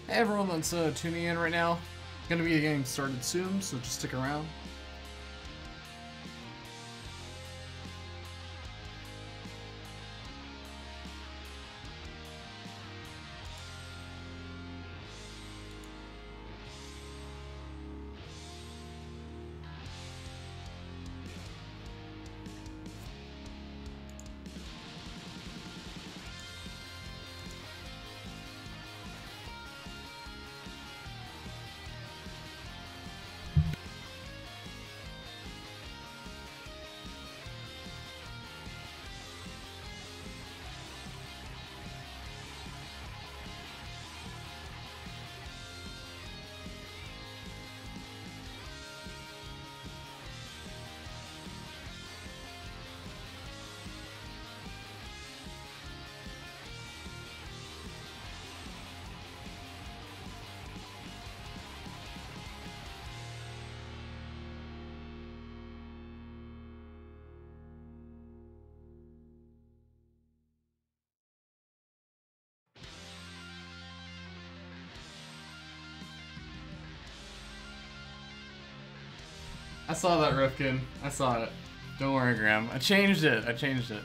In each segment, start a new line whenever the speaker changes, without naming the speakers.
Hey everyone that's tuning in right now. Gonna be getting started soon, so just stick around. I saw that, Rifkin. I saw it. Don't worry, Graham. I changed it. I changed it.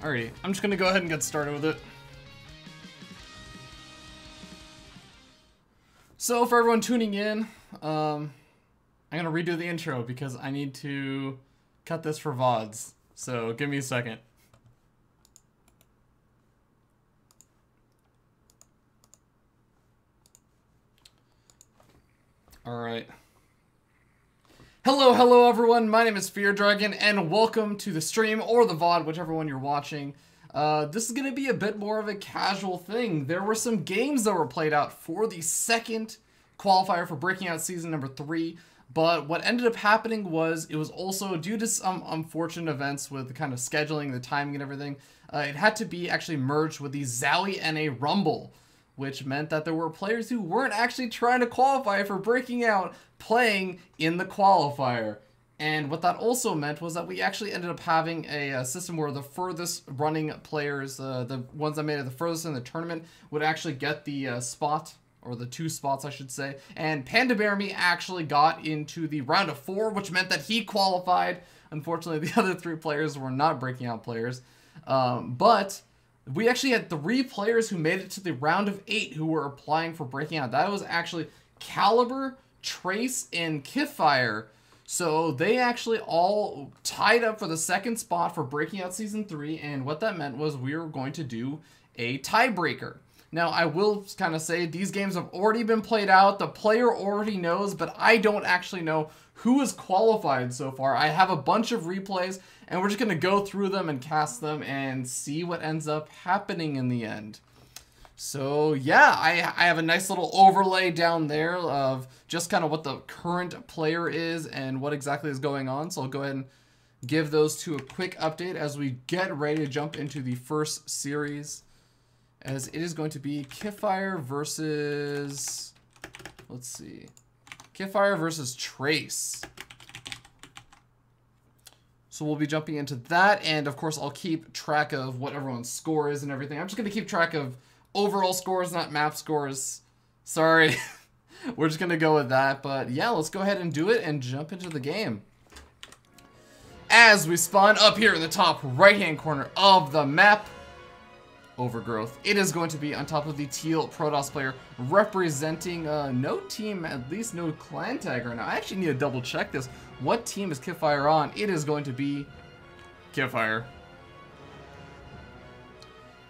Alrighty, I'm just gonna go ahead and get started with it. So for everyone tuning in, I'm gonna redo the intro because I need to cut this for VODs. So give me a second. Alright. Hello everyone, my name is Fear Dragon, and welcome to the stream, or the VOD, whichever one you're watching. This is going to be a bit more of a casual thing. There were some games that were played out for the second qualifier for breaking out season number 3, but what ended up happening was, it was also due to some unfortunate events with the kind of scheduling, the timing and everything, it had to be actually merged with the Zowie NA Rumble, which meant that there were players who weren't actually trying to qualify for breaking out playing in the qualifier. And what that also meant was that we actually ended up having a system where the furthest running players, the ones that made it the furthest in the tournament, would actually get the spot, or the 2 spots I should say. And Panda Bear Me actually got into the round of 4, which meant that he qualified. Unfortunately, the other 3 players were not breaking out players. But we actually had 3 players who made it to the round of 8 who were applying for breaking out. That was actually Caliber, Trace, and Qualifier. So they actually all tied up for the 2nd spot for breaking out season 3, and what that meant was we were going to do a tiebreaker. Now, I will kind of say these games have already been played out. The player already knows, but I don't actually know who is qualified so far. I have a bunch of replays, and we're just going to go through them and cast them and see what ends up happening in the end. So yeah, I have a nice little overlay down there of just kind of what the current player is and what exactly is going on. So I'll go ahead and give those 2 a quick update as we get ready to jump into the first series. As it is going to be Qualifier versus, let's see, Qualifier versus Trace. So we'll be jumping into that, and of course I'll keep track of what everyone's score is and everything. I'm just going to keep track of overall scores, not map scores. Sorry. We're just going to go with that, but yeah, let's go ahead and do it and jump into the game. As we spawn up here in the top right-hand corner of the map, Overgrowth. It is going to be on top of the teal protoss player representing no team, at least no clan tag right now. I actually need to double check this. What team is Qualifier on? It is going to be Qualifier.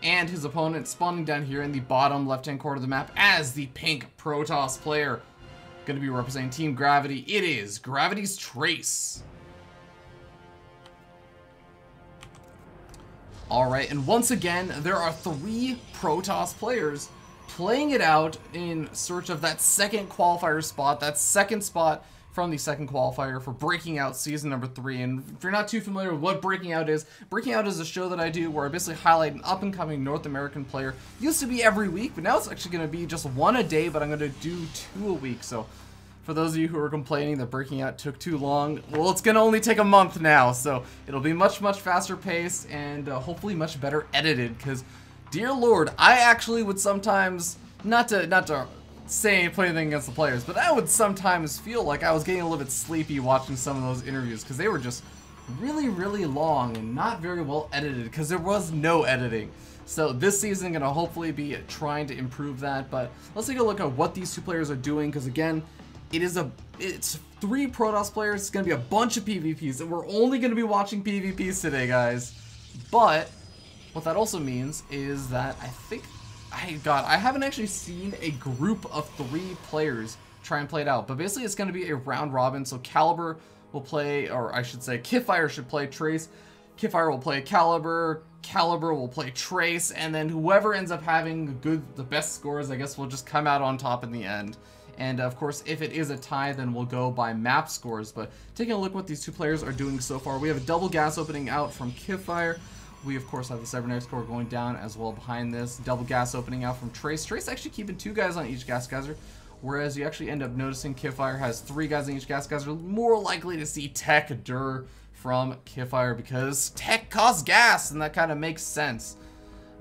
And his opponent spawning down here in the bottom left-hand corner of the map as the pink protoss player. Going to be representing Team Gravity. It is Gravity's Trace. Alright, and once again, there are 3 Protoss players playing it out in search of that second qualifier spot, that second spot from the second qualifier for Breaking Out season number 3. And if you're not too familiar with what Breaking Out is a show that I do where I basically highlight an up-and-coming North American player. Used to be every week, but now it's actually going to be just one a day, but I'm going to do 2 a week. So for those of you who are complaining that Breaking Out took too long, well, it's going to only take a month now, so it'll be much, much faster paced and hopefully much better edited, because dear Lord, I actually would sometimes, not to say put anything against the players, but I would sometimes feel like I was getting a little bit sleepy watching some of those interviews because they were just really, really long and not very well edited because there was no editing. So this season gonna hopefully be trying to improve that, but let's take a look at what these two players are doing, because again, it's 3 Protoss players. It's gonna be a bunch of PvPs, and we're only gonna be watching PvPs today, guys. But what that also means is that I haven't actually seen a group of 3 players try and play it out. But basically, it's going to be a round robin. So Caliber will play, or I should say, Qualifier should play Trace. Qualifier will play Caliber. Caliber will play Trace, and then whoever ends up having the best scores, I guess, will just come out on top in the end. And of course, if it is a tie, then we'll go by map scores. But taking a look at what these two players are doing so far, we have a double gas opening out from Qualifier. We, of course, have the Cybernetics core going down as well behind this. Double gas opening out from Trace. Trace actually keeping 2 guys on each gas geyser, whereas you actually end up noticing Qualifier has 3 guys on each gas geyser. More likely to see Tech Dur from Qualifier because Tech costs gas, and that kind of makes sense.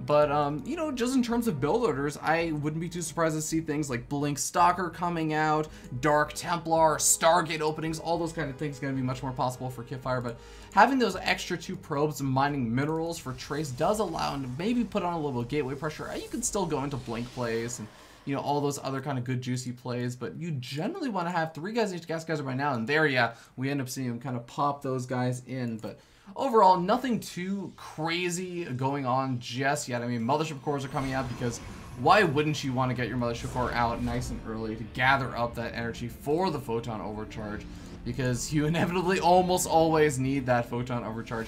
But, you know, just in terms of build orders, I wouldn't be too surprised to see things like Blink Stalker coming out, Dark Templar, Stargate openings, all those kind of things going to be much more possible for Qualifier. But having those extra 2 probes mining minerals for Trace does allow him to maybe put on a little gateway pressure. You can still go into Blink plays and, you know, all those other kind of good juicy plays, but you generally want to have 3 guys in each gas geyser by now, and there, yeah, we end up seeing him kind of pop those guys in. But overall, nothing too crazy going on just yet. I mean, Mothership cores are coming out because why wouldn't you want to get your Mothership core out nice and early to gather up that energy for the photon overcharge? Because you inevitably almost always need that photon overcharge,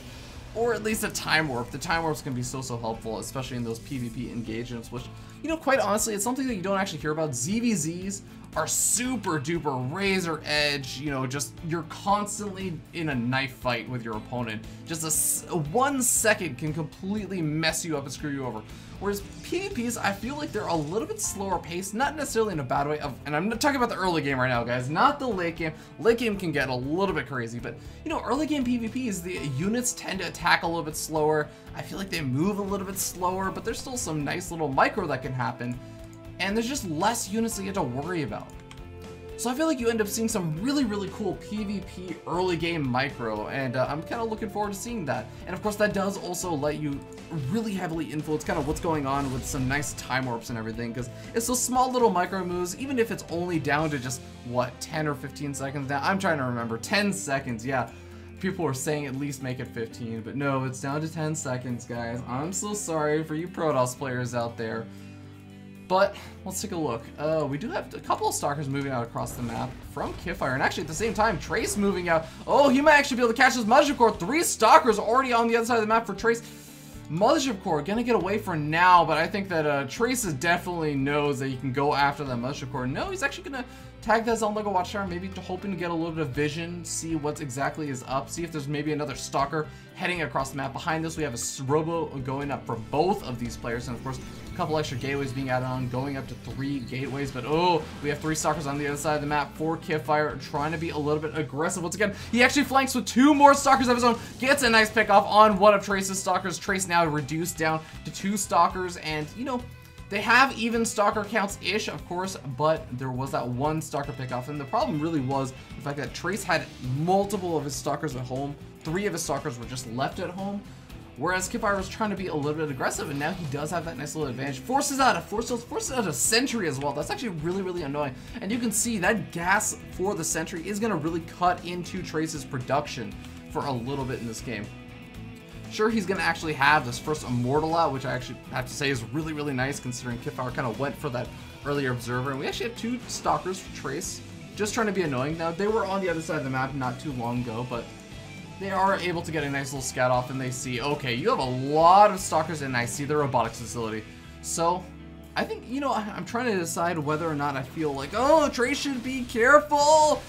or at least a time warp. The time warp's going to be so helpful, especially in those PvP engagements, which, you know, quite honestly, it's something that you don't actually hear about. ZVZs are super duper razor edge, you know, just you're constantly in a knife fight with your opponent. Just a 1 second can completely mess you up and screw you over. Whereas PvPs, I feel like they're a little bit slower paced, not necessarily in a bad way, and I'm not talking about the early game right now, guys, not the late game. Late game can get a little bit crazy, but, you know, early game PvPs, the units tend to attack a little bit slower. I feel like they move a little bit slower, but there's still some nice little micro that can happen, and there's just less units that you have to worry about. So I feel like you end up seeing some really, really cool PvP early game micro, and I'm kind of looking forward to seeing that. And of course, that does also let you really heavily influence kind of what's going on with some nice time warps and everything, because it's those small little micro moves, even if it's only down to just, what, 10 or 15 seconds now? I'm trying to remember. 10 seconds, yeah. People are saying at least make it 15, but no, it's down to 10 seconds, guys. I'm so sorry for you Protoss players out there. But let's take a look. We do have a couple of Stalkers moving out across the map from Qualifier, and actually at the same time, Trace moving out. Oh, he might actually be able to catch his Mothership core. 3 Stalkers already on the other side of the map for Trace. Mothership core gonna get away for now, but I think that Trace definitely knows that he can go after that Mothership core. No, he's actually gonna tag that on Lego Watchtower, maybe hoping to get a little bit of vision, see what exactly is up, see if there's maybe another Stalker heading across the map. Behind this, we have a Robo going up for both of these players, and of course, a couple extra gateways being added on, going up to 3 gateways. But oh, we have 3 Stalkers on the other side of the map for Qualifier, trying to be a little bit aggressive. Once again, he actually flanks with 2 more Stalkers of his own, gets a nice pick off on one of Trace's Stalkers. Trace now reduced down to 2 Stalkers, and you know, they have even Stalker counts-ish, of course, but there was that 1 Stalker pickoff, and the problem really was the fact that Trace had multiple of his Stalkers at home. 3 of his Stalkers were just left at home, whereas Qualifier was trying to be a little bit aggressive, and now he does have that nice little advantage. Forces out a Sentry as well. That's actually really, really annoying, and you can see that gas for the Sentry is going to really cut into Trace's production for a little bit in this game. Sure, he's going to actually have this first Immortal out, which I actually have to say is really, really nice, considering Qualifier kind of went for that earlier Observer. And we actually have 2 Stalkers for Trace, just trying to be annoying. Now, they were on the other side of the map not too long ago, but they are able to get a nice little scout off, and they see, okay, you have a lot of Stalkers, and I see the robotics facility. So, I think, you know, I'm trying to decide whether or not I feel like, oh, Trace should be careful.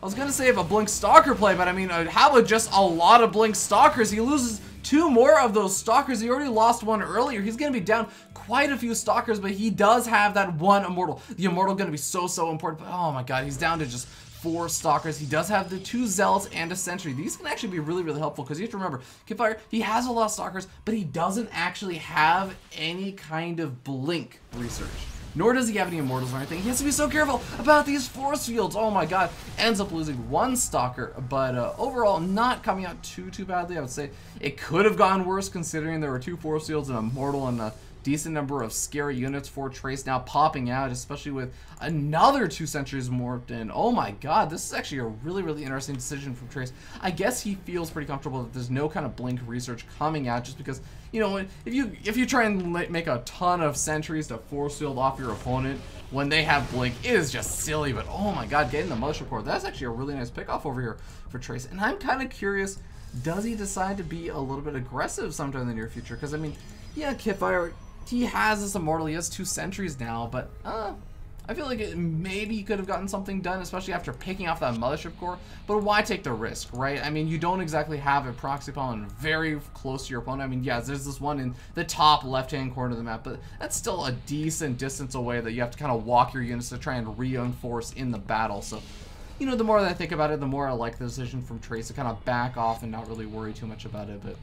I was gonna say if a Blink Stalker play, but I mean, how about just a lot of Blink Stalkers? He loses 2 more of those Stalkers. He already lost 1 earlier. He's gonna be down quite a few Stalkers, but he does have that 1 Immortal. The Immortal gonna be so important, but oh my god, he's down to just 4 Stalkers. He does have the 2 Zealots and a Sentry. These can actually be really helpful, because you have to remember, Qualifier, he has a lot of Stalkers, but he doesn't actually have any kind of Blink research. Nor does he have any Immortals or anything. He has to be so careful about these force fields. Oh my god. Ends up losing 1 Stalker, but overall not coming out too badly. I would say it could have gone worse, considering there were 2 force fields, an Immortal, and a decent number of scary units for Trace now popping out, especially with another 2 Sentries morphed in. Oh my god, this is actually a really interesting decision from Trace. I guess he feels pretty comfortable that there's no kind of Blink research coming out, just because, you know, if you try and make a ton of Sentries to force field off your opponent when they have Blink, it is just silly. But oh my god, getting the Mothership Core, that's actually a really nice pickoff over here for Trace. And I'm kind of curious, does he decide to be a little bit aggressive sometime in the near future? Because I mean, yeah, Qualifier, he has this Immortal, he has 2 Sentries now, but I feel like maybe he could have gotten something done, especially after picking off that Mothership Core, but why take the risk, right? I mean, you don't exactly have a proxy pylon very close to your opponent. I mean, yeah, there's this one in the top left-hand corner of the map, but that's still a decent distance away that you have to kind of walk your units to try and reinforce in the battle. So, you know, the more that I think about it, the more I like the decision from Trace to kind of back off and not really worry too much about it. But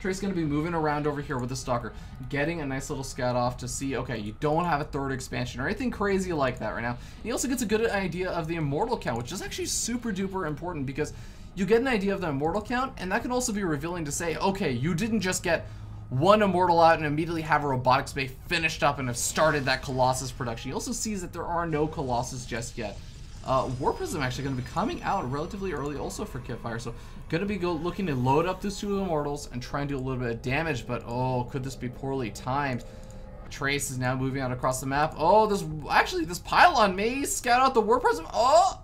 Trace going to be moving around over here with the Stalker, getting a nice little scout off to see, okay, you don't have a 3rd expansion or anything crazy like that right now. He also gets a good idea of the Immortal count, which is actually super duper important, because you get an idea of the Immortal count, and that can also be revealing to say, okay, you didn't just get 1 Immortal out and immediately have a Robotics Bay finished up and have started that Colossus production. He also sees that there are no Colossus just yet. War Prism actually going to be coming out relatively early also for Qualifier, so going to be looking to load up those 2 Immortals and try and do a little bit of damage, but oh, could this be poorly timed? Trace is now moving out across the map. Oh, this pylon may scout out the War Prism. Oh!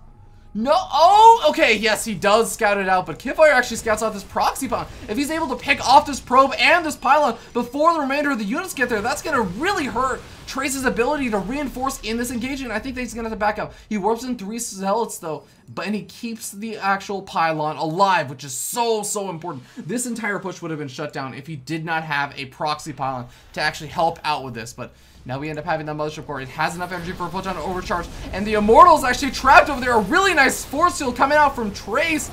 No, oh, okay, yes, he does scout it out, but Qualifier actually scouts out this proxy pylon. If he's able to pick off this probe and this pylon before the remainder of the units get there, that's gonna really hurt Trace's ability to reinforce in this engagement. I think that he's gonna have to back up. He warps in 3 Zealots though, and he keeps the actual pylon alive, which is so important. This entire push would have been shut down if he did not have a proxy pylon to actually help out with this, but now we end up having that Mothership Core. It has enough energy for a Photon to overcharge, and the Immortal's actually trapped over there. A really nice force field coming out from Trace.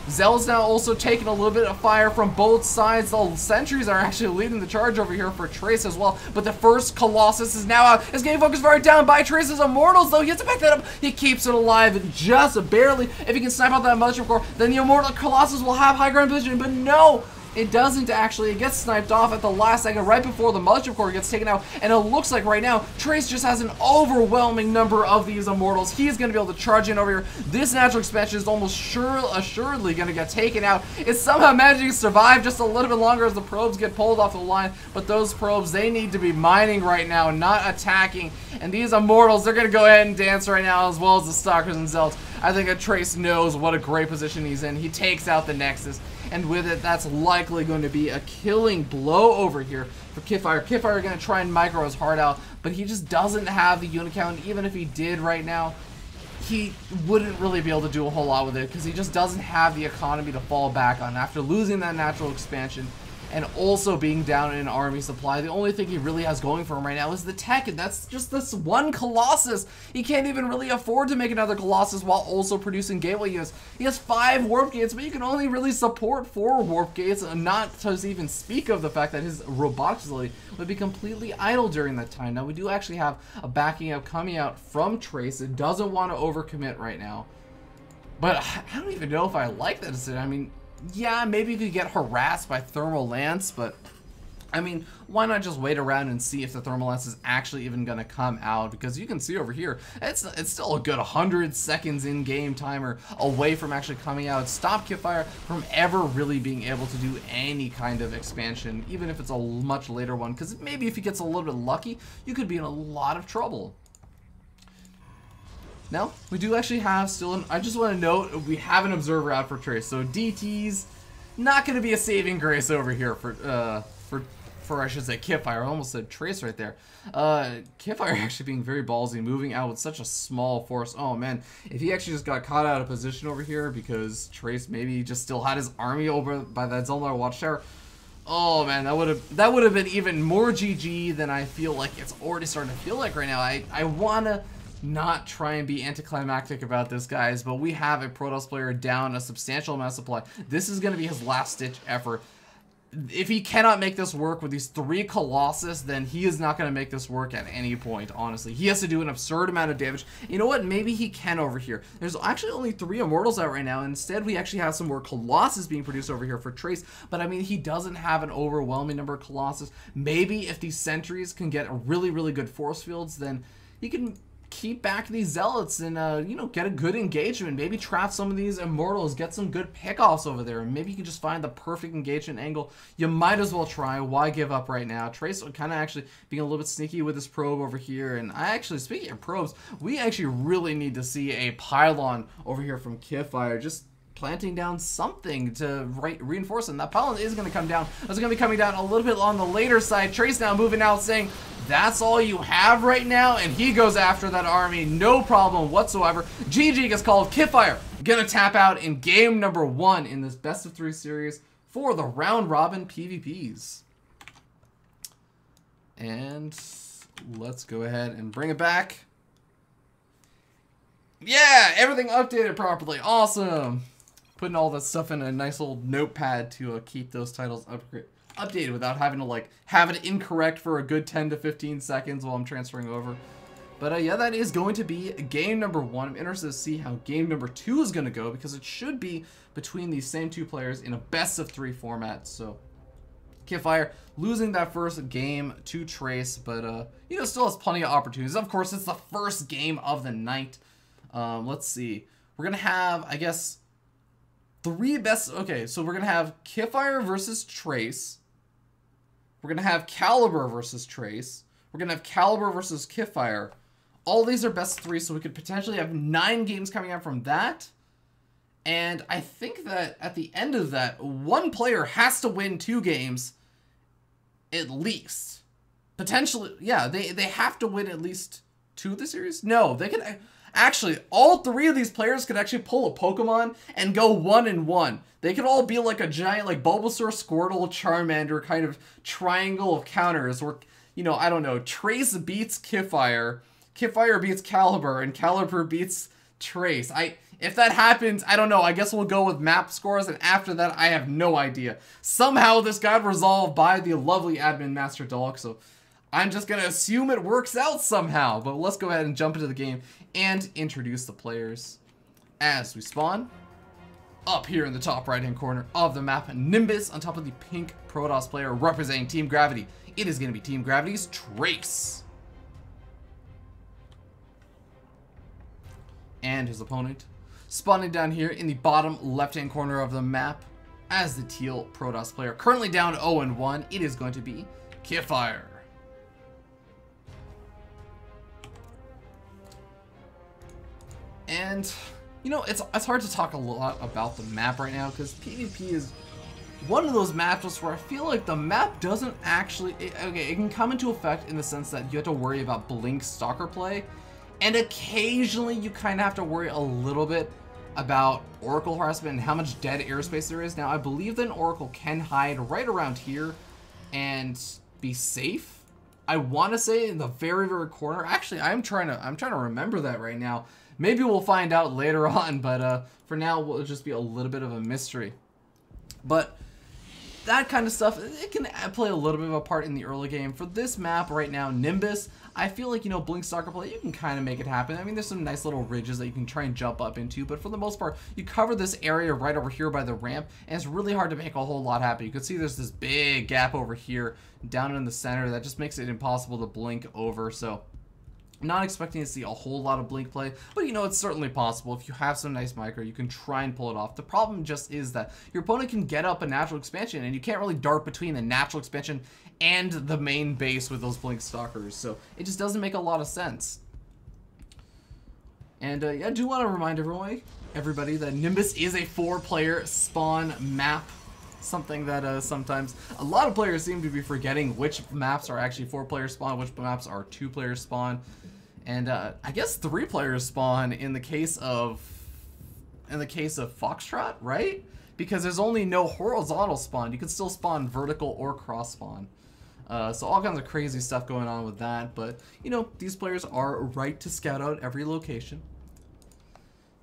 Zell's now also taking a little bit of fire from both sides. The Sentries are actually leading the charge over here for Trace as well, but the first Colossus is now out. It's getting focus fire down by Trace's Immortals, though. He has to back that up. He keeps it alive just barely. If he can snipe out that Mothership Core, then the Immortal Colossus will have high ground position, but no! It doesn't actually. It gets sniped off at the last second, right before the Mothership Core gets taken out, and it looks like right now, Trace just has an overwhelming number of these Immortals. He's going to be able to charge in over here. This natural expansion is almost assuredly going to get taken out. It's somehow managing to survive just a little bit longer as the probes get pulled off the line, but those probes, they need to be mining right now, not attacking, and these Immortals, they're going to go ahead and dance right now, as well as the Stalkers and Zealots. I think that Trace knows what a great position he's in. He takes out the Nexus, and with it, that's likely going to be a killing blow over here for Qualifier. Qualifier are going to try and micro his heart out, but he just doesn't have the unit count. Even if he did right now, he wouldn't really be able to do a whole lot with it, because he just doesn't have the economy to fall back on after losing that natural expansion and also being down in army supply. The only thing he really has going for him right now is the tech, and that's just this 1 Colossus. He can't even really afford to make another Colossus while also producing gateway units. He has 5 warp gates, but you can only really support 4 warp gates, and not to even speak of the fact that his robotics facility would be completely idle during that time. Now, we do actually have a backing up coming out from Trace. It doesn't want to overcommit right now, but I don't even know if I like that decision. I mean, yeah, maybe if you get harassed by Thermal Lance, but I mean, why not just wait around and see if the Thermal Lance is actually even going to come out? Because you can see over here, it's still a good 100 seconds in game timer away from actually coming out. Stop Qualifier from ever really being able to do any kind of expansion, even if it's a much later one, because maybe if he gets a little bit lucky, you could be in a lot of trouble. Now, we do actually have still I just want to note, we have an observer out for Trace, so DT's not going to be a saving grace over here for for, I should say, Qualifier. I almost said Trace right there. Qualifier actually being very ballsy, moving out with such a small force. Oh man, if he actually just got caught out of position over here because Trace maybe just still had his army over by that Zelnar watchtower. Oh man, that would have been even more GG than I feel like it's already starting to feel like right now. I wanna not try and be anticlimactic about this, guys, but we have a Protoss player down a substantial amount of supply. This is gonna be his last ditch effort. If he cannot make this work with these 3 Colossus, then he is not going to make this work at any point, honestly. He has to do an absurd amount of damage. You know what? Maybe he can over here. There's actually only 3 Immortals out right now. Instead, we actually have some more Colossus being produced over here for Trace. But, I mean, he doesn't have an overwhelming number of Colossus. Maybe if these Sentries can get a really, really good force fields, then he can keep back these Zealots and, you know, get a good engagement. Maybe trap some of these Immortals, get some good pickoffs over there, and maybe you can just find the perfect engagement angle. You might as well try. Why give up right now? Trace kind of actually being a little bit sneaky with his probe over here, and I actually, speaking of probes, we actually really need to see a pylon over here from Qualifier, just planting down something to reinforce it. And that pylon is going to come down. It's going to be coming down a little bit on the later side. Trace now moving out saying, that's all you have right now? And he goes after that army, no problem whatsoever. GG gets called. Qualifier gonna tap out in game number 1 in this best of 3 series for the round robin PvPs. And let's go ahead and bring it back. Yeah, everything updated properly. Awesome. Putting all that stuff in a nice little notepad to keep those titles updated without having to like have it incorrect for a good 10 to 15 seconds while I'm transferring over. But yeah, that is going to be game number 1. I'm interested to see how game number 2 is going to go, because it should be between these same 2 players in a best of 3 format. So Qualifier losing that first game to Trace, but you know, still has plenty of opportunities. Of course, it's the first game of the night. Let's see. We're gonna have, I guess, 3 best. Okay, so we're gonna have Qualifier versus Trace. We're going to have Caliber versus Trace. We're going to have Caliber versus Qualifier. All these are best of 3, so we could potentially have 9 games coming out from that. And I think that at the end of that, 1 player has to win 2 games at least. Potentially, yeah, they have to win at least 2 of the series. No, they can... Actually, all 3 of these players could actually pull a Pokemon and go 1-1. They could all be like a giant, like Bulbasaur, Squirtle, Charmander kind of triangle of counters where, you know, I don't know, Trace beats Qualifier, Qualifier beats Caliber, and Caliber beats Trace. If that happens, I don't know, I guess we'll go with map scores, and after that, I have no idea. Somehow this got resolved by the lovely admin Master Dog, so I'm just going to assume it works out somehow. But let's go ahead and jump into the game and introduce the players as we spawn. Up here in the top right-hand corner of the map, Nimbus on top of the pink Protoss player representing Team Gravity. It is going to be Team Gravity's Trace. And his opponent spawning down here in the bottom left-hand corner of the map as the teal Protoss player. Currently down 0-1, it is going to be Qualifier. And, you know, it's hard to talk a lot about the map right now because PvP is one of those maps where I feel like the map doesn't actually... Okay, it can come into effect in the sense that you have to worry about blink stalker play, and occasionally you kind of have to worry a little bit about Oracle harassment and how much dead airspace there is. Now, I believe that an Oracle can hide right around here and be safe. I want to say in the very, very corner. Actually, I'm trying to remember that right now. Maybe we'll find out later on, but for now, it'll just be a little bit of a mystery. But that kind of stuff, it can play a little bit of a part in the early game. For this map right now, Nimbus, I feel like, you know, blink stalker play, you can kind of make it happen. I mean, there's some nice little ridges that you can try and jump up into, but for the most part, you cover this area right over here by the ramp, and it's really hard to make a whole lot happen. You can see there's this big gap over here down in the center that just makes it impossible to blink over, so... Not expecting to see a whole lot of blink play, but you know, it's certainly possible. If you have some nice micro, you can try and pull it off. The problem just is that your opponent can get up a natural expansion, and you can't really dart between the natural expansion and the main base with those blink stalkers, so it just doesn't make a lot of sense. And yeah, I do want to remind everybody that Nimbus is a 4-player spawn map. Something that sometimes a lot of players seem to be forgetting which maps are actually 4-player spawn, which maps are 2-player spawn, and I guess 3-player spawn in the case of Foxtrot, right? Because there's only no horizontal spawn. You can still spawn vertical or cross spawn. So all kinds of crazy stuff going on with that, but you know, these players are right to scout out every location.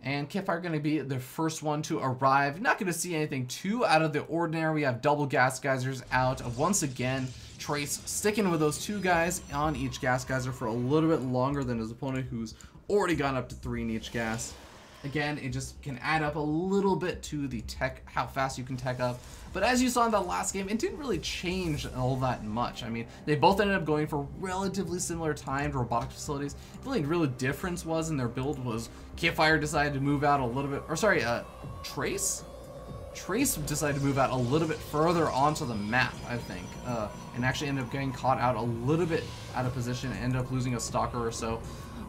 And Qualifier are going to be the first one to arrive. Not going to see anything too out of the ordinary. We have double gas geysers out. Once again, Trace sticking with those 2 guys on each gas geyser for a little bit longer than his opponent, who's already gone up to 3 in each gas. Again, it just can add up a little bit to the tech, how fast you can tech up. But as you saw in that last game, it didn't really change all that much. I mean, they both ended up going for relatively similar timed robotic facilities. The only real difference was in their build was Qualifier decided to move out a little bit, or sorry, Trace decided to move out a little bit further onto the map, I think, and actually ended up getting caught out a little bit out of position and ended up losing a stalker or so.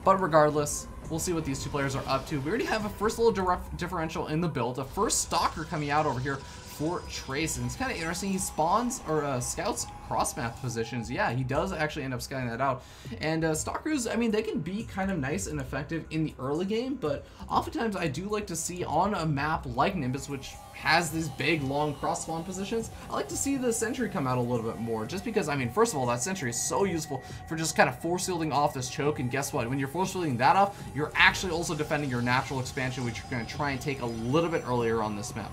But regardless, we'll see what these 2 players are up to. We already have a first little differential in the build. A first stalker coming out over here for Trace, and it's kind of interesting. He spawns or scouts cross map positions. Yeah, he does actually end up scouting that out. And stalkers, I mean, they can be kind of nice and effective in the early game, but oftentimes I do like to see on a map like Nimbus, which has these big long cross spawn positions, I like to see the sentry come out a little bit more, just because, I mean, first of all, that sentry is so useful for just kind of force fielding off this choke. And guess what, when you're force fielding that off, you're actually also defending your natural expansion, which you're going to try and take a little bit earlier on this map.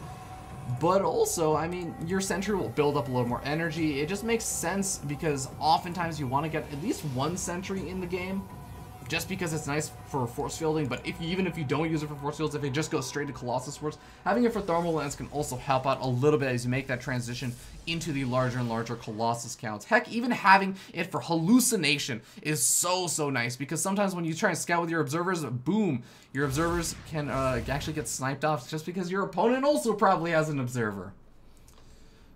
But also, I mean, your sentry will build up a little more energy. It just makes sense because oftentimes you want to get at least 1 sentry in the game, just because it's nice for force fielding. But even if you don't use it for force fields, if it just goes straight to Colossus Force, having it for thermal lens can also help out a little bit as you make that transition into the larger and larger Colossus counts. Heck, even having it for hallucination is so nice, because sometimes when you try and scout with your observers, boom, your observers can actually get sniped off just because your opponent also probably has an observer.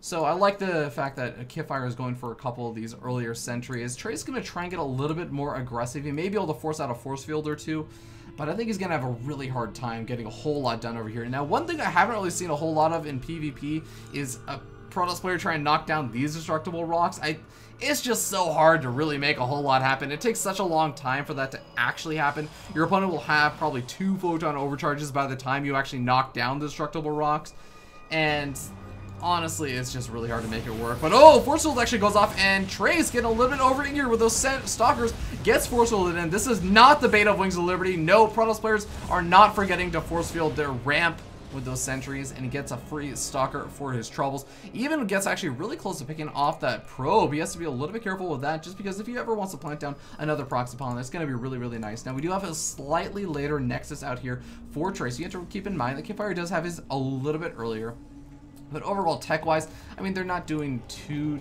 So I like the fact that Qualifier is going for a couple of these earlier sentries. Trey's going to try and get a little bit more aggressive. He may be able to force out a force field or 2, but I think he's going to have a really hard time getting a whole lot done over here. Now, one thing I haven't really seen a whole lot of in PvP is a Protoss player trying to knock down these destructible rocks. It's just so hard to really make a whole lot happen. It takes such a long time for that to actually happen. Your opponent will have probably 2 photon overcharges by the time you actually knock down the destructible rocks. And honestly, it's just really hard to make it work. But oh, force field actually goes off, and Trey's getting a little bit over here with those stalkers. Gets force fielded in. This is not the beta of Wings of Liberty. No, Protoss players are not forgetting to force field their ramp with those sentries, and he gets a free stalker for his troubles. He even gets actually really close to picking off that probe. He has to be a little bit careful with that, just because if he ever wants to plant down another proxy pylon, it's going to be really nice. Now, we do have a slightly later Nexus out here for Trey, so you have to keep in mind that Qualifier does have his a little bit earlier. But overall, tech-wise, I mean, they're not doing too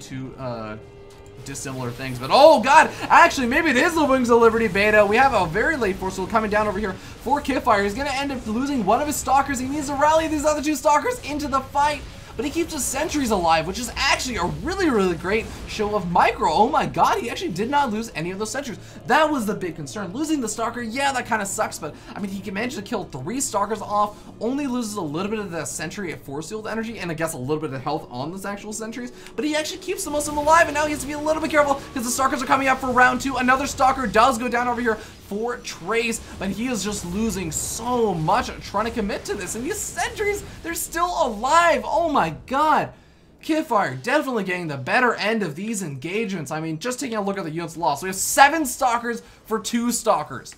dissimilar things. But oh god, actually, maybe it is the Wings of Liberty beta. We have a very late force field coming down over here for Qualifier. He's going to end up losing one of his stalkers. He needs to rally these other 2 stalkers into the fight. But he keeps his sentries alive, which is actually a really great show of micro. Oh my god, he actually did not lose any of those sentries. That was the big concern. Losing the stalker, yeah, that kind of sucks, but I mean, he can manage to kill 3 stalkers off, only loses a little bit of the sentry at force field energy, and I guess a little bit of health on those actual sentries, but he actually keeps the most of them alive, and now he has to be a little bit careful because the stalkers are coming up for round 2. Another stalker does go down over here for Trace, but he is just losing so much trying to commit to this, and these sentries, they're still alive. Oh my god. Qualifier definitely getting the better end of these engagements. I mean, just taking a look at the units lost. We have 7 stalkers for 2 stalkers.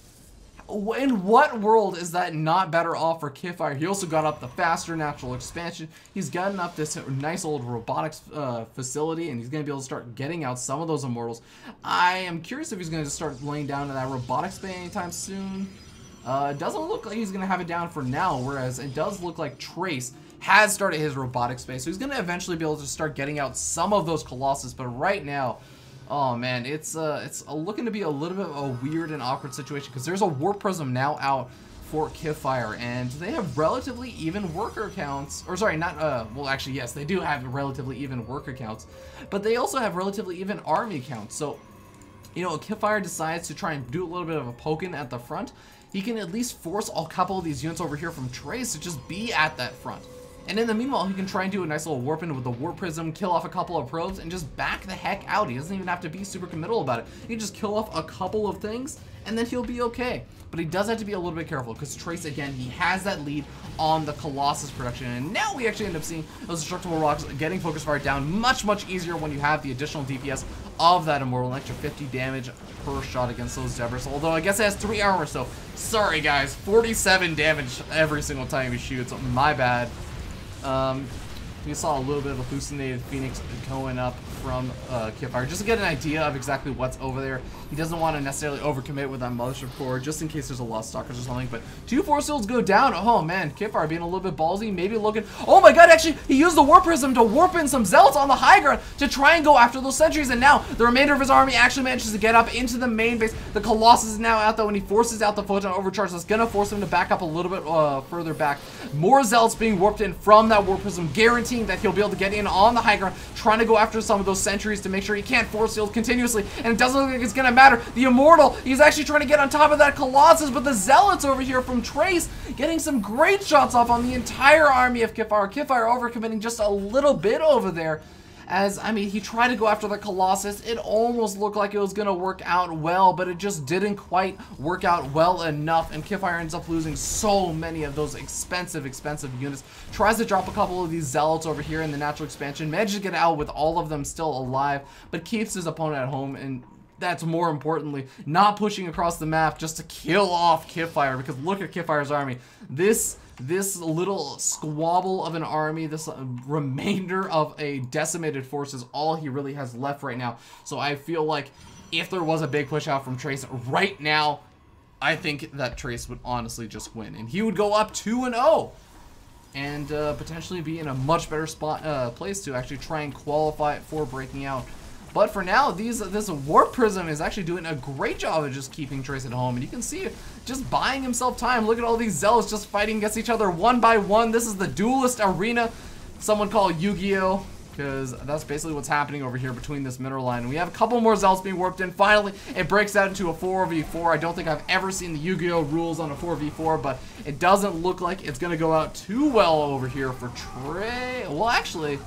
In what world is that not better off for Qualifier? He also got up the faster natural expansion. He's gotten up this nice old robotics facility, and he's going to be able to start getting out some of those immortals. I am curious if he's going to start laying down to that robotics bay anytime soon. It doesn't look like he's going to have it down for now, whereas it does look like Trace has started his robotic space, so he's going to eventually be able to start getting out some of those Colossus, but right now, oh man, it's looking to be a little bit of a weird and awkward situation, because there's a Warp Prism now out for Qualifier, and they have relatively even worker counts, or sorry, not, well actually yes, they do have relatively even worker counts, but they also have relatively even army counts, so, you know, if Qualifier decides to try and do a little bit of a poking at the front, he can at least force a couple of these units over here from Trace to just be at that front. And in the meanwhile, he can try and do a nice little warp in with the warp prism, kill off a couple of probes, and just back the heck out. He doesn't even have to be super committal about it. He can just kill off a couple of things, and then he'll be okay. But he does have to be a little bit careful, because Trace, again, he has that lead on the Colossus production. And now we actually end up seeing those Destructible Rocks getting Focus Fire down much, much easier when you have the additional DPS of that Immortal, an extra 50 damage per shot against those Devers. Although I guess it has 3 armor, so sorry guys, 47 damage every single time he shoots. My bad. We saw a little bit of a hallucinated Phoenix going up from Qualifier, just to get an idea of exactly what's over there. He doesn't want to necessarily overcommit with that Mothership Core, just in case there's a lot of stalkers or something. But 2 Force Fields go down. Oh man, Qualifier being a little bit ballsy, maybe looking. Oh my god, actually, he used the Warp Prism to warp in some Zealots on the high ground to try and go after those sentries. And now the remainder of his army actually manages to get up into the main base. The Colossus is now out though, when he forces out the Photon Overcharge. That's gonna force him to back up a little bit further back. More Zealots being warped in from that Warp Prism, guaranteeing that he'll be able to get in on the high ground, trying to go after some of those sentries to make sure he can't force field continuously. And it doesn't look like it's gonna matter. The Immortal, he's actually trying to get on top of that Colossus, but the Zealots over here from Trace getting some great shots off on the entire army of Qualifier. Qualifier overcommitting just a little bit over there. As, I mean, he tried to go after the Colossus. It almost looked like it was going to work out well, but it just didn't quite work out well enough, and Qualifier ends up losing so many of those expensive units. Tries to drop a couple of these Zealots over here in the natural expansion, manages to get out with all of them still alive, but keeps his opponent at home, and that's more importantly, not pushing across the map just to kill off Qualifier, because look at Qualifier's army. This little squabble of an army, this remainder of a decimated force is all he really has left right now. So I feel like if there was a big push out from Trace right now, I think that Trace would honestly just win. And he would go up 2-0 and potentially be in a much better place to actually try and qualify for breaking out. But for now, this Warp Prism is actually doing a great job of just keeping Trace at home. And you can see it just buying himself time. Look at all these Zealots just fighting against each other one by one. This is the duelist arena, someone called Yu-Gi-Oh! Because that's basically what's happening over here between this middle line. And we have a couple more Zealots being warped in. Finally, it breaks out into a 4v4. I don't think I've ever seen the Yu-Gi-Oh! Rules on a 4v4, but it doesn't look like it's going to go out too well over here for Trace. Well, actually,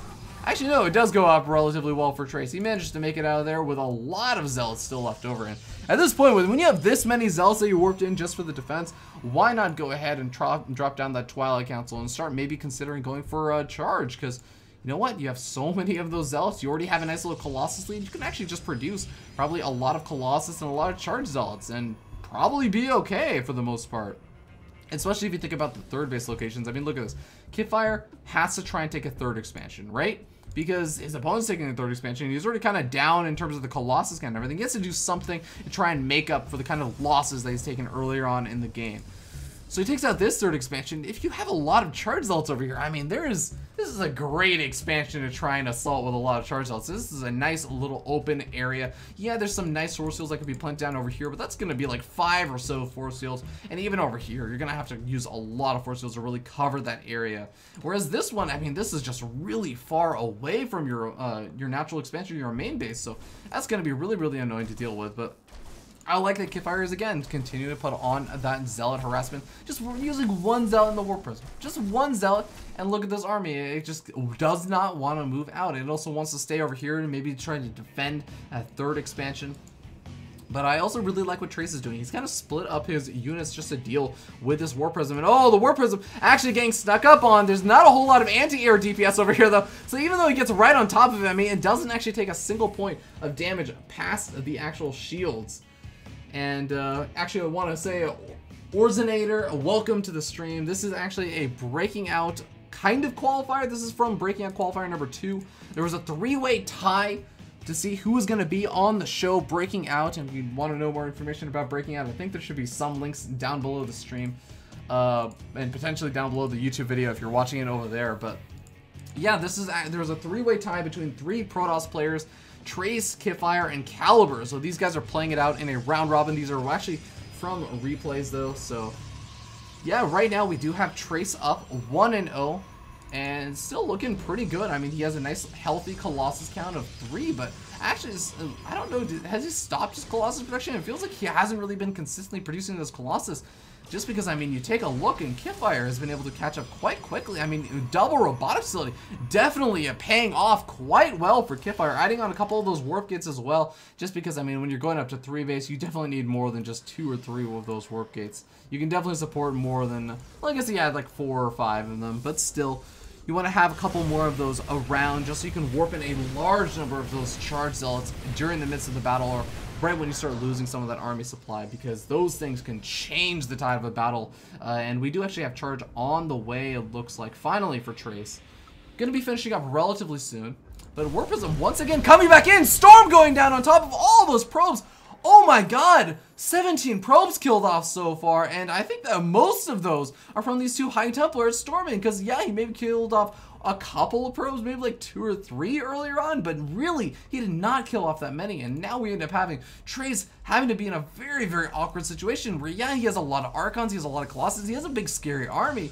no, it does go up relatively well for Trace. He manages to make it out of there with a lot of Zealots still left over. And at this point, when you have this many Zealots that you warped in just for the defense, why not go ahead and drop down that Twilight Council and start maybe considering going for a charge? Because you know what? You have so many of those Zealots. You already have a nice little Colossus lead. You can actually just produce probably a lot of Colossus and a lot of charge Zealots and probably be okay for the most part. Especially if you think about the third base locations. I mean, look at this. Qualifier has to try and take a third expansion, right? Because his opponent's taking a third expansion. He's already kind of down in terms of the Colossus and everything. He has to do something to try and make up for the kind of losses that he's taken earlier on in the game. So he takes out this third expansion. If you have a lot of charge Zealots over here, I mean, this is a great expansion to try and assault with a lot of charge Zealots. This is a nice little open area. Yeah, there's some nice force fields that could be planted down over here, but that's going to be like 5 or so force fields. And even over here, you're going to have to use a lot of force fields to really cover that area. Whereas this one, I mean, this is just really far away from your natural expansion, your main base. So that's going to be really, really annoying to deal with. But I like that Qualifier is, again, continue to put on that Zealot harassment. Just using one Zealot in the Warp Prism. Just one Zealot, and look at this army. It just does not want to move out. It also wants to stay over here and maybe try to defend a third expansion. But I also really like what Trace is doing. He's kind of split up his units just to deal with this Warp Prism. And oh, the Warp Prism actually getting snuck up on. There's not a whole lot of anti-air DPS over here, though. So even though he gets right on top of it, I mean, it doesn't actually take a single point of damage past the actual shields. And actually, I want to say, Orzinator, welcome to the stream. This is actually a breaking out kind of qualifier. This is from breaking out qualifier number 2. There was a 3-way tie to see who was going to be on the show breaking out. And if you want to know more information about breaking out, I think there should be some links down below the stream and potentially down below the YouTube video if you're watching it over there. But yeah, there was a 3-way tie between 3 Protoss players, Trace, Qualifier, and Caliber. So these guys are playing it out in a round robin. These are actually from replays though. So yeah, right now we do have Trace up 1-0 and still looking pretty good. I mean, he has a nice healthy Colossus count of 3, but actually, I don't know, has he stopped his Colossus production? It feels like he hasn't really been consistently producing this Colossus. just because, I mean, you take a look and Qualifier has been able to catch up quite quickly. I mean, double robotic facility definitely paying off quite well for Qualifier, adding on a couple of those warp gates as well, just because, I mean, when you're going up to 3 base, you definitely need more than just 2 or 3 of those warp gates. You can definitely support more than, well, I guess he had like 4 or 5 of them, but still, you want to have a couple more of those around just so you can warp in a large number of those charge zealots during the midst of the battle, or right when you start losing some of that army supply, because those things can change the tide of a battle. And we do actually have charge on the way, it looks like, finally for Trace. Gonna be finishing up relatively soon, but Warp Prism once again coming back in, Storm going down on top of all those probes. Oh my god, 17 probes killed off so far, and I think that most of those are from these 2 High Templars storming, because yeah, he maybe killed off a couple of probes, maybe like 2 or 3 earlier on, but really, he did not kill off that many, and now we end up having Trace having to be in a very, very awkward situation where, yeah, he has a lot of Archons, he has a lot of Colossus, he has a big scary army,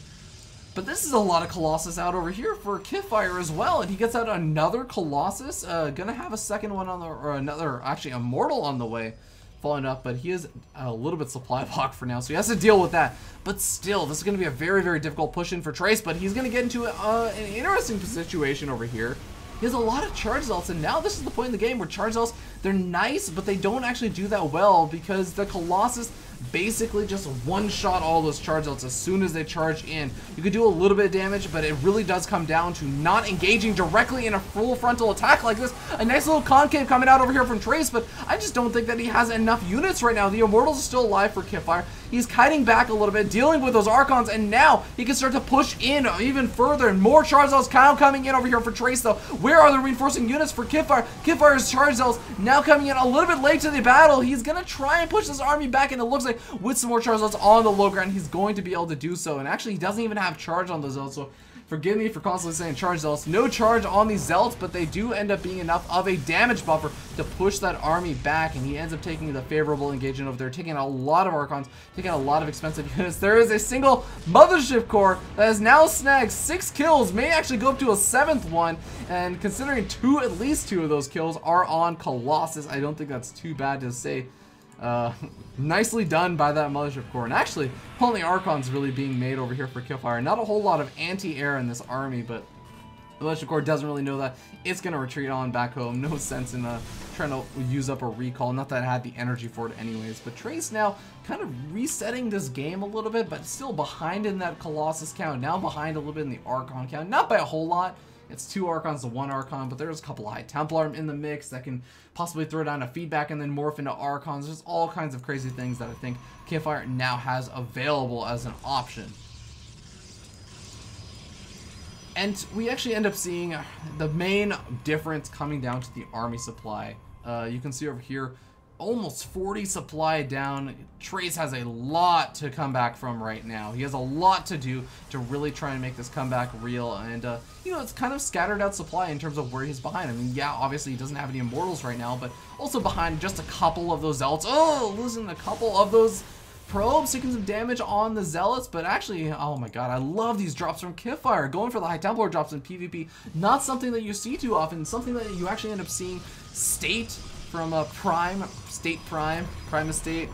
but this is a lot of Colossus out over here for Qualifier as well, and he gets out another Colossus, gonna have a second one on the, or another, actually, Immortal on the way, following up, but he is a little bit supply blocked for now, so he has to deal with that. But still, this is going to be a very, very difficult push in for Trace, but he's going to get into an interesting situation over here. He has a lot of charge zealots, and now this is the point in the game where charge zealots, they're nice, but they don't actually do that well because the Colossus basically just one-shot all those charge zealots as soon as they charge in. You could do a little bit of damage, but it really does come down to not engaging directly in a full frontal attack like this. A nice little concave coming out over here from Trace, but I just don't think that he has enough units right now. The Immortals are still alive for Qualifier. He's kiting back a little bit, dealing with those Archons, and now he can start to push in even further, and more charge zealots coming in over here for Trace, though. Where are the reinforcing units for Qualifier? Qualifier's charge zealots now coming in a little bit late to the battle. He's gonna try and push this army back, and it looks like with some more charge zealots on the low ground, he's going to be able to do so. And actually, he doesn't even have charge on the zealots, so forgive me for constantly saying charge zealots. No charge on these zealots, but they do end up being enough of a damage buffer to push that army back, and he ends up taking the favorable engagement over there, taking a lot of Archons, taking a lot of expensive units. There is a single Mothership Core that has now snagged 6 kills, may actually go up to a 7th one, and considering at least two of those kills are on Colossus, I don't think that's too bad to say. Nicely done by that Mothership Core. And actually, only Archons really being made over here for Qualifier. Not a whole lot of anti-air in this army, but the Mothership Core doesn't really know that it's going to retreat on back home. No sense in trying to use up a recall. Not that it had the energy for it anyways. But Trace now kind of resetting this game a little bit, but still behind in that Colossus count. Now behind a little bit in the Archon count. Not by a whole lot. It's 2 Archons to 1 Archon, but there's a couple of High Templar in the mix that can possibly throw down a feedback and then morph into Archons. There's all kinds of crazy things that I think Qualifier now has available as an option. And we actually end up seeing the main difference coming down to the army supply. You can see over here, almost 40 supply down. Trace has a lot to come back from right now. He has a lot to do to really try and make this comeback real, and you know, it's kind of scattered out supply in terms of where he's behind. I mean, yeah, obviously he doesn't have any Immortals right now, but also behind just a couple of those Zealots. Oh, losing a couple of those probes, taking some damage on the Zealots, but actually, oh my god, I love these drops from Qualifier. Going for the High Templar drops in PvP, not something that you see too often, something that you actually end up seeing State from Prime Estate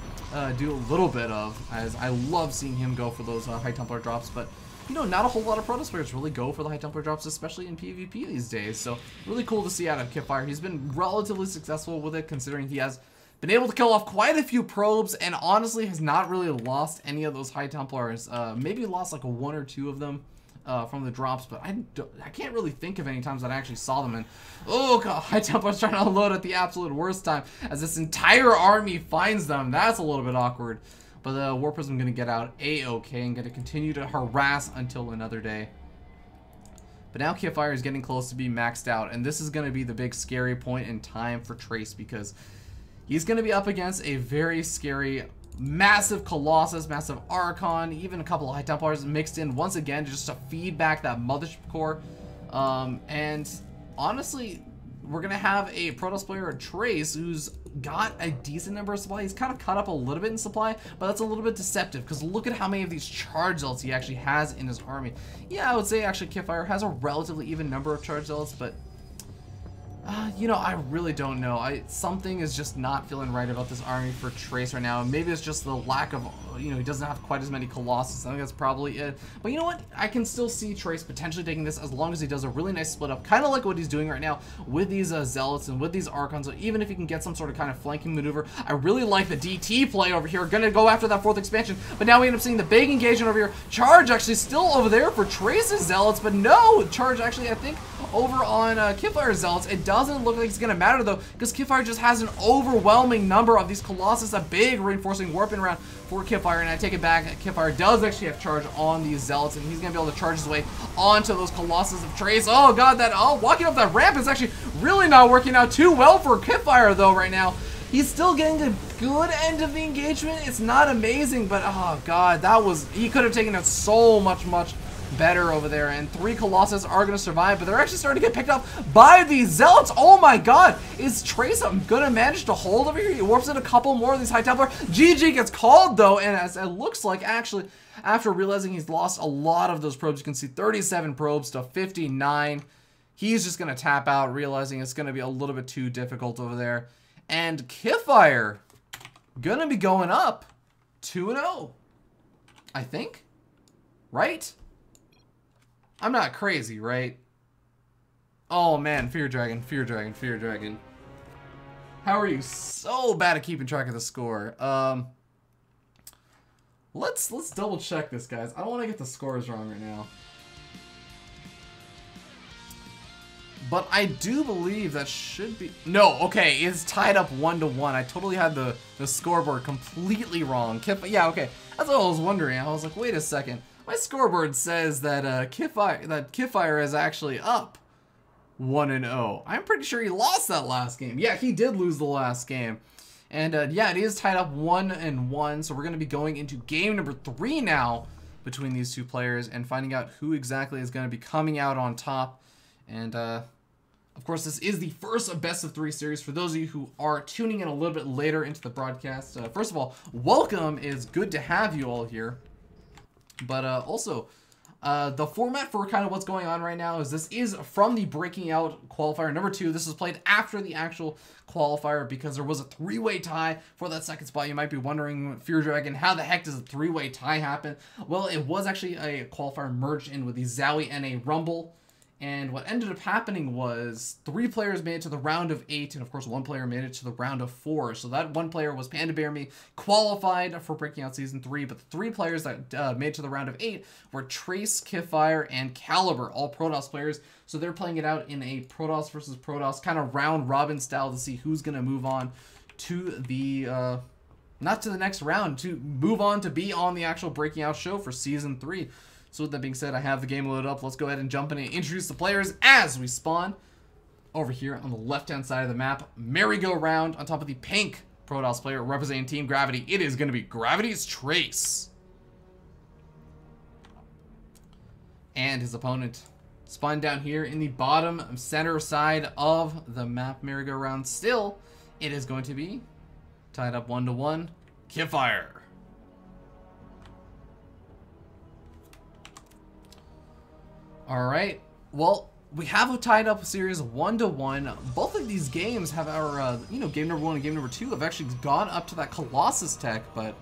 do a little bit of, as I love seeing him go for those High Templar drops, but you know, not a whole lot of Protoss players really go for the High Templar drops, especially in PvP these days, so really cool to see out of Qualifier. He's been relatively successful with it, considering he has been able to kill off quite a few probes, and honestly has not really lost any of those High Templars, maybe lost like 1 or 2 of them from the drops, but I can't really think of any times that I actually saw them. And oh god, High Templar's trying to unload at the absolute worst time as this entire army finds them. That's a little bit awkward, but the Warp Prism gonna get out a-okay and gonna continue to harass until another day. But now Qualifier is getting close to being maxed out, and this is gonna be the big scary point in time for Trace, because he's gonna be up against a very scary massive Colossus, massive Archon, even a couple of High Templars mixed in once again just to feed back that Mothership Core. And honestly, we're gonna have a Protoss player, Trace, who's got a decent number of supply. He's kind of caught up a little bit in supply, but that's a little bit deceptive because look at how many of these charge zealots he actually has in his army. Yeah, I would say actually Qualifier has a relatively even number of charge zealots, but you know, I really don't know. Something is just not feeling right about this army for Trace right now. Maybe it's just the lack of you know, he doesn't have quite as many Colossus. I think that's probably it. But you know what? I can still see Trace potentially taking this as long as he does a really nice split up, kind of like what he's doing right now with these Zealots and with these Archons. So even if he can get some sort of kind of flanking maneuver, I really like the DT play over here. Gonna go after that 4th expansion, but now we end up seeing the big engagement over here. Charge actually still over there for Trace's Zealots, but no, Charge actually, I think, over on Qualifier Zealots. It doesn't look like it's gonna matter though, because Qualifier just has an overwhelming number of these Colossus, a big reinforcing warping round for Qualifier, and I take it back. Qualifier does actually have charge on these Zealots, and he's gonna be able to charge his way onto those Colossus of Trace. Oh god, that walking up that ramp is actually really not working out too well for Qualifier though right now. He's still getting a good end of the engagement. It's not amazing, but oh god, he could have taken it so much better over there, and 3 Colossus are going to survive, but they're actually starting to get picked up by these Zealots. Oh my god, is Trace going to manage to hold over here? He warps in a couple more of these High Templar. GG gets called though, and as it looks like, actually, after realizing he's lost a lot of those probes, you can see 37 probes to 59. He's just going to tap out, realizing it's going to be a little bit too difficult over there. And Qualifier going to be going up 2-0, I think, right? I'm not crazy, right? Oh man, Fear Dragon, Fear Dragon, Fear Dragon. How are you so bad at keeping track of the score? Let's double check this, guys. I don't want to get the scores wrong right now. But I do believe that should be... No, okay, it's tied up 1-1. I totally had the scoreboard completely wrong. Yeah, okay. That's what I was wondering. I was like, wait a second. My scoreboard says that Qualifier is actually up 1-0. I'm pretty sure he lost that last game. Yeah, he did lose the last game. And yeah, it is tied up 1-1. So we're going to be going into game number 3 now between these two players and finding out who exactly is going to be coming out on top. And of course, this is the first best of 3 series. For those of you who are tuning in a little bit later into the broadcast, first of all, welcome. It's good to have you all here. But also, the format for kind of what's going on right now is this is from the Breaking Out Qualifier number 2. This was played after the actual Qualifier because there was a 3-way tie for that second spot. You might be wondering, Fear Dragon, how the heck does a 3-way tie happen? Well, it was actually a Qualifier merged in with the Zowie and a Rumble. And what ended up happening was 3 players made it to the round of 8, and of course 1 player made it to the round of 4. So that 1 player was Panda Bear Me, qualified for Breaking Out Season 3, but the 3 players that made it to the round of 8 were Trace, Qualifier, and Caliber, all Protoss players. So they're playing it out in a Protoss versus Protoss kind of round robin style to see who's going to move on to the, not to the next round, to move on to be on the actual Breaking Out show for Season 3. So with that being said, I have the game loaded up. Let's go ahead and jump in and introduce the players as we spawn over here on the left-hand side of the map. Merry-go-round on top of the pink Protoss player representing Team Gravity. It is going to be Gravity's Trace. And his opponent spawned down here in the bottom center side of the map. Merry-go-round still. It is going to be tied up 1-1. Qualifier. Alright, well, we have a tied up series 1-1. Both of these games have our, you know, game number 1 and game number 2 have actually gone up to that Colossus tech, but,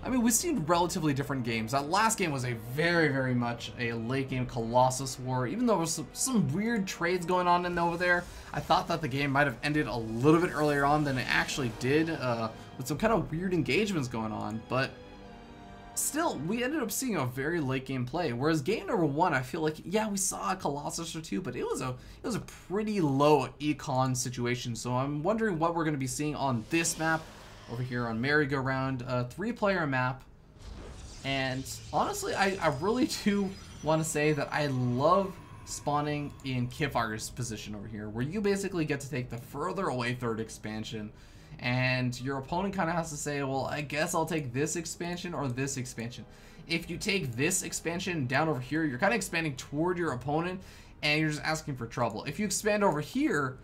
I mean, we've seen relatively different games. That last game was a very much a late game Colossus war. Even though there was some weird trades going on over there, I thought that the game might have ended a little bit earlier on than it actually did, with some kind of weird engagements going on, but... Still, we ended up seeing a very late game play. Whereas game number 1, I feel like, yeah, we saw a Colossus or 2, but it was a pretty low econ situation. So I'm wondering what we're going to be seeing on this map over here on Merry-Go-Round, 3-player map. And honestly, I really do want to say that I love spawning in Qualifier's position over here, where you basically get to take the further away 3rd expansion. And your opponent kind of has to say, well, I guess I'll take this expansion or this expansion. If you take this expansion down over here, you're kind of expanding toward your opponent, and you're just asking for trouble. If you expand over here,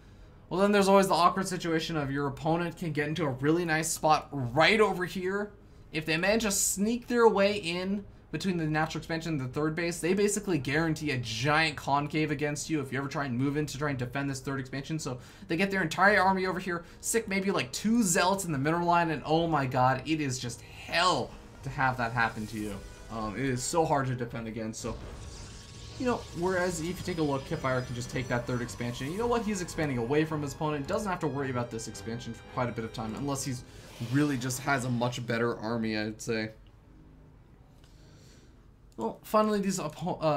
well, then there's always the awkward situation of your opponent can get into a really nice spot right over here. If they manage to sneak their way in between the natural expansion and the 3rd base, they basically guarantee a giant concave against you if you ever try and move in to try and defend this 3rd expansion. So they get their entire army over here, stick maybe like 2 Zealots in the middle line, and oh my god, it is just hell to have that happen to you. It is so hard to defend against. So, you know, whereas if you take a look, Qualifier can just take that third expansion. You know what? He's expanding away from his opponent. Doesn't have to worry about this expansion for quite a bit of time, unless he's really just has a much better army, I'd say. Well, finally, these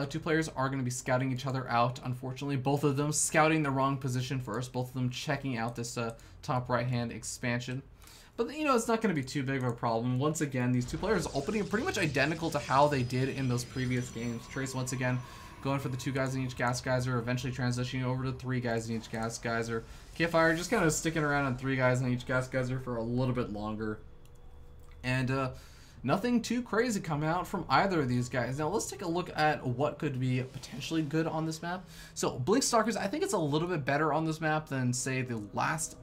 two players are going to be scouting each other out. Unfortunately, both of them scouting the wrong position first. Both of them checking out this top right-hand expansion. But, you know, it's not going to be too big of a problem. Once again, these two players opening pretty much identical to how they did in those previous games. Trace, once again, going for the 2 guys in each gas geyser, eventually transitioning over to 3 guys in each gas geyser. Qualifier just kind of sticking around on 3 guys in each gas geyser for a little bit longer. And nothing too crazy coming out from either of these guys. Now, let's take a look at what could be potentially good on this map. So, Blink Stalkers, I think it's a little bit better on this map than, say, the last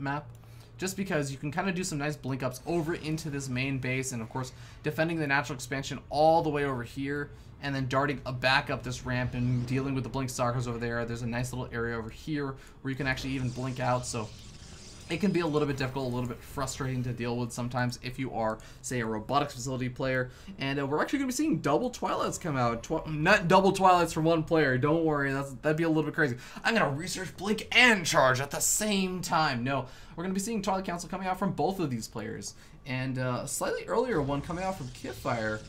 map. Just because you can kind of do some nice blink ups over into this main base, and of course defending the natural expansion all the way over here, and then darting back up this ramp and dealing with the blink stalkers over there. There's a nice little area over here where you can actually even blink out, so it can be a little bit difficult, a little bit frustrating to deal with sometimes if you are, say, a robotics facility player. And we're actually going to be seeing double Twilights come out. Not double Twilights from one player. Don't worry, that'd be a little bit crazy. I'm going to research Blink and Charge at the same time. No, we're going to be seeing Twilight Council coming out from both of these players. And a slightly earlier one coming out from Qualifier.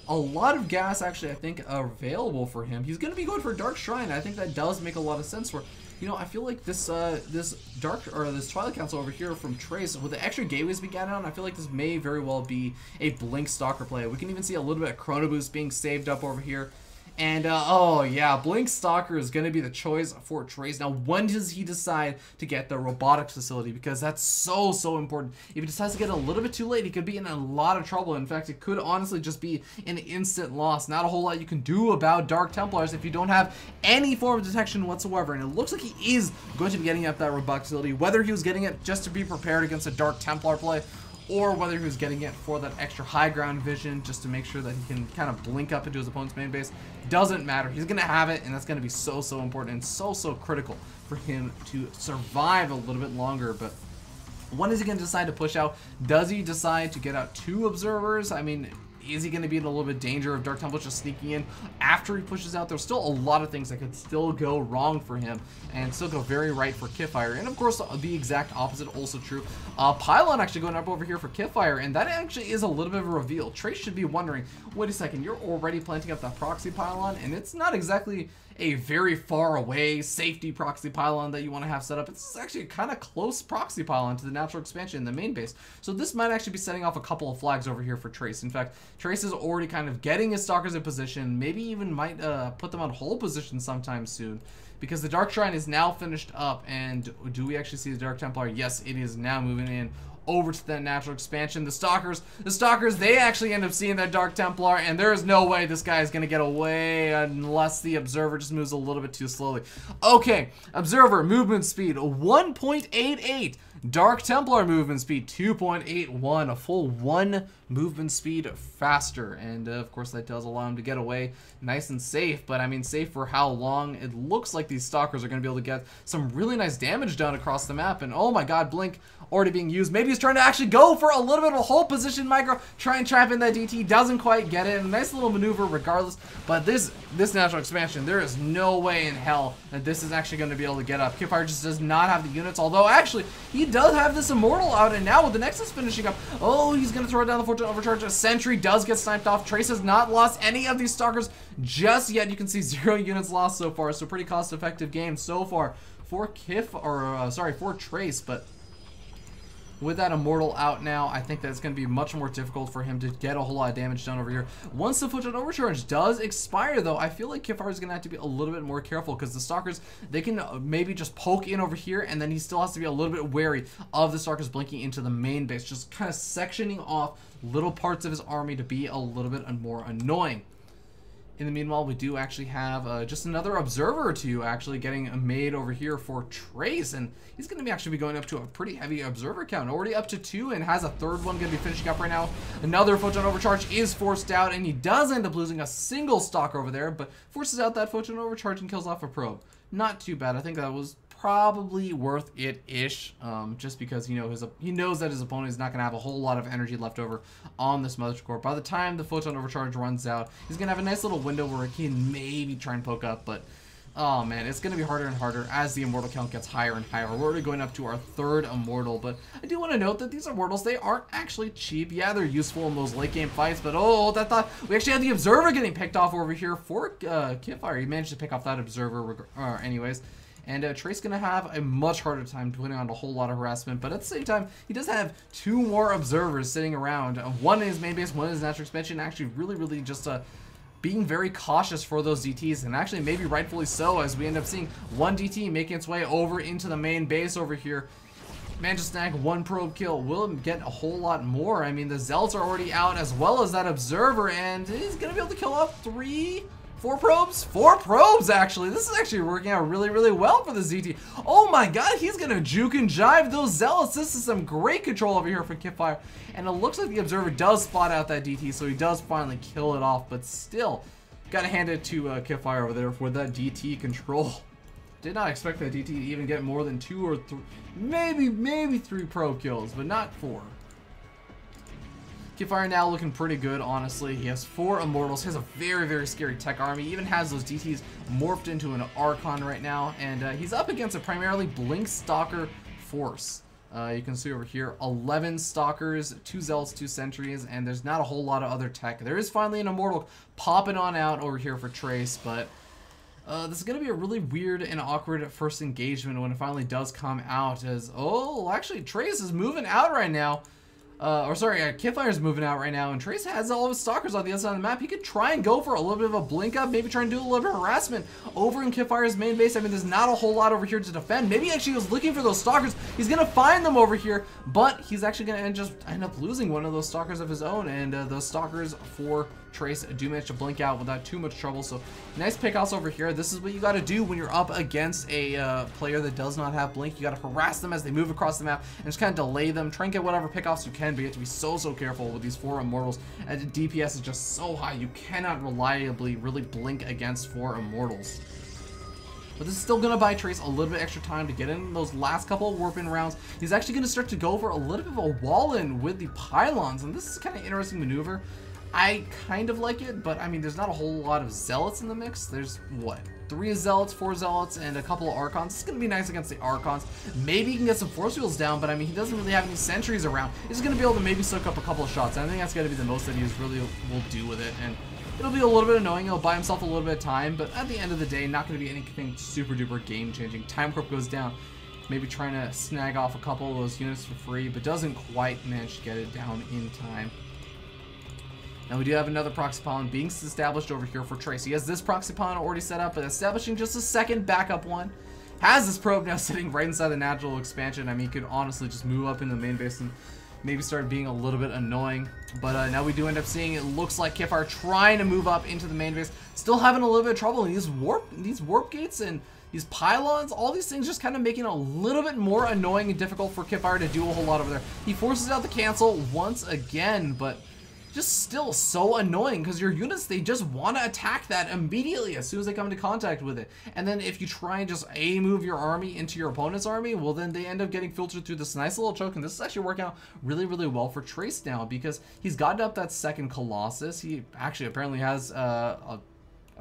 A lot of gas, actually, I think, available for him. He's going to be going for Dark Shrine. I think that does make a lot of sense for... You know, I feel like this this Twilight Council over here from Trace, with the extra gateways we got on, I feel like this may very well be a Blink Stalker play. We can even see a little bit of Chrono Boost being saved up over here. And, oh yeah, Blink Stalker is going to be the choice for Trace. Now, when does he decide to get the robotics facility? Because that's so, so important. If he decides to get a little bit too late, he could be in a lot of trouble. In fact, it could honestly just be an instant loss. Not a whole lot you can do about Dark Templars if you don't have any form of detection whatsoever. And it looks like he is going to be getting up that robotics facility, whether he was getting it just to be prepared against a Dark Templar play, or whether he was getting it for that extra high ground vision just to make sure that he can kind of blink up into his opponent's main base. Doesn't matter. He's going to have it, and that's going to be so, so important and so, so critical for him to survive a little bit longer. But when is he going to decide to push out? Does he decide to get out 2 observers? I mean, is he going to be in a little bit of danger of Dark Templars just sneaking in after he pushes out? There's still a lot of things that could still go wrong for him and still go very right for Qualifier. And of course, the exact opposite also true. Pylon actually going up over here for Qualifier, and that actually is a little bit of a reveal. Trace should be wondering, wait a second, you're already planting up that proxy pylon, and it's not exactly a very far away safety proxy pylon that you want to have set up. It's actually a kind of close proxy pylon to the natural expansion in the main base. So this might actually be setting off a couple of flags over here for Trace. In fact, Trace is already kind of getting his stalkers in position, maybe even might put them on hold position sometime soon, because the Dark Shrine is now finished up. And do we actually see the Dark Templar? Yes, it is now moving in over to that natural expansion. The stalkers, they actually end up seeing that Dark Templar, and there is no way this guy is going to get away unless the Observer just moves a little bit too slowly. Okay, Observer movement speed 1.88. Dark Templar movement speed 2.81, a full 1 movement speed faster, and of course that does allow him to get away nice and safe. But I mean, safe for how long? It looks like these stalkers are going to be able to get some really nice damage done across the map. And oh my god, Blink already being used. Maybe he's trying to actually go for a little bit of a hold position micro, try and trap in that DT, doesn't quite get it. A nice little maneuver regardless, but this natural expansion, there is no way in hell that this is actually going to be able to get up. Qualifier just does not have the units, although actually he does have this Immortal out, and now with the Nexus finishing up, oh, he's going to throw it down the Fortune Overcharge. A Sentry does get sniped off. Trace has not lost any of these stalkers just yet. You can see 0 units lost so far, so pretty cost-effective game so far for for Trace. But with that Immortal out now, I think that it's going to be much more difficult for him to get a whole lot of damage done over here. Once the Footnote Overcharge does expire, though, I feel like Qualifier is going to have to be a little bit more careful, because the Stalkers, they can maybe just poke in over here, and then he still has to be a little bit wary of the Stalkers blinking into the main base, just kind of sectioning off little parts of his army to be a little bit more annoying. In the meanwhile, we do actually have just another Observer or 2 actually getting made over here for Trace, and he's going to be actually going up to a pretty heavy Observer count, already up to 2, and has a 3rd one going to be finishing up right now. Another Photon Overcharge is forced out, and he does end up losing a single Stalker over there, but forces out that Photon Overcharge and kills off a Probe. Not too bad. I think that was probably worth it-ish, just because he knows that his opponent is not going to have a whole lot of energy left over on this Mother's Core. By the time the Photon Overcharge runs out, he's going to have a nice little window where he can maybe try and poke up, but oh man, it's going to be harder and harder as the Immortal count gets higher and higher. We're already going up to our 3rd Immortal, but I do want to note that these Immortals, they aren't actually cheap. Yeah, they're useful in those late game fights, but oh, that thought we actually had the Observer getting picked off over here for Qualifier. He managed to pick off that Observer anyways. And Trace going to have a much harder time putting on a whole lot of harassment, but at the same time, he does have 2 more Observers sitting around. One in his main base, one in his natural expansion, actually really just being very cautious for those DTs, and actually maybe rightfully so, as we end up seeing one DT making its way over into the main base over here. Managed to snag 1 probe kill. Will get a whole lot more. I mean, the Zealots are already out as well as that Observer, and he's going to be able to kill off 4 probes? 4 probes, actually. This is actually working out really well for the ZT. Oh my god, he's going to juke and jive those Zealots. This is some great control over here for Qualifier. And it looks like the Observer does spot out that DT, so he does finally kill it off. But still, got to hand it to Qualifier over there for that DT control. Did not expect that DT to even get more than 2 or 3, maybe 3 probe kills, but not 4. Qualifier now looking pretty good, honestly. He has 4 Immortals. He has a very scary tech army. He even has those DTs morphed into an Archon right now. And he's up against a primarily Blink Stalker force. You can see over here, 11 Stalkers, 2 Zealots, 2 Sentries, and there's not a whole lot of other tech. There is finally an Immortal popping on out over here for Trace, but this is going to be a really weird and awkward first engagement when it finally does come out. As, oh, actually, Trace is moving out right now. Qualifier is moving out right now, and Trace has all of his Stalkers on the other side of the map. He could try and go for a little bit of a blink up, maybe try and do a little bit of harassment over in Qualifier's main base. I mean, there's not a whole lot over here to defend. Maybe actually he was looking for those Stalkers. He's going to find them over here, but he's actually going to just end up losing one of those Stalkers of his own, and those Stalkers for Trace do manage to blink out without too much trouble. So nice pickoffs over here. This is what you got to do when you're up against a player that does not have blink. You got to harass them as they move across the map and just kind of delay them. Try and get whatever pickoffs you can, but you have to be so careful with these 4 Immortals. And the DPS is just so high, you cannot reliably really blink against 4 Immortals. But this is still going to buy Trace a little bit extra time to get in those last couple of warp-in rounds. He's actually going to start to go for a little bit of a wall-in with the pylons, and this is kind of interesting maneuver. I kind of like it, but I mean, there's not a whole lot of Zealots in the mix. There's, what, 3 Zealots, 4 Zealots, and a couple of Archons. It's going to be nice against the Archons. Maybe he can get some Force Wheels down, but I mean, he doesn't really have any sentries around. He's going to be able to maybe soak up a couple of shots. I think that's going to be the most that he really will do with it, and it'll be a little bit annoying. He'll buy himself a little bit of time, but at the end of the day, not going to be anything super duper game-changing. Time Corp goes down. Maybe trying to snag off a couple of those units for free, but doesn't quite manage to get it down in time. Now we do have another proxy pylon being established over here for Trace. He has this proxy pylon already set up, but establishing just a second backup one. Has this probe now sitting right inside the natural expansion. I mean, he could honestly just move up in the main base and maybe start being a little bit annoying. But now we do end up seeing, it looks like Qualifier trying to move up into the main base. Still having a little bit of trouble in these warp gates and these pylons, all these things just kind of making it a little bit more annoying and difficult for Qualifier to do a whole lot over there. He forces out the cancel once again, but just still so annoying because your units, they just want to attack that immediately as soon as they come into contact with it. And then if you try and just move your army into your opponent's army, well then they end up getting filtered through this nice little choke, and this is actually working out really well for Trace now because he's gotten up that second Colossus. He actually apparently has a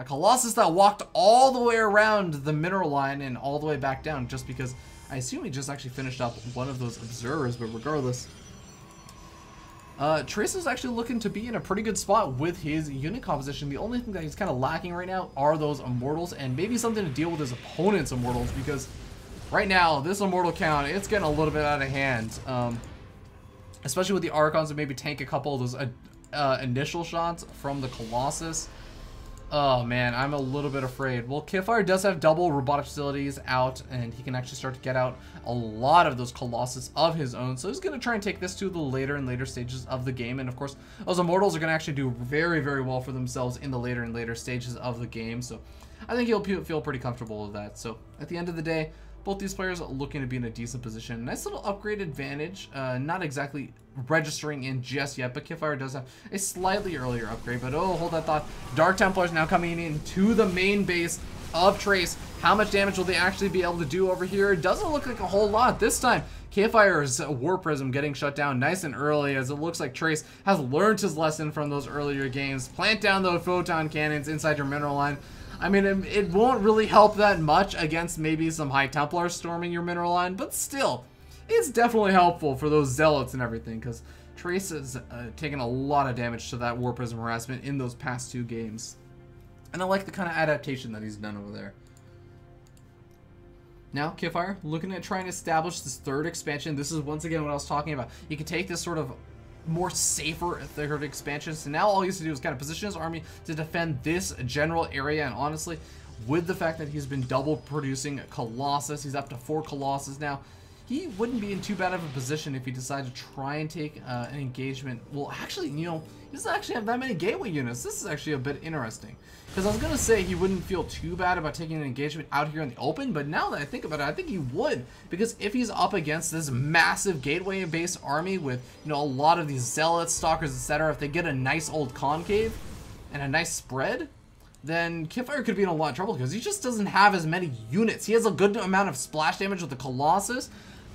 Colossus that walked all the way around the mineral line and all the way back down, just because I assume he just actually finished up one of those observers, but regardless, Trace is actually looking to be in a pretty good spot with his unit composition. The only thing that he's kind of lacking right now are those Immortals, and maybe something to deal with his opponent's Immortals, because right now, this Immortal count, it's getting a little bit out of hand. Especially with the Archons, that maybe tank a couple of those initial shots from the Colossus. Oh man, I'm a little bit afraid. Well, Qualifier does have double robotic facilities out, and he can actually start to get out a lot of those Colossus of his own. So he's going to try and take this to the later and later stages of the game. And of course, those Immortals are going to actually do very well for themselves in the later and later stages of the game. So I think he'll feel pretty comfortable with that. So at the end of the day, both these players are looking to be in a decent position. Nice little upgrade advantage. Not exactly registering in just yet, but Qualifier does have a slightly earlier upgrade. But oh, hold that thought. Dark Templars now coming in to the main base of Trace. How much damage will they actually be able to do over here? It doesn't look like a whole lot this time. Qualifiers War Prism getting shut down nice and early, as it looks like Trace has learned his lesson from those earlier games. Plant down those photon cannons inside your mineral line. I mean, it won't really help that much against maybe some High Templars storming your mineral line, but still, it's definitely helpful for those zealots and everything, because Trace has taken a lot of damage to that War Prism harassment in those past 2 games. And I like the kind of adaptation that he's done over there. Now, Qualifier, looking at trying to establish this 3rd expansion. This is once again what I was talking about. You can take this sort of more safer 3rd expansion. So now all he has to do is kind of position his army to defend this general area. And honestly, with the fact that he's been double producing Colossus, he's up to 4 Colossus now, he wouldn't be in too bad of a position if he decided to try and take an engagement. Well, actually, you know, he doesn't actually have that many gateway units. This is actually a bit interesting. Because I was going to say he wouldn't feel too bad about taking an engagement out here in the open, but now that I think about it, I think he would. Because if he's up against this massive gateway-based army with, you know, a lot of these zealots, stalkers, etc., if they get a nice old concave and a nice spread, then Qualifier could be in a lot of trouble because he just doesn't have as many units. He has a good amount of splash damage with the Colossus,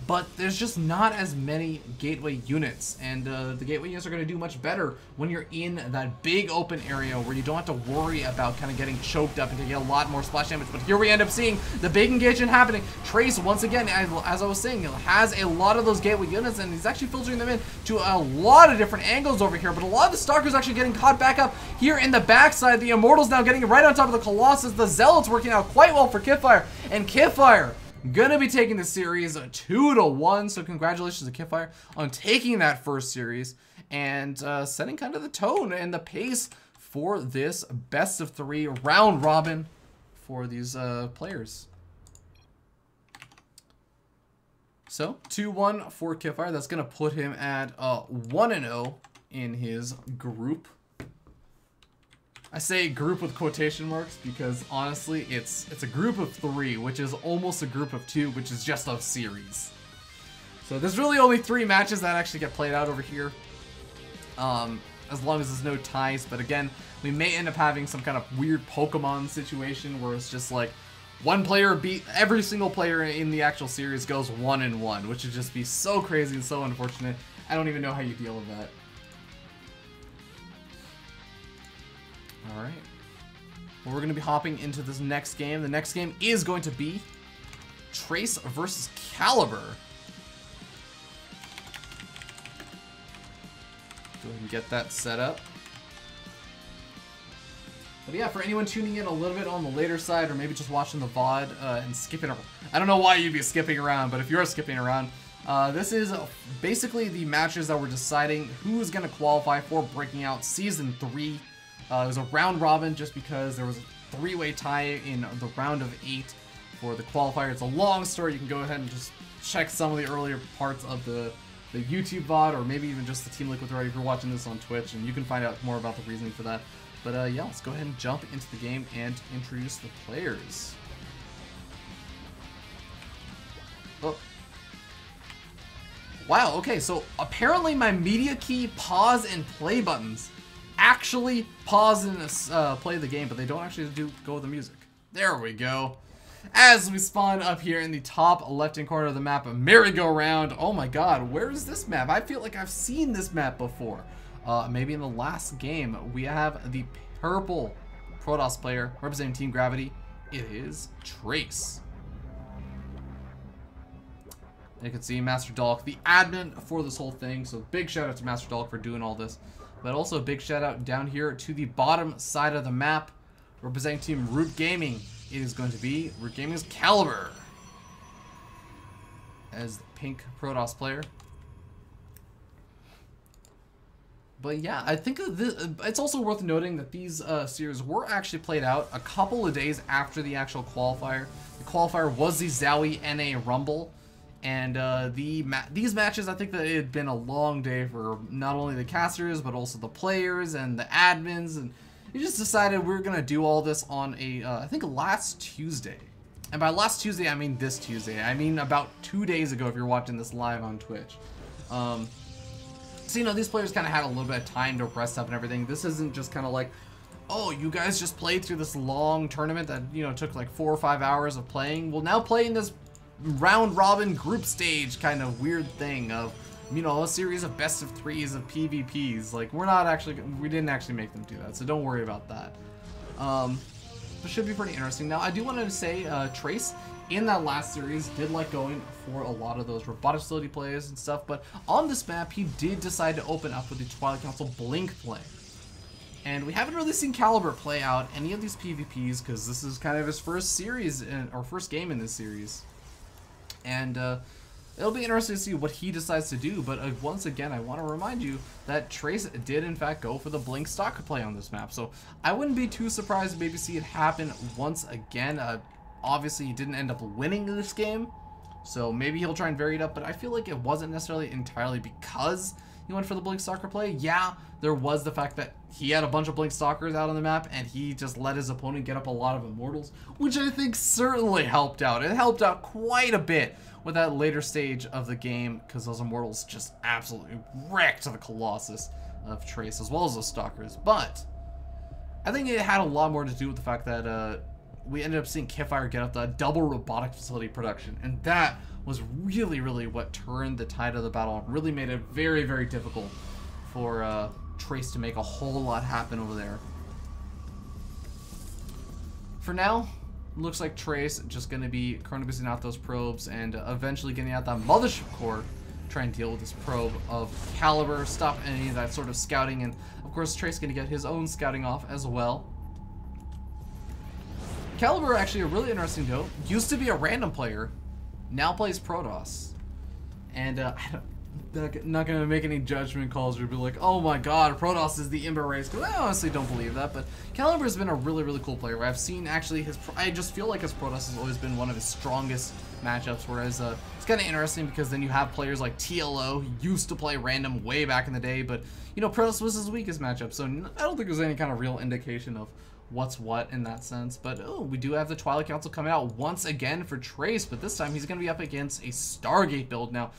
but there's just not as many gateway units, and the gateway units are going to do much better when you're in that big open area where you don't have to worry about kind of getting choked up and taking a lot more splash damage. But here we end up seeing the big engagement happening. Trace, once again, as I was saying, has a lot of those gateway units, and he's actually filtering them in to a lot of different angles over here, but a lot of the Stalkers actually getting caught back up here in the backside. The Immortals now getting right on top of the Colossus. The Zealots working out quite well for Qualifier, and Qualifier gonna be taking the series 2-1, so congratulations to Qualifier on taking that first series and setting kind of the tone and the pace for this best of 3 round robin for these players. So 2-1 for Qualifier. That's gonna put him at 1-0 in his group. I say group with quotation marks because honestly, it's a group of 3, which is almost a group of 2, which is just a series. So there's really only 3 matches that actually get played out over here, as long as there's no ties. But again, we may end up having some kind of weird Pokemon situation where it's just like one player beat every single player in the actual series goes 1-1, which would just be so crazy and so unfortunate. I don't even know how you deal with that. Alright, well, we're going to be hopping into this next game. The next game is going to be Trace versus Caliber. Go ahead and get that set up. But yeah, for anyone tuning in a little bit on the later side, or maybe just watching the VOD and skipping around. I don't know why you'd be skipping around, but if you're skipping around, this is basically the matches that we're deciding who is going to qualify for breaking out Season 3. It was a round robin just because there was a 3-way tie in the round of 8 for the qualifier. It's a long story. You can go ahead and just check some of the earlier parts of the YouTube VOD, or maybe even just the Team Liquid Thread if you're watching this on Twitch, and you can find out more about the reasoning for that. But yeah, let's go ahead and jump into the game and introduce the players. Oh. Wow, okay, so apparently my media key pause and play buttons actually pause and play the game, but they don't actually go with the music. There we go. As we spawn up here in the top left-hand corner of the map, a merry-go-round. Oh my god, where is this map? I feel like I've seen this map before. Maybe in the last game. We have the purple Protoss player representing Team Gravity. It is Trace. You can see Master Dalk, the admin for this whole thing. So big shout out to Master Dalk for doing all this. But also a big shout out down here to the bottom side of the map, representing Team Root Gaming. It is going to be Root Gaming's Caliber as the pink Protoss player. But yeah, I think it's also worth noting that these series were actually played out a couple of days after the actual qualifier. The qualifier was the Zowie NA Rumble. And these matches, I think that it had been a long day for not only the casters, but also the players and the admins. And we just decided we were going to do all this on I think last Tuesday. And by last Tuesday, I mean this Tuesday. I mean about 2 days ago if you're watching this live on Twitch. So, you know, these players kind of had a little bit of time to rest up and everything. This isn't just kind of like oh, you guys just played through this long tournament that, you know, took like 4 or 5 hours of playing. We'll now play in this round robin group stage kind of weird thing of, you know, a series of best of 3s of PvPs. Like, we didn't actually make them do that, so don't worry about that. It should be pretty interesting. Now, I do want to say, Trace, in that last series, did like going for a lot of those robotic facility plays and stuff, but on this map, he did decide to open up with the Twilight Council Blink play. And we haven't really seen Caliber play out any of these PvPs, because this is kind of his first series, or first game in this series. And, it'll be interesting to see what he decides to do, but once again, I want to remind you that Trace did in fact go for the Blink Stalker play on this map, so I wouldn't be too surprised to maybe see it happen once again. Obviously, he didn't end up winning this game, so maybe he'll try and vary it up, but I feel like it wasn't necessarily entirely because he went for the Blink Stalker play. Yeah, there was the fact that he had a bunch of Blink Stalkers out on the map, and he just let his opponent get up a lot of Immortals, which I think certainly helped out. It helped out quite a bit with that later stage of the game, because those Immortals just absolutely wrecked the Colossus of Trace, as well as those Stalkers. But I think it had a lot more to do with the fact that we ended up seeing Qualifier get up the double robotic facility production, and that was really, really what turned the tide of the battle and really made it very, very difficult for Trace to make a whole lot happen over there. For now, looks like Trace just going to be chrono boosting out those probes and eventually getting out that mothership core, try and deal with this probe of Caliber, stop any of that sort of scouting, and of course Trace going to get his own scouting off as well. Caliber, actually a really interesting note, used to be a random player, now plays Protoss, and not going to make any judgment calls or be like, oh my god, Protoss is the Ember race, because I honestly don't believe that, but Caliber has been a really, really cool player. I've seen actually I just feel like his Protoss has always been one of his strongest matchups, whereas it's kind of interesting because then you have players like TLO, who used to play random way back in the day, but, you know, Protoss was his weakest matchup, so I don't think there's any kind of real indication of what's what in that sense. But oh, we do have the Twilight Council coming out once again for Trace, but this time he's going to be up against a Stargate build. Now,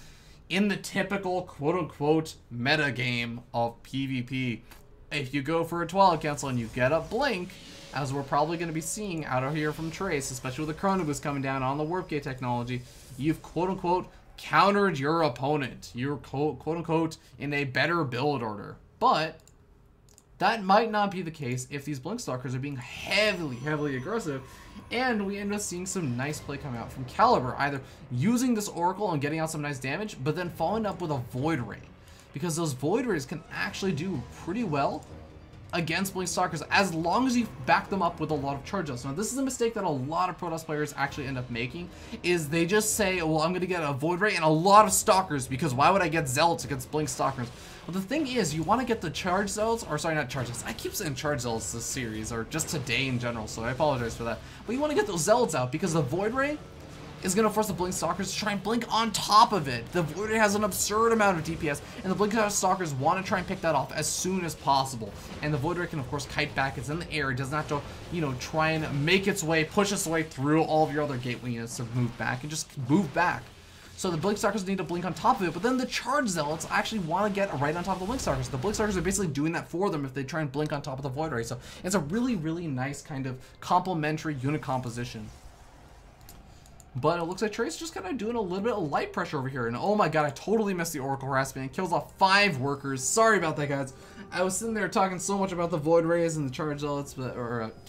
in the typical quote-unquote meta game of PvP, if you go for a Twilight Council and you get a Blink, as we're probably going to be seeing out of here from Trace, especially with the Chrono Boost coming down on the Warp Gate technology, you've quote-unquote countered your opponent. You're quote-unquote in a better build order. But that might not be the case if these Blink Stalkers are being heavily, heavily aggressive, and we end up seeing some nice play coming out from Caliber, either using this Oracle and getting out some nice damage, but then following up with a Void Ray, because those Void Rays can actually do pretty well against Blink Stalkers as long as you back them up with a lot of charge ups. Now, this is a mistake that a lot of Protoss players actually end up making, is they just say, well, I'm going to get a Void Ray and a lot of Stalkers, because why would I get Zealots against Blink Stalkers? Well, the thing is, you want to get the Charge Zealots, or sorry, not Charge Zealots, I keep saying Charge Zealots this series, or just today in general, so I apologize for that. But you want to get those Zealots out, because the Void Ray is going to force the Blink Stalkers to try and blink on top of it. The Void Ray has an absurd amount of DPS, and the Blink Stalkers want to try and pick that off as soon as possible. And the Void Ray can, of course, kite back. It's in the air. It doesn't have to, you know, try and make its way, push its way through all of your other gateway units to move back, and just move back. So the Blink Stalkers need to blink on top of it, but then the Charge Zealots actually want to get right on top of the Blink Stalkers. The Blink Stalkers are basically doing that for them if they try and blink on top of the Void Ray. So it's a really, really nice kind of complementary unit composition. But it looks like Trace just kind of doing a little bit of light pressure over here. And oh my god, I totally missed the Oracle harassment. It kills off 5 workers. Sorry about that, guys. I was sitting there talking so much about the Void Rays and the Charge Zealots, but,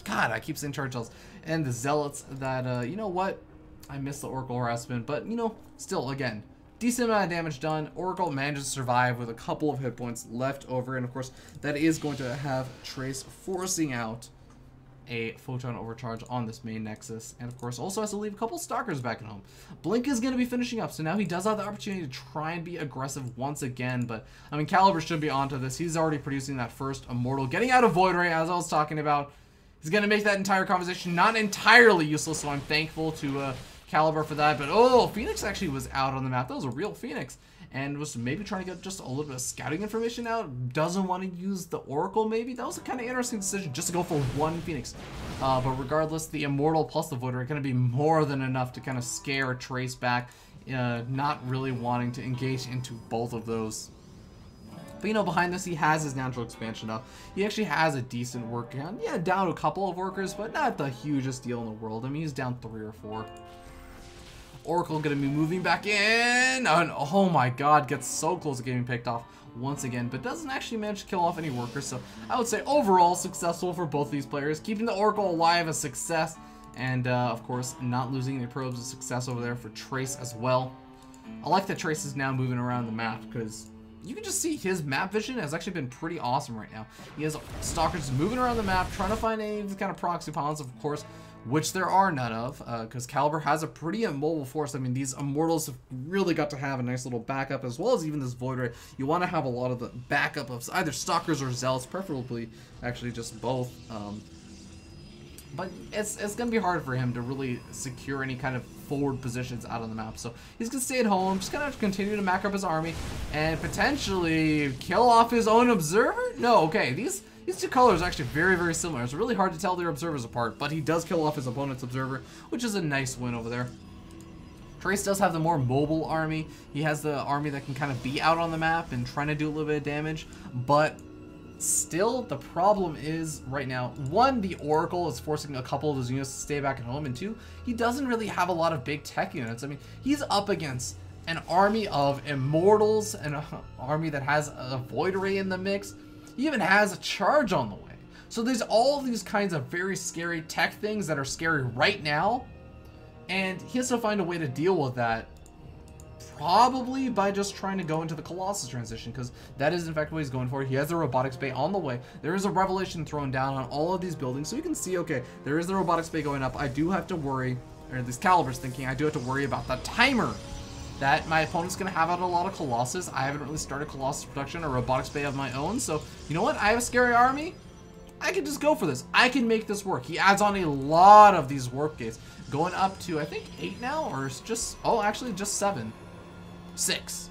god, I keep saying Charge Zealots, and the Zealots that, you know what? I missed the Oracle harassment, but, you know, still, again, decent amount of damage done. Oracle manages to survive with a couple of hit points left over, and of course, that is going to have Trace forcing out a Photon Overcharge on this main Nexus, and of course, also has to leave a couple Stalkers back at home. Blink is going to be finishing up, so now he does have the opportunity to try and be aggressive once again, but, I mean, Caliber should be onto this. He's already producing that first Immortal, getting out of Void Ray, as I was talking about. He's going to make that entire conversation not entirely useless, so I'm thankful to, Caliber for that. But oh, Phoenix actually was out on the map. That was a real Phoenix, and was maybe trying to get just a little bit of scouting information out. Doesn't want to use the Oracle, maybe. That was a kind of interesting decision, just to go for one Phoenix. But regardless, the Immortal plus the Void are going to be more than enough to kind of scare Trace back, not really wanting to engage into both of those. But, you know, behind this, he has his natural expansion up. He actually has a decent work count. Yeah, down to a couple of workers, but not the hugest deal in the world. I mean, he's down 3 or 4. Oracle going to be moving back in. And, oh my god, gets so close to getting picked off once again, but doesn't actually manage to kill off any workers. So I would say overall successful for both these players. Keeping the Oracle alive a success. And, of course, not losing any probes is a success over there for Trace as well. I like that Trace is now moving around the map because you can just see his map vision has actually been pretty awesome right now. He has stalkers moving around the map, trying to find any kind of proxy pawns, of course, which there are none of, because Caliber has a pretty immobile force. I mean, these Immortals have really got to have a nice little backup, as well as even this Void Ray. You want to have a lot of the backup of either Stalkers or Zealots, preferably actually just both. But it's going to be hard for him to really secure any kind of forward positions out on the map. So he's going to stay at home, just going to continue to mac up his army, and potentially kill off his own Observer? No, okay, these two colors are actually very, very similar. It's really hard to tell their Observers apart, but he does kill off his opponent's Observer, which is a nice win over there. Trace does have the more mobile army. He has the army that can kind of be out on the map and trying to do a little bit of damage, but still, the problem is, right now, 1, the Oracle is forcing a couple of his units to stay back at home, and 2, he doesn't really have a lot of big tech units. I mean, he's up against an army of Immortals, and an army that has a Void Ray in the mix. He even has a charge on the way. So there's all these kinds of very scary tech things that are scary right now, and he has to find a way to deal with that. Probably by just trying to go into the Colossus transition, because that is in fact what he's going for. He has the Robotics Bay on the way. There is a Revelation thrown down on all of these buildings, so you can see, okay, there is the Robotics Bay going up. I do have to worry, or at least Caliber's thinking, I do have to worry about the timer that my opponent's going to have out a lot of Colossus. I haven't really started Colossus production or Robotics Bay of my own, so you know what? I have a scary army. I can just go for this. I can make this work. He adds on a lot of these warp gates, going up to, I think, 8 now, or just, oh, actually just 7. 6.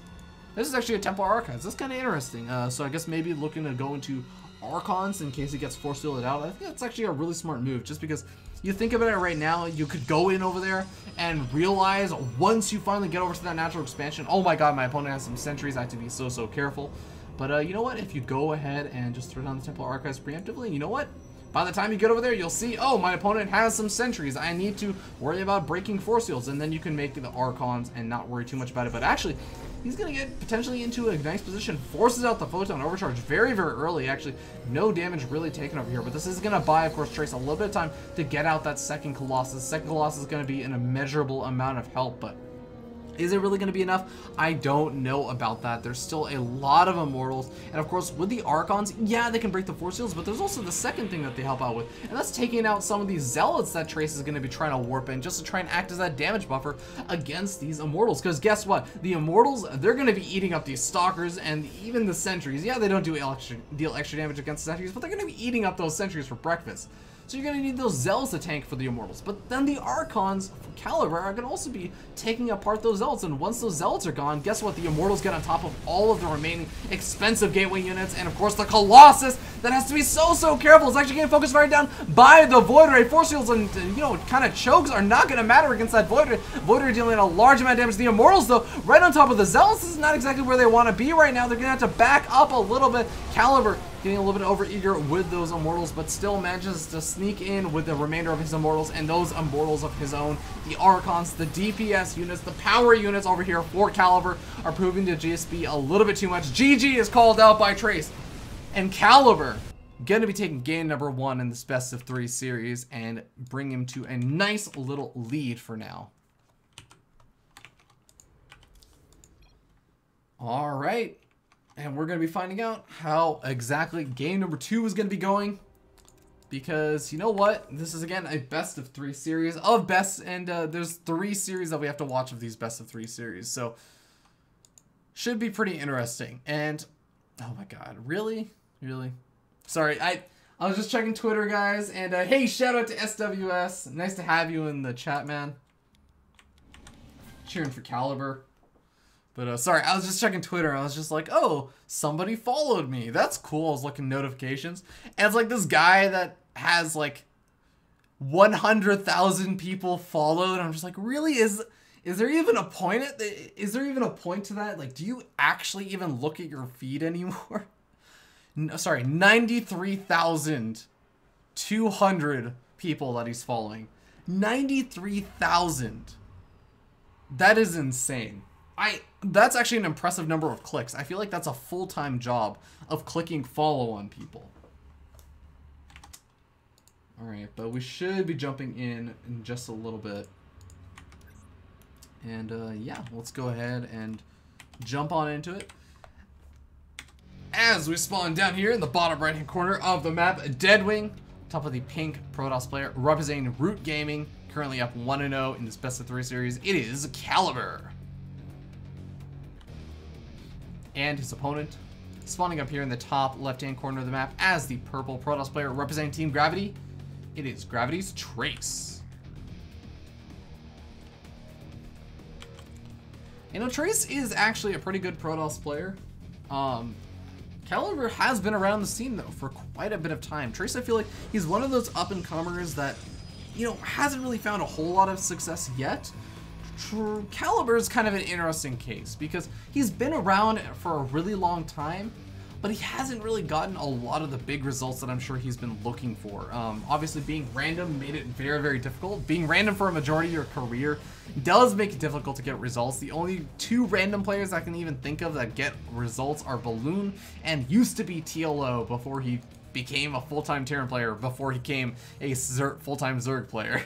This is actually a Templar Archives. That's kind of interesting. So I guess maybe looking to go into Archons in case he gets force fielded out. I think that's actually a really smart move, just because you think about it right now, you could go in over there and realize once you finally get over to that natural expansion, oh my god, my opponent has some sentries. I have to be so careful. But you know what? If you go ahead and just throw down the Templar Archives preemptively, you know what? By the time you get over there, you'll see, oh, my opponent has some sentries. I need to worry about breaking force fields, and then you can make the Archons and not worry too much about it. But actually, he's going to get potentially into a nice position, forces out the Photon Overcharge very, very early. Actually, no damage really taken over here, but this is going to buy, of course, Trace a little bit of time to get out that second Colossus. Second Colossus is going to be an immeasurable amount of help, but is it really going to be enough? I don't know about that. There's still a lot of Immortals. And of course, with the Archons, yeah, they can break the force fields, but there's also the second thing that they help out with. And that's taking out some of these Zealots that Trace is going to be trying to warp in just to try and act as that damage buffer against these Immortals. Because guess what? The Immortals, they're going to be eating up these Stalkers and even the Sentries. Yeah, they don't deal extra damage against the Sentries, but they're going to be eating up those Sentries for breakfast. So you're going to need those Zealots to tank for the Immortals. But then the Archons for Caliber are going to also be taking apart those Zealots. And once those Zealots are gone, guess what? The Immortals get on top of all of the remaining expensive gateway units. And of course, the Colossus that has to be so careful. It's actually getting focused right down by the Void Ray. Force fields and, you know, kind of chokes are not going to matter against that Void Ray. Void Ray dealing a large amount of damage to the Immortals, though, right on top of the Zealots. This is not exactly where they want to be right now. They're going to have to back up a little bit. Caliber getting a little bit overeager with those Immortals, but still manages to sneak in with the remainder of his Immortals and those Immortals of his own. The Archons, the DPS units, the power units over here for Caliber are proving to just be a little bit too much. GG is called out by Trace. And Caliber going to be taking game number 1 in this best of 3 series and bring him to a nice little lead for now. All right. And we're going to be finding out how exactly game number 2 is going to be going. Because, you know what? This is, again, a best of 3 series of best. And there's 3 series that we have to watch of these best of 3 series. So, should be pretty interesting. And, oh my god, really? Really? Sorry, I was just checking Twitter, guys. And, hey, shout out to SWS. Nice to have you in the chat, man. Cheering for Caliber. But, sorry, I was just checking Twitter. I was just like, oh, somebody followed me. That's cool. I was looking notifications. And it's like this guy that has, like, 100,000 people followed. And I'm just like, really? Is Is there even a point is there even a point to that? Like, do you actually even look at your feed anymore? No, sorry, 93,200 people that he's following. 93,000. That is insane. That's actually an impressive number of clicks. I feel like that's a full-time job of clicking follow on people. Alright, but we should be jumping in just a little bit. And yeah, let's go ahead and jump on into it. As we spawn down here in the bottom right hand corner of the map, Deadwing, top of the pink Protoss player, representing Root Gaming, currently up 1-0 in this best of 3 series. It is Caliber. And his opponent, spawning up here in the top left hand corner of the map as the purple Protoss player, representing Team Gravity. It is Gravity's Trace. You know, Trace is actually a pretty good Protoss player. Caliber has been around the scene, though, for quite a bit of time. Trace, I feel like he's one of those up-and-comers that, you know, hasn't really found a whole lot of success yet. Caliber is kind of an interesting case because he's been around for a really long time, but he hasn't really gotten a lot of the big results that I'm sure he's been looking for. Obviously, being random made it very, very difficult. Being random for a majority of your career does make it difficult to get results. The only 2 random players I can even think of that get results are Balloon and used to be TLO before he became a full-time Terran player, before he became a full-time Zerg player.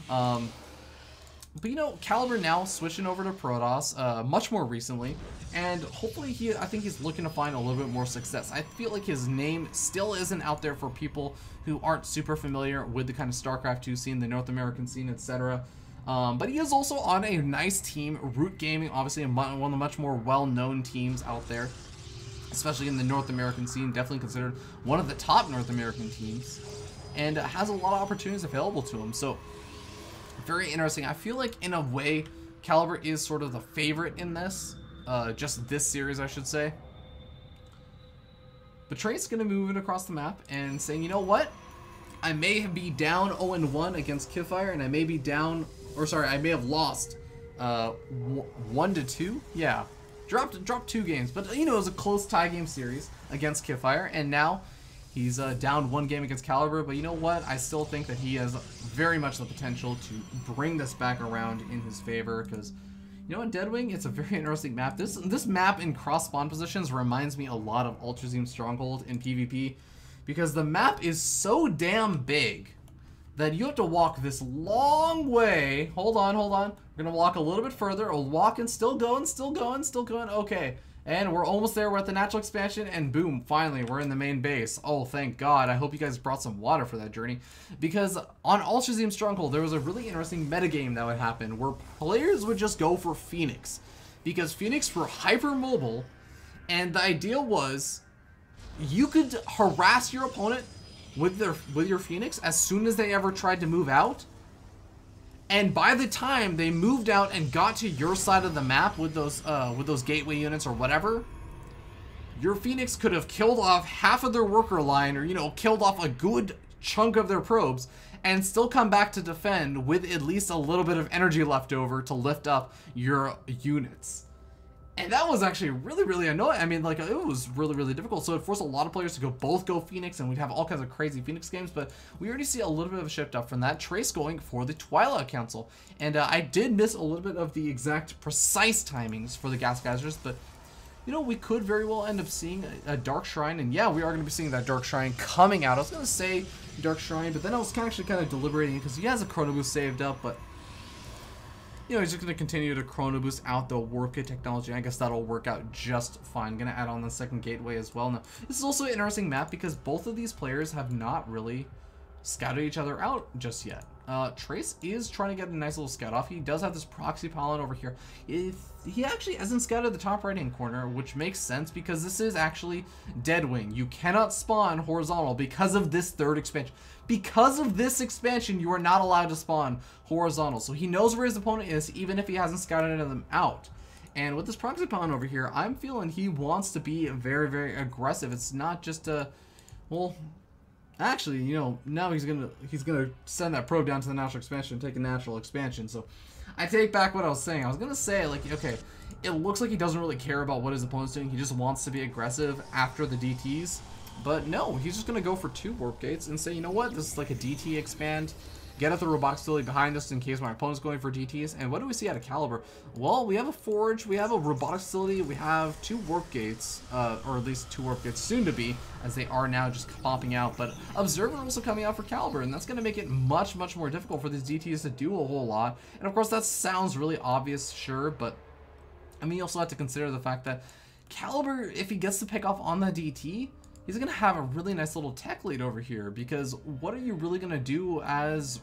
But you know, Caliber now switching over to Protoss much more recently, and hopefully I think he's looking to find a little bit more success. I feel like his name still isn't out there for people who aren't super familiar with the kind of StarCraft 2 scene, the North American scene, etc. But he is also on a nice team, Root Gaming, obviously one of the much more well-known teams out there, especially in the North American scene, definitely considered one of the top North American teams, and has a lot of opportunities available to him. So very interesting. I feel like in a way Caliber is sort of the favorite in this, just this series I should say. But Trace going to move it across the map and saying, you know what, I may be down 0-1 against Qualifier, and I may be down, or sorry, I may have lost 1-2. Yeah, dropped 2 games, but you know, it was a close tie game series against Qualifier, and now he's down 1 game against Caliber. But you know what, I still think that he has very much the potential to bring this back around in his favor, because you know, in Deadwing, it's a very interesting map. This map in cross spawn positions reminds me a lot of Ultrazine Stronghold in PvP, because the map is so damn big that you have to walk this long way. Hold on. We're gonna walk a little bit further. We'll walk and still going. Okay. And we're almost there. We're at the natural expansion, and boom, finally, we're in the main base. Oh, thank God. I hope you guys brought some water for that journey, because on Ultrazine Stronghold, there was a really interesting metagame that would happen where players would just go for Phoenix, because Phoenix were hyper mobile, and the idea was you could harass your opponent with your Phoenix as soon as they ever tried to move out. And by the time they moved out and got to your side of the map with those gateway units or whatever, your Phoenix could have killed off half of their worker line, or, you know, killed off a good chunk of their probes, and still come back to defend with at least a little bit of energy left over to lift up your units. And that was actually really, really annoying. I mean, like, it was really, really difficult. So it forced a lot of players to both go Phoenix, and we'd have all kinds of crazy Phoenix games. But we already see a little bit of a shift up from that. Trace going for the Twilight Council. And I did miss a little bit of the exact precise timings for the Gas Geysers, but you know, we could very well end up seeing a Dark Shrine. And yeah, we are going to be seeing that Dark Shrine coming out. I was going to say Dark Shrine, but then I was actually kind of deliberating, because he has a Chrono Boost saved up, but you know, he's just going to continue to Chrono Boost out the Warp Kit technology. I guess that'll work out just fine. Going to add on the second gateway as well. Now, this is also an interesting map because both of these players have not really scouted each other out just yet. Trace is trying to get a nice little scout off. He does have this proxy pylon over here. He actually hasn't scouted the top right hand corner, which makes sense because this is actually Deadwing. You cannot spawn horizontal because of this 3rd expansion. Because of this expansion, you are not allowed to spawn horizontal. So he knows where his opponent is, even if he hasn't scouted them out. And with this proxy pylon over here, I'm feeling he wants to be very, very aggressive. It's not just a, well, actually, you know, now he's gonna send that probe down to the natural expansion and take a natural expansion. So I take back what I was saying. I was gonna say, like, okay, it looks like he doesn't really care about what his opponent's doing. He just wants to be aggressive after the DTs. But no, he's just gonna go for 2 warp gates and say, you know what, this is like a DT expand. Get up the robotic facility behind us in case my opponent's going for DTs. And what do we see out of Caliber? Well, we have a forge, we have a robotic facility, we have 2 warp gates, or at least 2 warp gates soon to be, as they are now just popping out. But Observer also coming out for Caliber, and that's going to make it much, much more difficult for these DTs to do a whole lot. And of course, that sounds really obvious, sure, but I mean, you also have to consider the fact that Caliber, if he gets to pick off on the DT, he's going to have a really nice little tech lead over here, because what are you really going to do as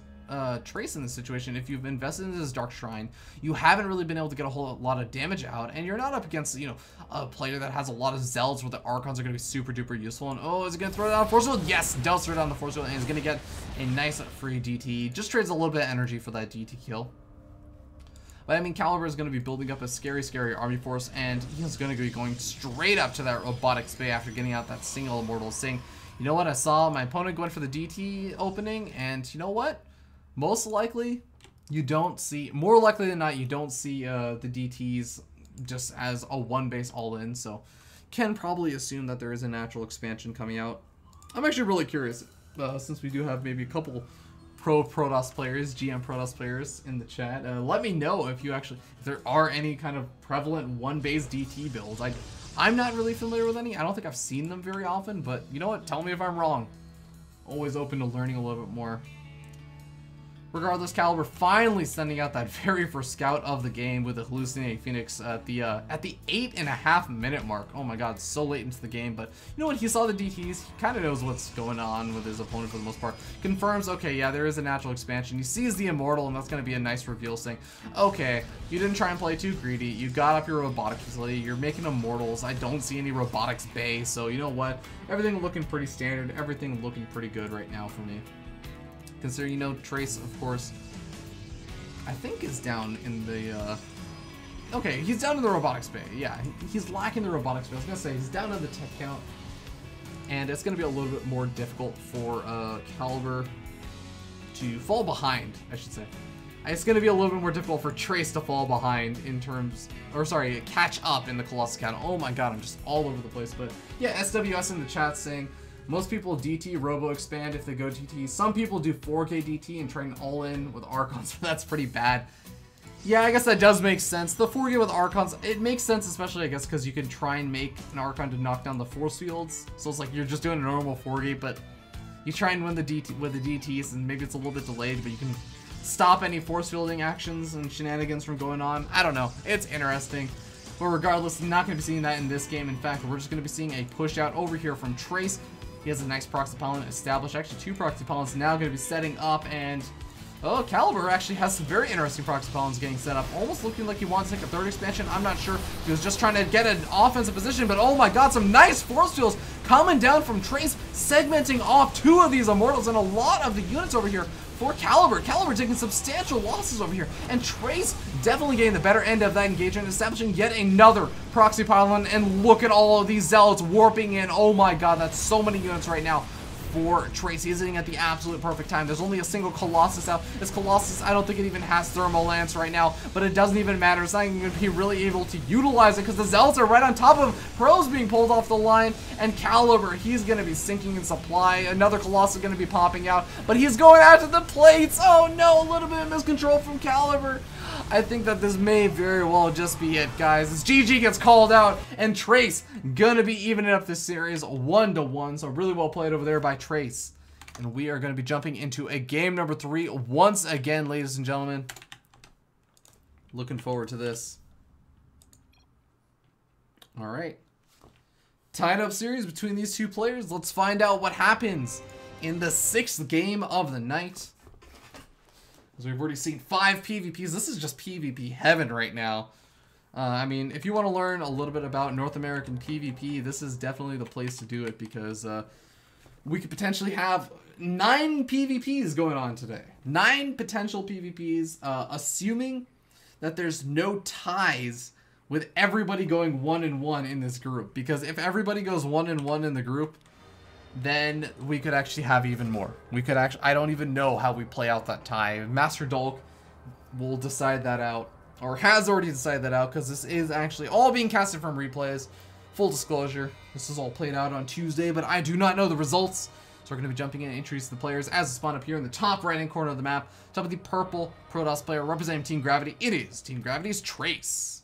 Trace in this situation? If you've invested in this Dark Shrine, you haven't really been able to get a whole lot of damage out, and you're not up against, you know, a player that has a lot of Zealots where the Archons are going to be super duper useful. And oh, is he going to throw it down the force field? Yes, does throw it down the force field, and he's going to get a nice free DT. Just trades a little bit of energy for that DT kill. But I mean, Caliber is going to be building up a scary, scary army force, and he's going to be going straight up to that robotics bay after getting out that single immortal, saying, you know what, I saw my opponent going for the DT opening, and you know what? Most likely, you don't see, more likely than not, you don't see the DTs just as a 1 base all-in, so can probably assume that there is a natural expansion coming out. I'm actually really curious, since we do have maybe a couple protoss players, GM protoss players in the chat. Let me know if there are any kind of prevalent 1 base DT builds. I'm not really familiar with any. I don't think I've seen them very often, but you know what? Tell me if I'm wrong. Always open to learning a little bit more. Regardless, Caliber finally sending out that very first scout of the game with the Hallucinating Phoenix at the 8.5 minute mark. Oh my god, so late into the game, but you know what? He saw the DTs. He kind of knows what's going on with his opponent for the most part. Confirms, okay, yeah, there is a natural expansion. He sees the Immortal, and that's going to be a nice reveal saying, okay, you didn't try and play too greedy. You got up your robotic facility. You're making Immortals. I don't see any robotics bay, so you know what? Everything looking pretty standard. Everything looking pretty good right now for me. Considering, you know, Trace, of course, I think is down in the, okay, he's down in the robotics bay. Yeah, he's lacking the robotics bay. I was going to say, he's down in the tech count. And it's going to be a little bit more difficult for Caliber to fall behind, I should say. It's going to be a little bit more difficult for Trace to fall behind in terms, or sorry, catch up in the Colossus count. Oh my god, I'm just all over the place. But yeah, SWS in the chat saying, most people DT Robo expand if they go DT. Some people do 4K DT and train all in with Archons. That's pretty bad. Yeah, I guess that does make sense. The 4K with Archons, it makes sense, especially I guess because you can try and make an Archon to knock down the force fields. So it's like you're just doing a normal 4K, but you try and win the DT with the DTs, and maybe it's a little bit delayed, but you can stop any force fielding actions and shenanigans from going on. I don't know. It's interesting. But regardless, not going to be seeing that in this game. In fact, we're just going to be seeing a push out over here from Trace. He has a nice proxy pylon established. Actually, 2 proxy pylons now going to be setting up, and oh, Caliber actually has some very interesting proxy pylons getting set up. Almost looking like he wants to take a 3rd expansion. I'm not sure. He was just trying to get an offensive position, but oh my god, some nice force fields coming down from Trace, segmenting off 2 of these Immortals and a lot of the units over here for Caliber. Caliber taking substantial losses over here, and Trace definitely getting the better end of that engagement, establishing yet another proxy pylon, and look at all of these Zealots warping in. Oh my god, that's so many units right now for Trace. He's hitting at the absolute perfect time. There's only a single Colossus out. This Colossus, I don't think it even has Thermal Lance right now, but it doesn't even matter. It's not even going to be really able to utilize it because the Zealots are right on top of him. Pros being pulled off the line, and Caliber, he's going to be sinking in supply. Another Colossus is going to be popping out, but he's going after the plates. Oh no, a little bit of miscontrol from Caliber. I think that this may very well just be it, guys. As GG gets called out, and Trace gonna be evening up this series 1-1. So really well played over there by Trace. And we are gonna be jumping into a game number 3 once again, ladies and gentlemen. Looking forward to this. All right. Tied up series between these 2 players. Let's find out what happens in the 6th game of the night. As we've already seen 5 PvPs. This is just PvP heaven right now. I mean, if you want to learn a little bit about North American PvP, this is definitely the place to do it, because we could potentially have 9 PvPs going on today. 9 potential PvPs, assuming that there's no ties with everybody going 1-1 in this group. Because if everybody goes 1-1 in the group, then we could actually have even more. We could actually, I don't even know how we play out that tie. Master Dolk will decide that out, or has already decided that out, because this is actually all being casted from replays. Full disclosure, this is all played out on Tuesday, but I do not know the results. So we're going to be jumping in and introducing the players as they spawn up here in the top right-hand corner of the map. Top of the purple protoss player representing Team Gravity. It is Team Gravity's Trace.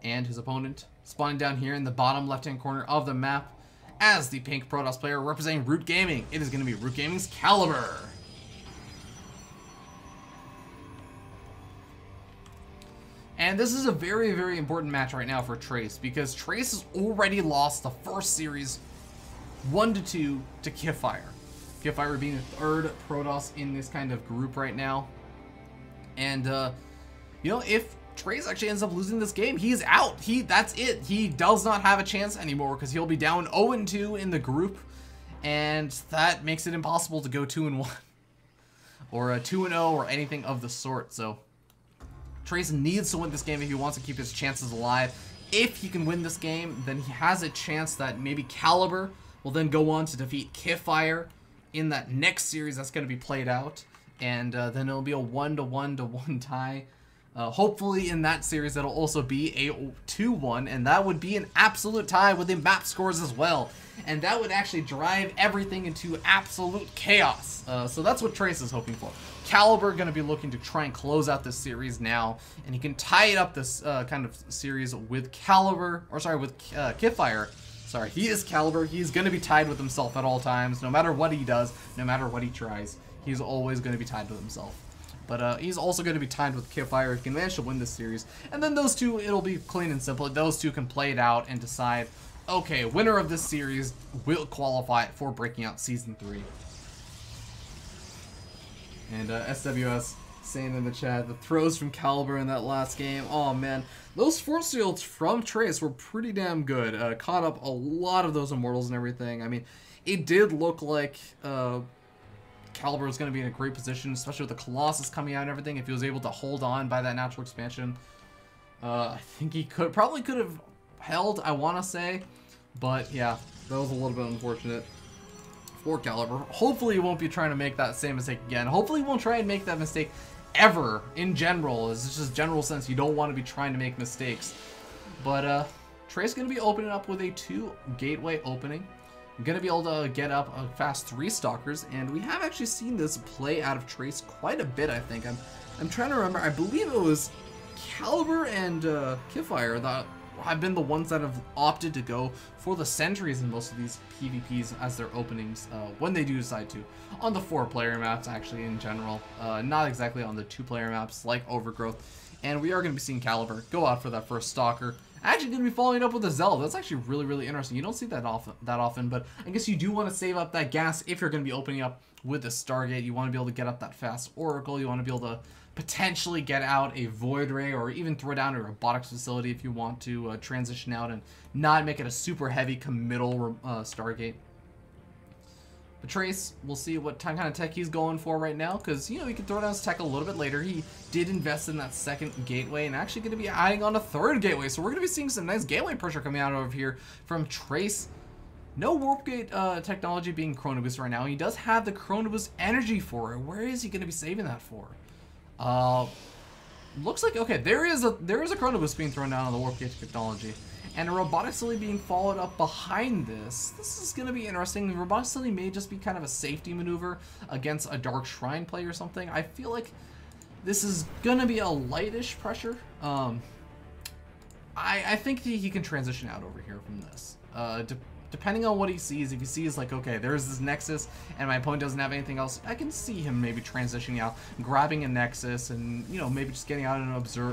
And his opponent spawning down here in the bottom left-hand corner of the map as the pink protoss player representing Root Gaming. It is going to be Root Gaming's Caliber. And this is a very, very important match right now for Trace, because Trace has already lost the first series 1-2 to Qualifier. Qualifier being the third protoss in this kind of group right now. And, you know, if Trace actually ends up losing this game, he's out. That's it. He does not have a chance anymore, because he'll be down 0-2 in the group. And that makes it impossible to go 2-1 or 2-0 or anything of the sort. So Trace needs to win this game if he wants to keep his chances alive. If he can win this game, then he has a chance that maybe Caliber will then go on to defeat Qualifier in that next series that's going to be played out. And then it'll be a 1-1 tie. Hopefully in that series it'll also be a 2-1, and that would be an absolute tie with the map scores as well. And that would actually drive everything into absolute chaos. So that's what Trace is hoping for. Caliber going to be looking to try and close out this series now, and he can tie it up this kind of series with Caliber, or sorry, with Qualifier. Sorry, he is Caliber. He's going to be tied with himself at all times, no matter what he does, no matter what he tries. He's always going to be tied with himself. But he's also going to be tied with Qualifier if he can manage to win this series. And then those two, it'll be clean and simple. Those two can play it out and decide, okay, winner of this series will qualify for breaking out Season 3. And SWS saying in the chat, the throws from Caliber in that last game, oh man, those force fields from Trace were pretty damn good. Caught up a lot of those immortals and everything. I mean, it did look like Caliber was going to be in a great position, especially with the Colossus coming out and everything. If he was able to hold on by that natural expansion, I think he probably could have held, I want to say. But yeah, that was a little bit unfortunate for Caliber. Hopefully he won't be trying to make that same mistake again. Hopefully he won't try and make that mistake ever in general. It's just general sense, you don't want to be trying to make mistakes. But Trace going to be opening up with a 2 gateway opening. I'm going to be able to get up a fast 3 Stalkers, and we have actually seen this play out of Trace quite a bit, I think. I'm trying to remember. I believe it was Caliber and Qualifier that have been the ones that have opted to go for the sentries in most of these PvPs as their openings, when they do decide to. On the 4-player maps, actually, in general. Not exactly on the 2-player maps like Overgrowth. And we are going to be seeing Caliber go out for that first Stalker. Actually going to be following up with a Zealot. That's actually really, really interesting. You don't see that often, but I guess you do want to save up that gas if you're going to be opening up with a Stargate. You want to be able to get up that fast Oracle. You want to be able to potentially get out a Void Ray, or even throw down a robotics facility if you want to transition out and not make it a super heavy committal Stargate. But Trace, we'll see what kind of tech he's going for right now, because, you know, he can throw down his tech a little bit later. He did invest in that second gateway, and actually going to be adding on a 3rd gateway. So we're going to be seeing some nice gateway pressure coming out over here from Trace. No Warp Gate technology being Chrono Boost right now. He does have the Chrono Boost energy for it. Where is he going to be saving that for? Looks like, okay, there is a Chrono Boost being thrown down on the Warp Gate technology. And a robotic facility being followed up behind this. This is going to be interesting. The robotic facility may just be kind of a safety maneuver against a Dark Shrine play or something. I feel like this is going to be a lightish pressure. I think he can transition out over here from this. Depending on what he sees, if he sees like, okay, there's this Nexus and my opponent doesn't have anything else, I can see him maybe transitioning out, grabbing a Nexus, and, you know, maybe just getting out an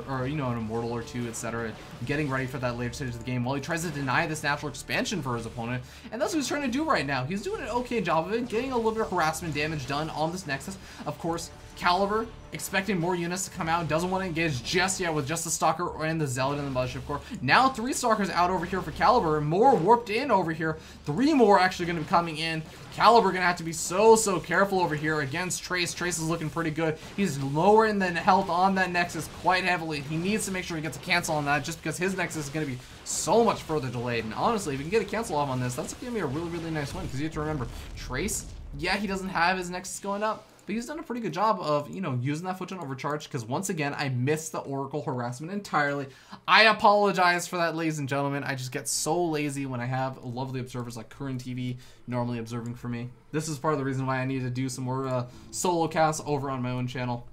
or, you know, an Immortal or 2, etc. Getting ready for that later stage of the game while he tries to deny this natural expansion for his opponent. And that's what he's trying to do right now. He's doing an okay job of it, getting a little bit of harassment damage done on this Nexus. Of course, Caliber, expecting more units to come out, doesn't want to engage just yet with just the Stalker and the Zealot and the Mothership Core. Now 3 Stalkers out over here for Caliber, more warped in over here. 3 more actually going to be coming in. Caliber going to have to be so careful over here against Trace. Trace is looking pretty good. He's lowering the health on that Nexus quite heavily. He needs to make sure he gets a cancel on that, just because his Nexus is going to be so much further delayed. And honestly, if you can get a cancel off on this, that's going to be a really, really nice win, because you have to remember, Trace, yeah, he doesn't have his Nexus going up, but he's done a pretty good job of, you know, using that Photon Overcharge, because once again, I missed the Oracle harassment entirely. I apologize for that, ladies and gentlemen. I just get so lazy when I have lovely observers like Current TV normally observing for me. This is part of the reason why I need to do some more solo casts over on my own channel.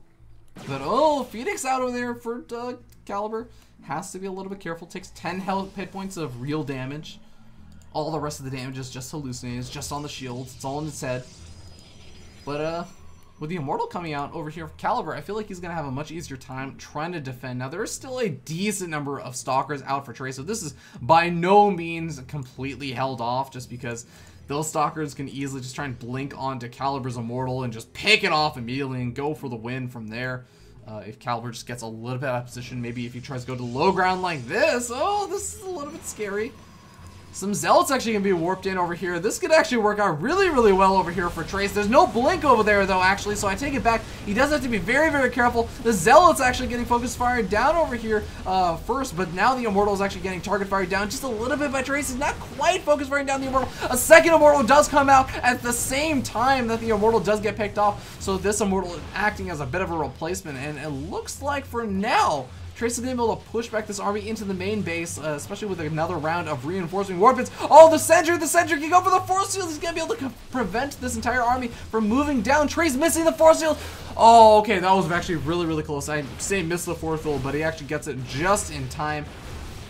But, oh, Phoenix out over there for Caliber. Has to be a little bit careful. Takes 10 hit points of real damage. All the rest of the damage is just hallucinating. It's just on the shields. It's all in its head. But, with the Immortal coming out over here for Caliber, I feel like he's going to have a much easier time trying to defend. Now, there is still a decent number of Stalkers out for Trace, so this is by no means completely held off, just because those Stalkers can easily just try and blink onto Caliber's Immortal and just pick it off immediately and go for the win from there. If Caliber just gets a little bit out of position, maybe if he tries to go to low ground like this, oh, this is a little bit scary. Some Zealots actually going to be warped in over here. This could actually work out really, really well over here for Trace. There's no blink over there, though, actually, so I take it back. He does have to be very, very careful. The Zealot's actually getting focus fired down over here first, but now the Immortal is actually getting target fired down just a little bit by Trace. He's not quite focus firing down the Immortal. A second Immortal does come out at the same time that the Immortal does get picked off, so this Immortal is acting as a bit of a replacement, and it looks like for now, Trace is going to be able to push back this army into the main base, especially with another round of reinforcing warpins. Oh, the Sentry can go for the Force Field. He's going to be able to prevent this entire army from moving down. Trace missing the Force Field. Oh, okay, that was actually really, really close. I say missed the Force Field, but he actually gets it just in time.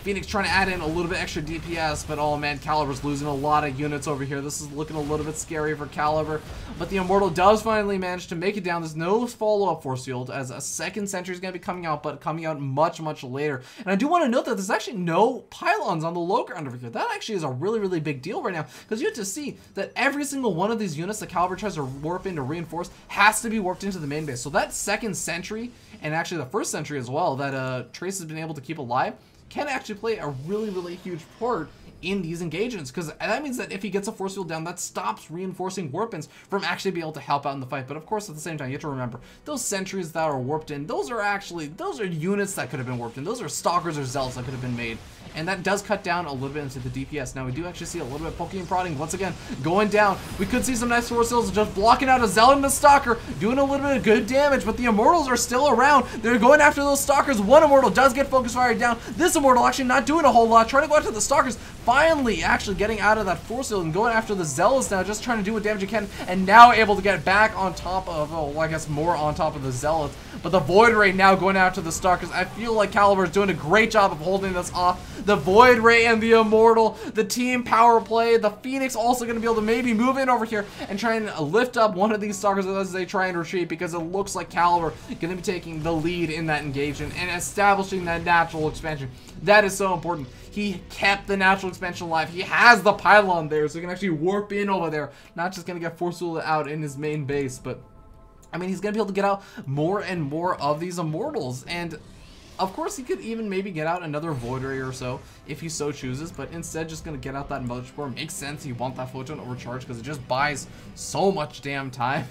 Phoenix trying to add in a little bit extra DPS, but oh man, Caliber's losing a lot of units over here. This is looking a little bit scary for Caliber, but the Immortal does finally manage to make it down. There's no follow-up Force Field, as a second Sentry is going to be coming out, but coming out much, much later. And I do want to note that there's actually no pylons on the low ground over here. That actually is a really, really big deal right now, because you have to see that every single one of these units that Caliber tries to warp in to reinforce has to be warped into the main base. So that second Sentry, and actually the first Sentry as well, that Trace has been able to keep alive, can actually play a really, really huge part in these engagements, because that means that if he gets a Force Field down, that stops reinforcing warpins from actually being able to help out in the fight. But of course, at the same time, you have to remember, those Sentries that are warped in, those are units that could have been warped in. Those are Stalkers or Zealots that could have been made. And that does cut down a little bit into the DPS. Now, we do actually see a little bit of poking and prodding once again going down. We could see some nice Force Fields just blocking out a Zealot and a Stalker, doing a little bit of good damage, but the Immortals are still around. They're going after those Stalkers. One Immortal does get focus fired down. This Immortal actually not doing a whole lot, trying to go after the Stalkers, finally actually getting out of that Force Field and going after the Zealots now, just trying to do what damage you can, and now able to get back on top of, oh, I guess more on top of the Zealots. But the Void Ray now going after the Stalkers. I feel like Caliber is doing a great job of holding this off. The Void Ray and the Immortal, the team power play. The Phoenix also going to be able to maybe move in over here and try and lift up one of these Stalkers as they try and retreat, because it looks like Caliber going to be taking the lead in that engagement and establishing that natural expansion. That is so important. He kept the natural expansion alive. He has the pylon there, so he can actually warp in over there. Not just going to get Force Field out in his main base, but I mean, he's going to be able to get out more and more of these Immortals. And of course, he could even maybe get out another Void Ray or so if he so chooses, but instead just going to get out that Mother Spore. Makes sense. You want that Photon Overcharge because it just buys so much damn time.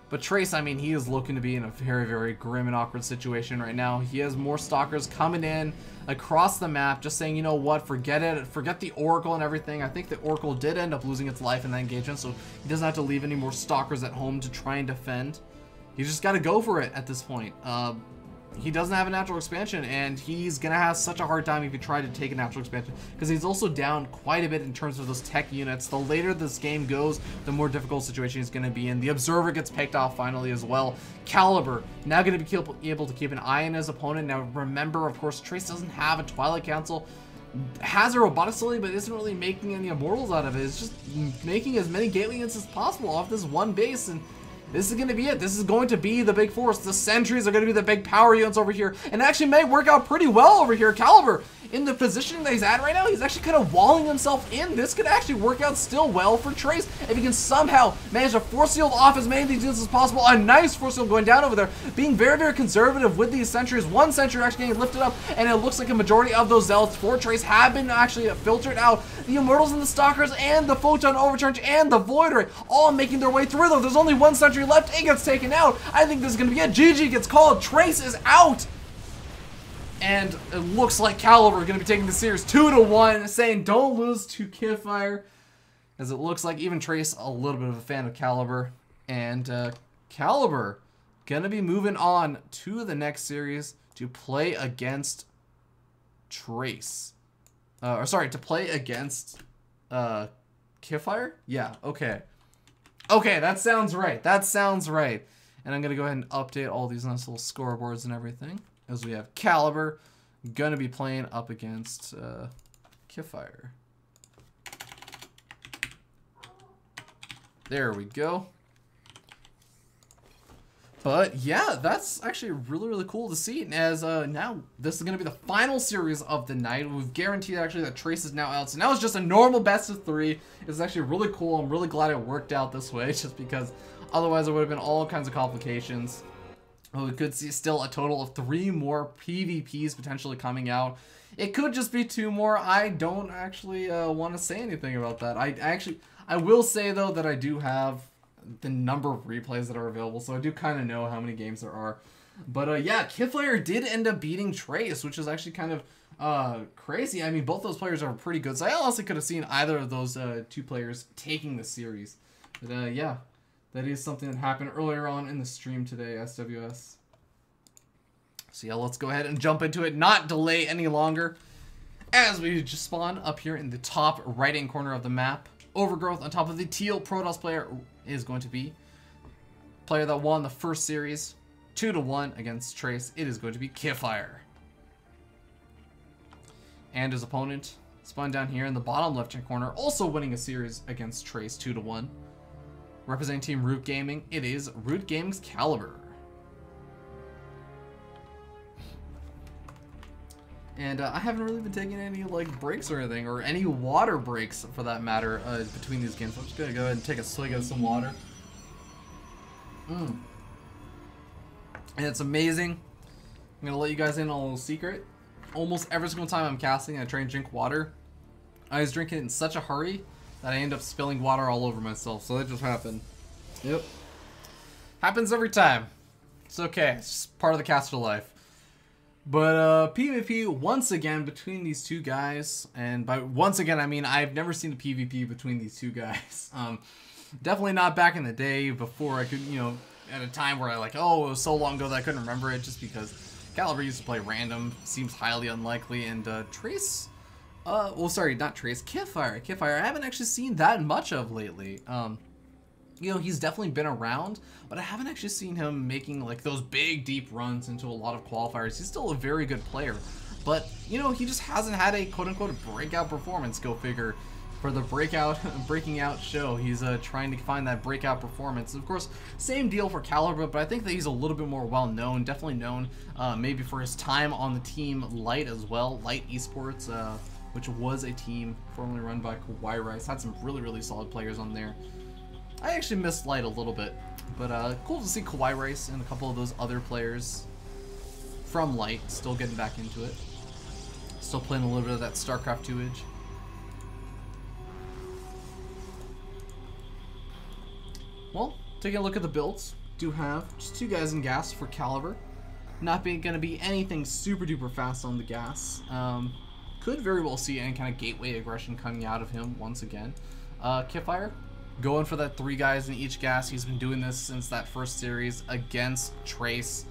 But Trace, I mean, he is looking to be in a very, very grim and awkward situation right now. He has more Stalkers coming in across the map, just saying, you know what, forget it, forget the Oracle and everything. I think the Oracle did end up losing its life in that engagement, so he doesn't have to leave any more Stalkers at home to try and defend. You just got to go for it at this point. He doesn't have a natural expansion, and he's gonna have such a hard time if you try to take a natural expansion, because he's also down quite a bit in terms of those tech units. The later this game goes, the more difficult situation he's gonna be in. The Observer gets picked off finally as well. Caliber now gonna be able to keep an eye on his opponent. Now remember, of course, Trace doesn't have a Twilight Council, has a robotic facility, but isn't really making any Immortals out of it. It's just making as many gateway units as possible off this one base, and this is going to be it. This is going to be the big force. The Sentries are going to be the big power units over here, and actually may work out pretty well over here. Caliber, in the position that he's at right now, he's actually kind of walling himself in. This could actually work out still well for Trace if he can somehow manage to Force Field off as many of these units as possible. A nice Force Field going down over there, being very, very conservative with these Sentries. One Sentry actually getting lifted up, and it looks like a majority of those Zealots for Trace have been actually filtered out. The Immortals and the Stalkers and the Photon Overcharge and the Void Ray all making their way through, though. There's only one Sentry left. It gets taken out. I think this is going to be it. GG gets called. Trace is out. And it looks like Caliber going to be taking the series 2-1, saying don't lose to Qualifier, as it looks like even Trace a little bit of a fan of Caliber. And Caliber gonna be moving on to the next series to play against Trace. Or sorry, to play against Qualifier? Yeah, okay. Okay, that sounds right. That sounds right. And I'm gonna go ahead and update all these nice little scoreboards and everything. As we have Caliber gonna be playing up against Qualifier. There we go. But yeah, that's actually really, really cool to see. As now this is going to be the final series of the night. We've guaranteed actually that Trace is now out. So now it's just a normal best of 3. It's actually really cool. I'm really glad it worked out this way, just because otherwise there would have been all kinds of complications. We could see still a total of 3 more PvPs potentially coming out. It could just be 2 more. I don't actually want to say anything about that. I will say though that I do have the number of replays that are available, so I do kind of know how many games there are. But yeah, Qualifier did end up beating Trace, which is actually kind of crazy. I mean, both those players are pretty good, so I honestly could have seen either of those 2 players taking the series. But yeah, that is something that happened earlier on in the stream today, SWS. So yeah, let's go ahead and jump into it, not delay any longer, as we just spawn up here in the top right-hand corner of the map. Overgrowth on top of the teal protoss player is going to be player that won the first series 2-1 against Trace. It is going to be Qualifier. And his opponent spawned down here in the bottom left hand corner, also winning a series against Trace 2-1. Representing Team Root Gaming, it is Root Gaming's Caliber. And I haven't really been taking any like breaks or anything, or any water breaks for that matter, between these games. So I'm just gonna go ahead and take a swig of some water. And it's amazing. I'm gonna let you guys in on a little secret. Almost every single time I'm casting and I try and drink water, I was drinking it in such a hurry that I end up spilling water all over myself. So that just happened. Yep. Happens every time. It's okay. It's just part of the caster life. But PvP once again between these 2 guys, and by once again I mean I've never seen a PvP between these 2 guys. Definitely not back in the day before I could, you know, at a time where I like, oh, it was so long ago that I couldn't remember it, just because Caliber used to play random, seems highly unlikely, and Trace, well sorry, not Trace, Qualifier, I haven't actually seen that much of lately. You know, he's definitely been around, but I haven't actually seen him making like those big deep runs into a lot of qualifiers. He's still a very good player, but you know, he just hasn't had a quote-unquote breakout performance. Go figure. For the breaking out show, he's trying to find that breakout performance. Of course, same deal for Caliber, but I think that he's a little bit more well known, definitely known maybe for his time on the team Light as well, Light Esports, which was a team formerly run by Qualifier. Had some really solid players on there. I actually missed Light a little bit, but cool to see Qualifier and a couple of those other players from Light still getting back into it. Still playing a little bit of that StarCraft 2-age. Well, taking a look at the builds, do have just 2 guys in gas for Caliber. Not going to be anything super duper fast on the gas. Could very well see any kind of gateway aggression coming out of him once again. Qualifier, going for that 3 guys in each gas. He's been doing this since that first series against Trace.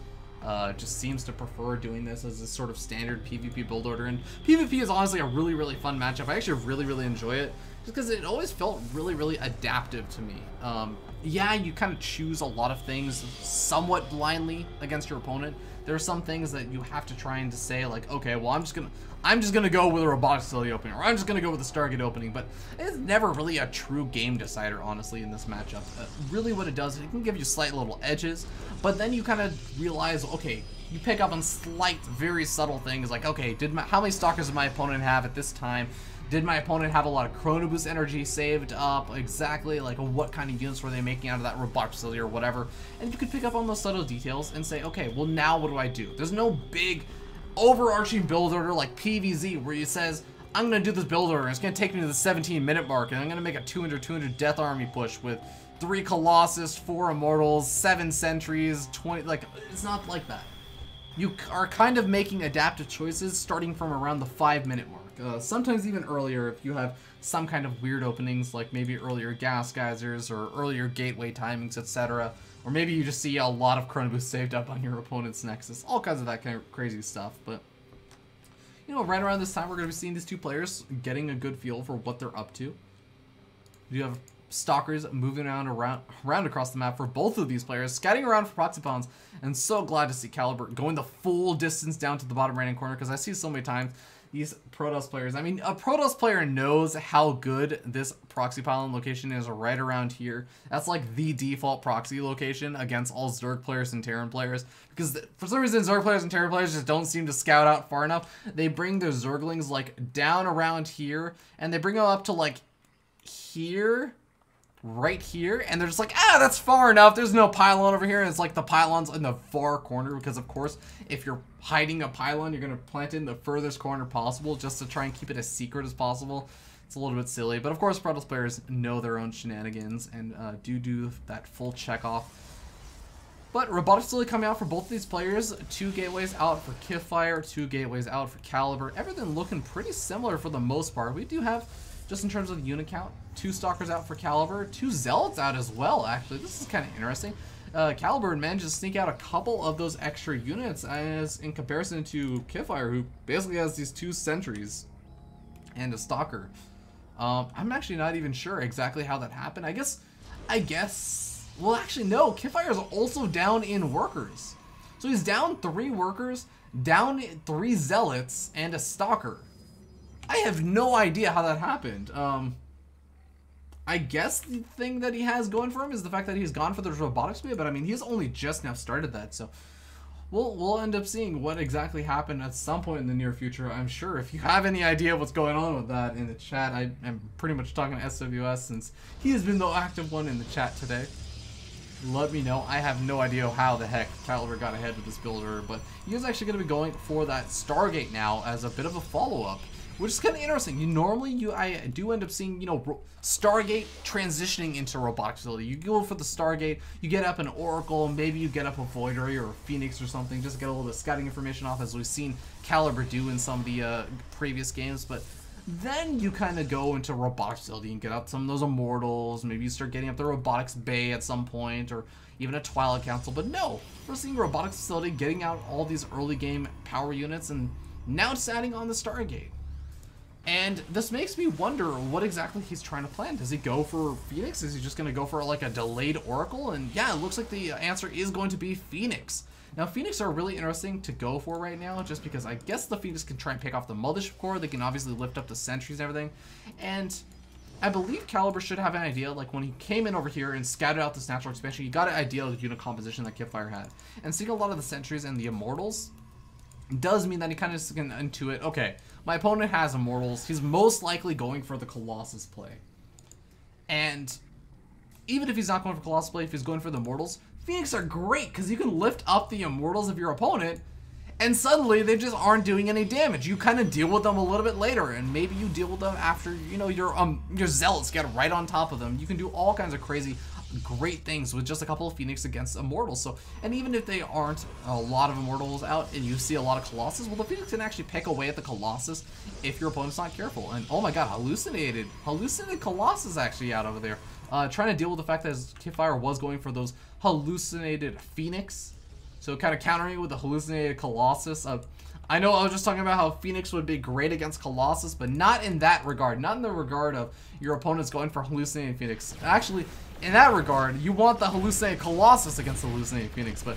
Just seems to prefer doing this as a sort of standard PvP build order. And PvP is honestly a really fun matchup. I actually really enjoy it, just because it always felt really adaptive to me. Yeah, you kind of choose a lot of things somewhat blindly against your opponent. There are some things that you have to try and to say like, okay, well I'm just gonna go with a robotic facility opening, or I'm just gonna go with a Stargate opening. But it's never really a true game decider, honestly, in this matchup. Really, what it does, it can give you slight little edges, but then you kind of realize, okay, you pick up on slight, very subtle things like, okay, how many stalkers did my opponent have at this time? Did my opponent have a lot of Chrono Boost energy saved up? Exactly, like what kind of units were they making out of that robotic facility or whatever? And you could pick up on those subtle details and say, okay, well now what do I do? There's no big overarching build order like PvZ where it says, I'm going to do this build order and it's going to take me to the 17-minute mark and I'm going to make a 200 death army push with 3 Colossus, 4 Immortals, 7 Sentries, 20, like, it's not like that. You are kind of making adaptive choices starting from around the 5-minute mark. Sometimes even earlier if you have some kind of weird openings, like maybe earlier gas geysers or earlier gateway timings, etc. Or maybe you just see a lot of chrono boost saved up on your opponent's Nexus. All kinds of that kind of crazy stuff. But, you know, right around this time, we're going to be seeing these two players getting a good feel for what they're up to. You have Stalkers moving around across the map for both of these players, scatting around for proxy pawns, and so glad to see Caliber going the full distance down to the bottom right-hand corner, because I see so many times these Protoss players, I mean, a Protoss player knows how good this proxy pylon location is right around here. That's like the default proxy location against all Zerg players and Terran players, because for some reason Zerg players and Terran players just don't seem to scout out far enough. They bring their Zerglings like down around here, and they bring them up to like here, right here, and they're just like, ah, that's far enough, there's no pylon over here. And it's like the pylon's in the far corner, because of course if you're hiding a pylon, you're going to plant it in the furthest corner possible just to try and keep it as secret as possible. It's a little bit silly, but of course Protoss players know their own shenanigans and do that full check off. But robotics still coming out for both of these players. 2 gateways out for Qualifier, 2 gateways out for Caliber. Everything looking pretty similar for the most part. We do have, just in terms of the unit count, 2 Stalkers out for Caliber, 2 Zealots out as well, actually. This is kind of interesting. Caliber managed to sneak out a couple of those extra units as in comparison to Qualifier, who basically has these 2 sentries and a Stalker. I'm actually not even sure exactly how that happened. I guess, well actually no, Qualifier is also down in workers. So he's down 3 workers, down 3 Zealots, and a Stalker. I have no idea how that happened. I guess the thing that he has going for him is the fact that he's gone for the robotics way, but I mean, he's only just now started that, so we'll end up seeing what exactly happened at some point in the near future, I'm sure. If you have any idea what's going on with that in the chat, I am pretty much talking to SWS since he has been the active one in the chat today. Let me know. I have no idea how the heck Caliber got ahead with this builder, but he is actually going to be going for that Stargate now as a bit of a follow-up, which is kind of interesting. I do end up seeing, you know, Stargate transitioning into robotic facility. You go for the Stargate, you get up an Oracle, maybe you get up a Voidary or a Phoenix or something, just to get a little bit of scouting information off, as we've seen Caliber do in some of the previous games. But then you kind of go into robotic facility and get up some of those Immortals. Maybe you start getting up the Robotics Bay at some point, or even a Twilight Council. But no, we're seeing robotics facility getting out all these early game power units, and now it's adding on the Stargate. And this makes me wonder what exactly he's trying to plan. Does he go for Phoenix? Is he just going to go for like a delayed Oracle? And yeah, it looks like the answer is going to be Phoenix. Now, Phoenix are really interesting to go for right now, just because I guess the Phoenix can try and pick off the Mothership Core. They can obviously lift up the sentries and everything. And I believe Caliber should have an idea, like when he came in over here and scouted out this natural expansion, he got an idea of the unit composition that Qualifier had. And seeing a lot of the sentries and the Immortals does mean that he kind of can intuit, okay, my opponent has Immortals, he's most likely going for the Colossus play. And even if he's not going for Colossus play, if he's going for the Immortals, Phoenix are great, because you can lift up the Immortals of your opponent, and suddenly they just aren't doing any damage. You kind of deal with them a little bit later, and maybe you deal with them after, you know, your Zealots get right on top of them. You can do all kinds of crazy great things with just a couple of Phoenix against Immortals. So, and even if they aren't a lot of Immortals out and you see a lot of Colossus, well, the Phoenix can actually pick away at the Colossus if your opponent's not careful. And oh my god, hallucinated Colossus actually out over there, trying to deal with the fact that his Qualifier was going for those hallucinated Phoenix, so kind of countering it with the hallucinated Colossus. I know I was just talking about how Phoenix would be great against Colossus, but not in that regard. Not in the regard of your opponent's going for hallucinated Phoenix. Actually, in that regard, you want the hallucinated Colossus against the hallucinated Phoenix. But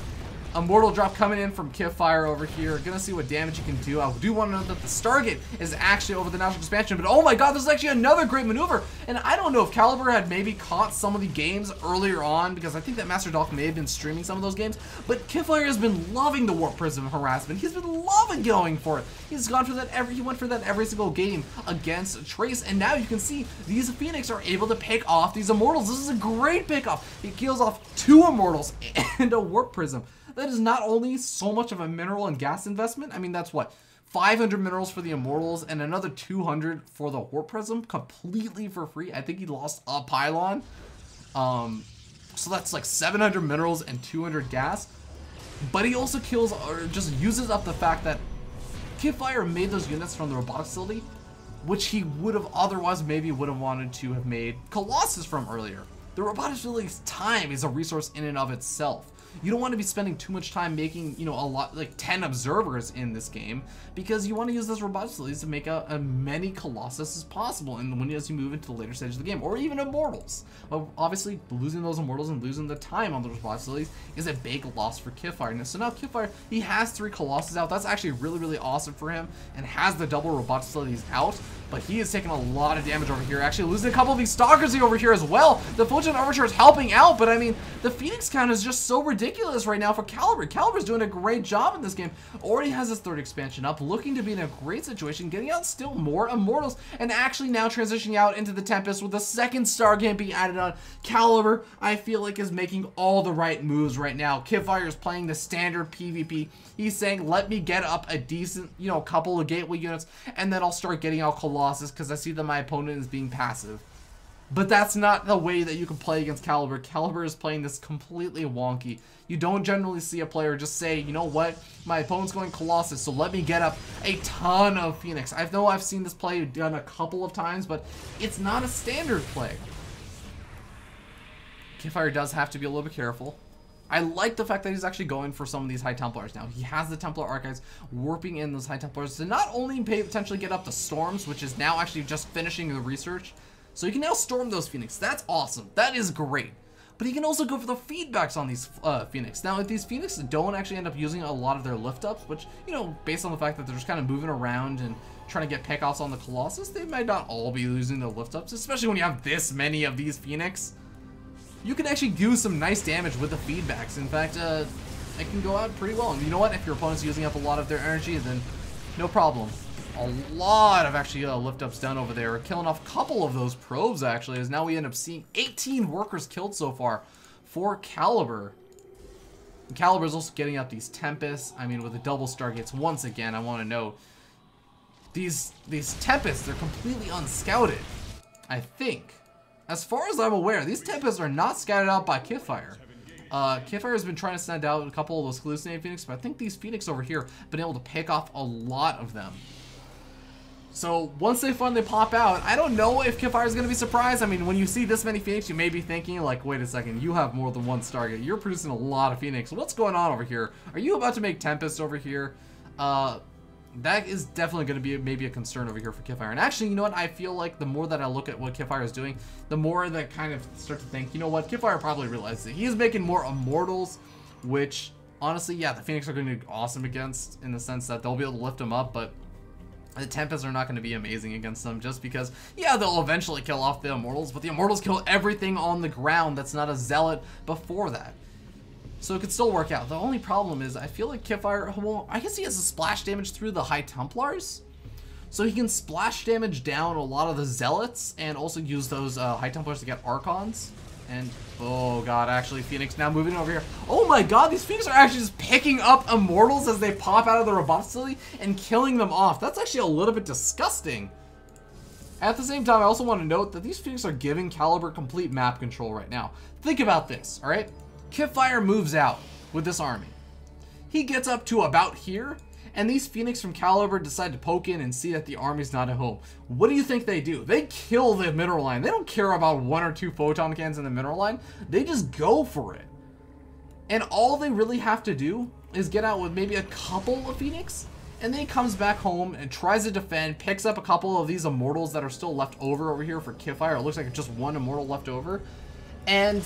Immortal drop coming in from Qualifier over here. Gonna see what damage he can do. I do want to know that the Stargate is actually over the natural expansion. But oh my god, this is actually another great maneuver. And I don't know if Caliber had maybe caught some of the games earlier on, because I think that Master Doc may have been streaming some of those games. But Qualifier has been loving the Warp Prism harassment. He's been loving going for it. He went for that every single game against Trace. And now you can see these Phoenix are able to pick off these Immortals. This is a great pickoff. He kills off 2 Immortals and a Warp Prism. That is not only so much of a mineral and gas investment. I mean, that's what, 500 minerals for the Immortals and another 200 for the Warp Prism, completely for free. I think he lost a pylon. So that's like 700 minerals and 200 gas. But he also kills, or just uses up the fact that Qualifier made those units from the robotic facility which he would have otherwise maybe would have wanted to have made Colossus from earlier. The robotics time is a resource in and of itself. You don't want to be spending too much time making, you know, a lot, like 10 observers in this game, because you want to use those robotic facilities to make as many Colossus as possible, and as you move into the later stage of the game, or even Immortals. Obviously, losing those Immortals and losing the time on those robotic facilities is a big loss for Qualifier. And so now Qualifier, he has 3 Colossus out. That's actually really, really awesome for him, and has the double robotic facilities out. But he is taking a lot of damage over here, actually losing a couple of these Stalkers over here as well. The Fulgent Armature is helping out, but I mean, the Phoenix count is just so ridiculous right now for Caliber. Caliber's doing a great job in this game. Already has his 3rd expansion up, looking to be in a great situation, getting out still more Immortals, and actually now transitioning out into the Tempest with the 2nd Stargate being added on. Caliber, I feel like, is making all the right moves right now. Qualifier is playing the standard PvP. He's saying, let me get up a decent, you know, couple of gateway units, and then I'll start getting out Colossus, because I see that my opponent is being passive. But that's not the way that you can play against Caliber. Caliber is playing this completely wonky. You don't generally see a player just say, you know what, my opponent's going Colossus, so let me get up a ton of Phoenix. I know I've seen this play done a couple of times, but it's not a standard play. Qualifier does have to be a little bit careful. I like the fact that he's actually going for some of these High Templars now. He has the Templar Archives warping in those High Templars to not only potentially get up the Storms, which is now actually just finishing the research. So you can now storm those Phoenix. That's awesome. That is great. But he can also go for the feedbacks on these Phoenix. Now, if these Phoenix don't actually end up using a lot of their lift-ups, which, you know, based on the fact that they're just kind of moving around and trying to get pickoffs on the Colossus, they might not all be using their lift-ups, especially when you have this many of these Phoenix. You can actually do some nice damage with the feedbacks. In fact, it can go out pretty well. And you know what? If your opponent's using up a lot of their energy, then no problem. A lot of actually lift-ups done over there. We're killing off a couple of those probes, actually, as now we end up seeing 18 workers killed so far for Caliber. And Caliber's also getting up these Tempests. I mean, with the double Stargates, once again, I want to note, these Tempests, they're completely unscouted, I think. As far as I'm aware, these Tempests are not scouted out by Qualifier. Qualifier has been trying to send out a couple of those hallucinated Phoenix, but I think these Phoenix over here have been able to pick off a lot of them. So once they finally pop out, I don't know if Qualifier is going to be surprised. I mean, when you see this many Phoenix, you may be thinking, like, wait a second, you have more than one Stargate. You're producing a lot of Phoenix. What's going on over here? Are you about to make Tempest over here? That is definitely going to be maybe a concern over here for Qualifier. And actually, you know what? I feel like the more that I look at what Qualifier is doing, the more that I kind of start to think, you know what? Qualifier probably realizes that he is making more Immortals, which, honestly, yeah, the Phoenix are going to be awesome against, in the sense that they'll be able to lift them up, but the Tempests are not going to be amazing against them, just because, yeah, they'll eventually kill off the Immortals, but the Immortals kill everything on the ground that's not a Zealot before that. So it could still work out. The only problem is I feel like Qualifier, well, I guess he has a splash damage through the High Templars. So he can splash damage down a lot of the Zealots and also use those High Templars to get Archons. And, oh god, actually Phoenix now moving over here. Oh my god, these Phoenix are actually just picking up Immortals as they pop out of the robot facility and killing them off. That's actually a little bit disgusting. At the same time, I also want to note that these Phoenix are giving Caliber complete map control right now. Think about this, alright? Qualifier moves out with this army. He gets up to about here, and these Phoenix from Caliber decide to poke in and see that the army's not at home. What do you think they do? They kill the mineral line. They don't care about 1 or 2 photon cannons in the mineral line. They just go for it. And all they really have to do is get out with maybe a couple of Phoenix, and then he comes back home and tries to defend, picks up a couple of these Immortals that are still left over here for Qualifier. It looks like just 1 Immortal left over. And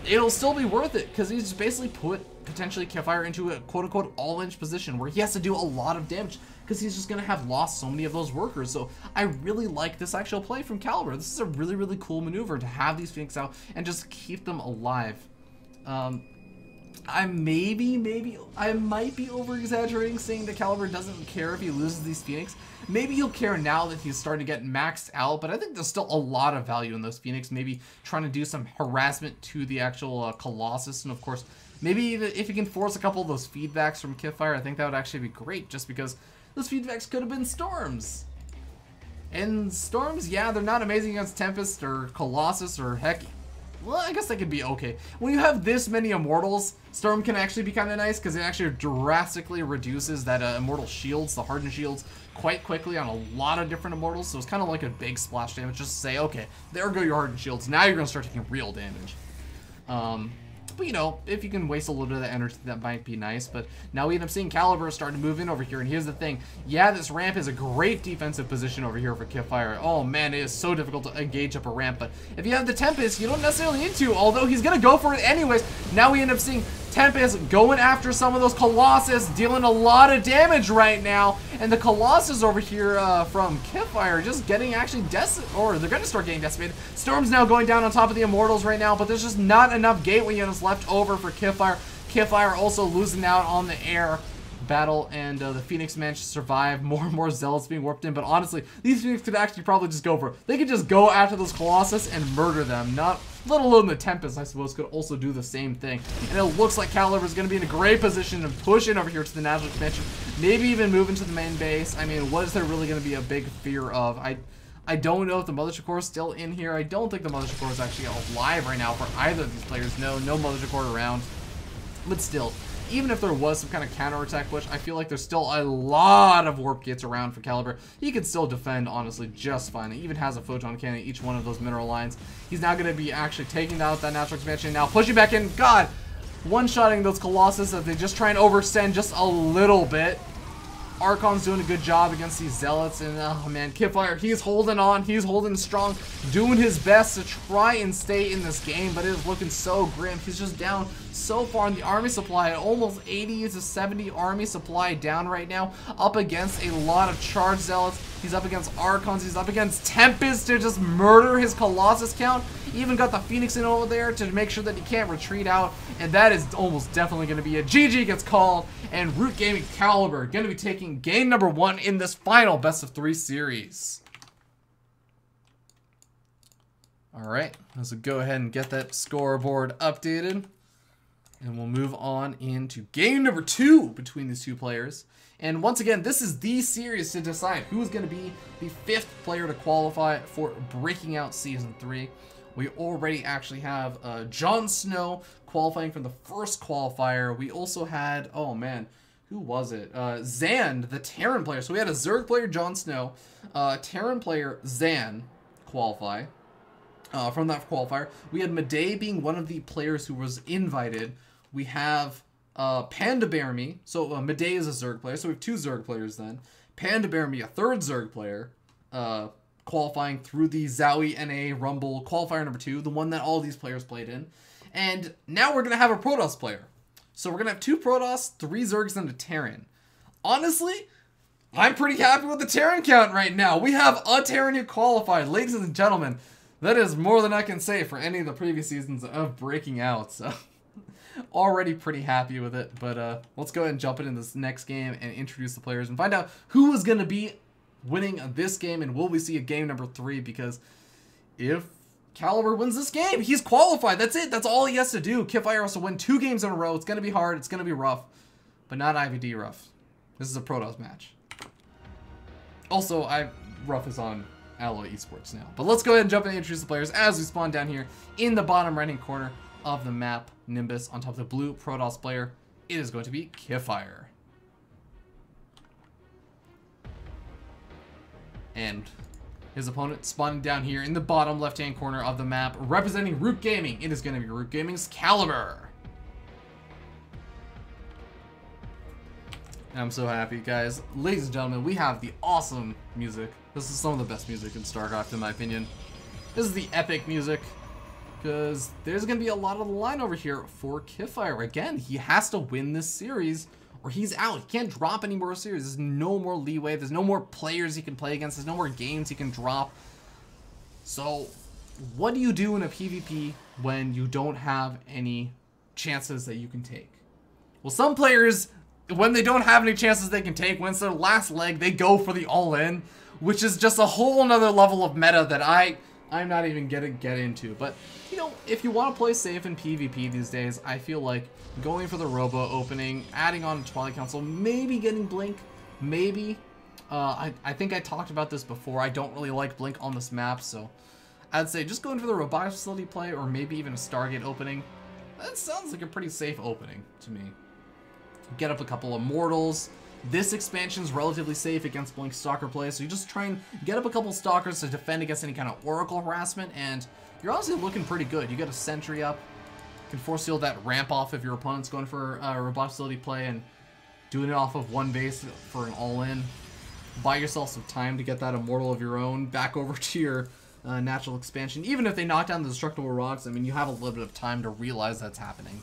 it'll still be worth it, because he's basically put potentially Qualifier into a quote-unquote all-inch position where he has to do a lot of damage, because he's just going to have lost so many of those workers. So I really like this actual play from Caliber. This is a really, really cool maneuver to have these Phoenix out and just keep them alive. I might be over-exaggerating saying that Caliber doesn't care if he loses these Phoenix. Maybe he'll care now that he's starting to get maxed out, but I think there's still a lot of value in those Phoenix. Maybe trying to do some harassment to the actual Colossus, and of course, maybe even if he can force a couple of those feedbacks from Qualifier, I think that would actually be great, just because those feedbacks could have been Storms. And Storms, yeah, they're not amazing against Tempest or Colossus or heck, well, I guess that could be okay. When you have this many immortals, Storm can actually be kind of nice because it actually drastically reduces that immortal shields, the hardened shields, quite quickly on a lot of different immortals. So it's kind of like a big splash damage. Just to say, okay, there go your hardened shields. Now you're going to start taking real damage. But, you know, if you can waste a little bit of that energy, that might be nice. But now we end up seeing Caliber starting to move in over here. And here's the thing. Yeah, this ramp is a great defensive position over here for Qualifier. Oh, man, it is so difficult to engage up a ramp. But if you have the Tempest, you don't necessarily need to. Although he's going to go for it anyways. Now we end up seeing Tempest going after some of those Colossus, dealing a lot of damage right now. And the Colossus over here from Qualifier just getting actually or they're going to start getting decimated. Storm's now going down on top of the Immortals right now, but there's just not enough gateway units left over for Qualifier. Qualifier also losing out on the air battle, and the Phoenix managed to survive. More and more Zealots being warped in, but honestly, these Phoenix could actually probably just go for it. They could just go after those Colossus and murder them. Not, let alone the Tempest, I suppose, could also do the same thing. And it looks like Caliber is going to be in a great position to push in over here to the National Expansion. Maybe even move into the main base. I mean, what is there really going to be a big fear of? I don't know if the Mothership Core is still in here. I don't think the Mothership Core is actually alive right now for either of these players. No Mothership Core around. But still, even if there was some kind of counterattack push, I feel like there's still a lot of warp gates around for Caliber. He can still defend, honestly, just fine. He even has a photon cannon each one of those mineral lines. He's now going to be actually taking out that natural expansion. Now pushing back in. God, one-shotting those Colossus as they just try and overextend just a little bit. Archon's doing a good job against these Zealots, and oh man, Qualifier, he's holding on, he's holding strong, doing his best to try and stay in this game, but it is looking so grim. He's just down so far in the army supply, almost 80 to 70 army supply down right now, up against a lot of charged Zealots. He's up against Archons, he's up against Tempest to just murder his Colossus count. Even got the Phoenix in over there to make sure that he can't retreat out, and that is almost definitely going to be a GG gets called, and Root Gaming Caliber going to be taking game number 1 in this final best of 3 series. Alright, let's go ahead and get that scoreboard updated, and we'll move on into game number 2 between these two players. And once again, this is the series to decide who is going to be the 5th player to qualify for Breaking Out Season 3. We already actually have Jon Snow qualifying for the first qualifier. We also had, oh man, who was it? Zand, the Terran player. So we had a Zerg player, Jon Snow, Terran player, Zan, qualify from that qualifier. We had Medei being one of the players who was invited. We have Panda Bear Me. So Medei is a Zerg player. So we have 2 Zerg players then. Panda Bear Me, a 3rd Zerg player. Qualifying through the Zowie NA Rumble qualifier number 2, the one that all these players played in. And now we're going to have a Protoss player. So we're going to have 2 Protoss, 3 Zergs, and a Terran. Honestly, I'm pretty happy with the Terran count right now. We have a Terran who qualified. Ladies and gentlemen, that is more than I can say for any of the previous seasons of Breaking Out. So already pretty happy with it. But let's go ahead and jump into this next game and introduce the players and find out who is going to be winning this game, and will we see a game number 3? Because if Caliber wins this game, he's qualified. That's it. That's all he has to do. Qualifier has to win 2 games in a row. It's going to be hard. It's going to be rough, but not IVD rough. This is a Protoss match. Also, rough is on Alloy Esports now. But let's go ahead and jump in and introduce the players as we spawn down here in the bottom right-hand corner of the map. Nimbus on top of the blue Protoss player. It is going to be Qualifier. And his opponent spawning down here in the bottom left-hand corner of the map, representing Root Gaming. It is going to be Root Gaming's Caliber. And I'm so happy, guys. Ladies and gentlemen, we have the awesome music. This is some of the best music in StarCraft, in my opinion. This is the epic music, because there's going to be a lot of the line over here for Qualifier. Again, he has to win this series, or he's out. He can't drop any more series. There's no more leeway. There's no more players he can play against. There's no more games he can drop. So what do you do in a PvP when you don't have any chances that you can take? Well, some players, when they don't have any chances they can take, when it's their last leg, they go for the all-in, which is just a whole nother level of meta that I'm not even gonna get into. But, you know, if you want to play safe in PvP these days, I feel like going for the Robo opening, adding on Twilight Council, maybe getting Blink, maybe. I think I talked about this before. I don't really like Blink on this map, so I'd say just going for the robotic facility play or maybe even a Stargate opening. That sounds like a pretty safe opening to me. Get up a couple of Mortals. This expansion is relatively safe against Blink Stalker play, so you just try and get up a couple Stalkers to defend against any kind of Oracle harassment, and you're honestly looking pretty good. You get a Sentry up, can force seal that ramp off if your opponent's going for a robotic facility play and doing it off of one base for an all-in. Buy yourself some time to get that Immortal of your own back over to your natural expansion. Even if they knock down the Destructible Rocks, I mean, you have a little bit of time to realize that's happening.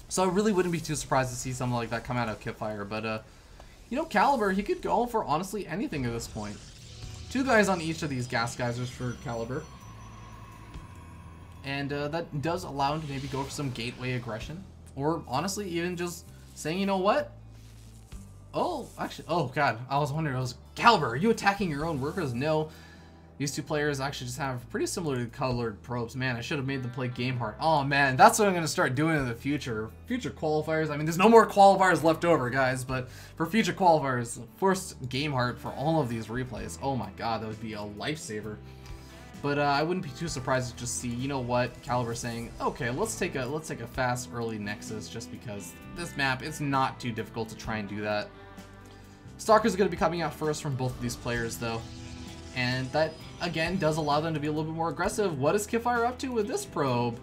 So I really wouldn't be too surprised to see something like that come out of Qualifier. But, you know, Caliber, he could go for honestly anything at this point. 2 guys on each of these gas geysers for Caliber. And that does allow him to maybe go for some gateway aggression. Or honestly, even just saying, you know what? Oh, actually, oh god, I was wondering, Caliber, are you attacking your own workers? No. These 2 players actually just have pretty similarly colored probes. Man, I should have made them play Game Heart. Oh man, that's what I'm going to start doing in the future. Future qualifiers. I mean, there's no more qualifiers left over, guys, but for future qualifiers, first Game Heart for all of these replays. Oh my god, that would be a lifesaver. But I wouldn't be too surprised to just see, you know what, Caliber saying, okay, let's take a fast early Nexus, just because this map, it's not too difficult to try and do that. Stalker's going to be coming out first from both of these players, though. And that, again, does allow them to be a little bit more aggressive. What is Qualifier up to with this probe?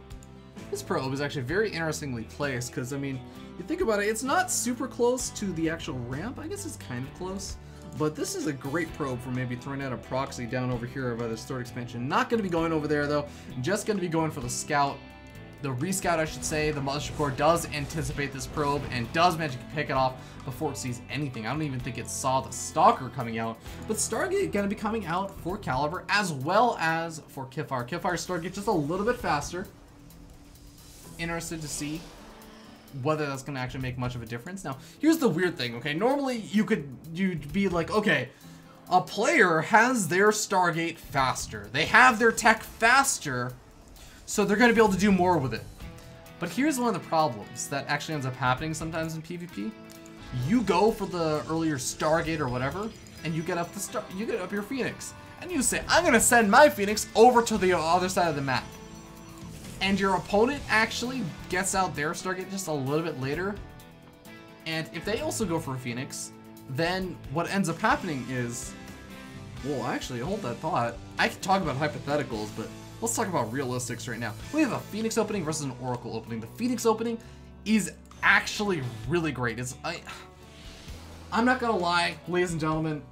This probe is actually very interestingly placed, because, I mean, you think about it, it's not super close to the actual ramp. I guess it's kind of close. But this is a great probe for maybe throwing out a proxy down over here by this third expansion. Not going to be going over there, though. Just going to be going for the scout. The rescout, I should say. The Mothership Core does anticipate this probe and does manage to pick it off before it sees anything. I don't even think it saw the Stalker coming out. But Stargate going to be coming out for Caliber as well as for Qualifier. Qualifier Stargate just a little bit faster. Interested to see whether that's going to actually make much of a difference. Now, here's the weird thing, okay? Normally, you'd be like, okay, a player has their Stargate faster. They have their tech faster, so they're going to be able to do more with it. But here's one of the problems that actually ends up happening sometimes in PvP. You go for the earlier Stargate or whatever, and you get up your Phoenix, and you say, I'm going to send my Phoenix over to the other side of the map. And your opponent actually gets out their Stargate just a little bit later. And if they also go for a Phoenix, then what ends up happening is... Well, actually, hold that thought. I can talk about hypotheticals, but let's talk about realistics right now. We have a Phoenix opening versus an Oracle opening. The Phoenix opening is actually really great. I'm not gonna lie, ladies and gentlemen,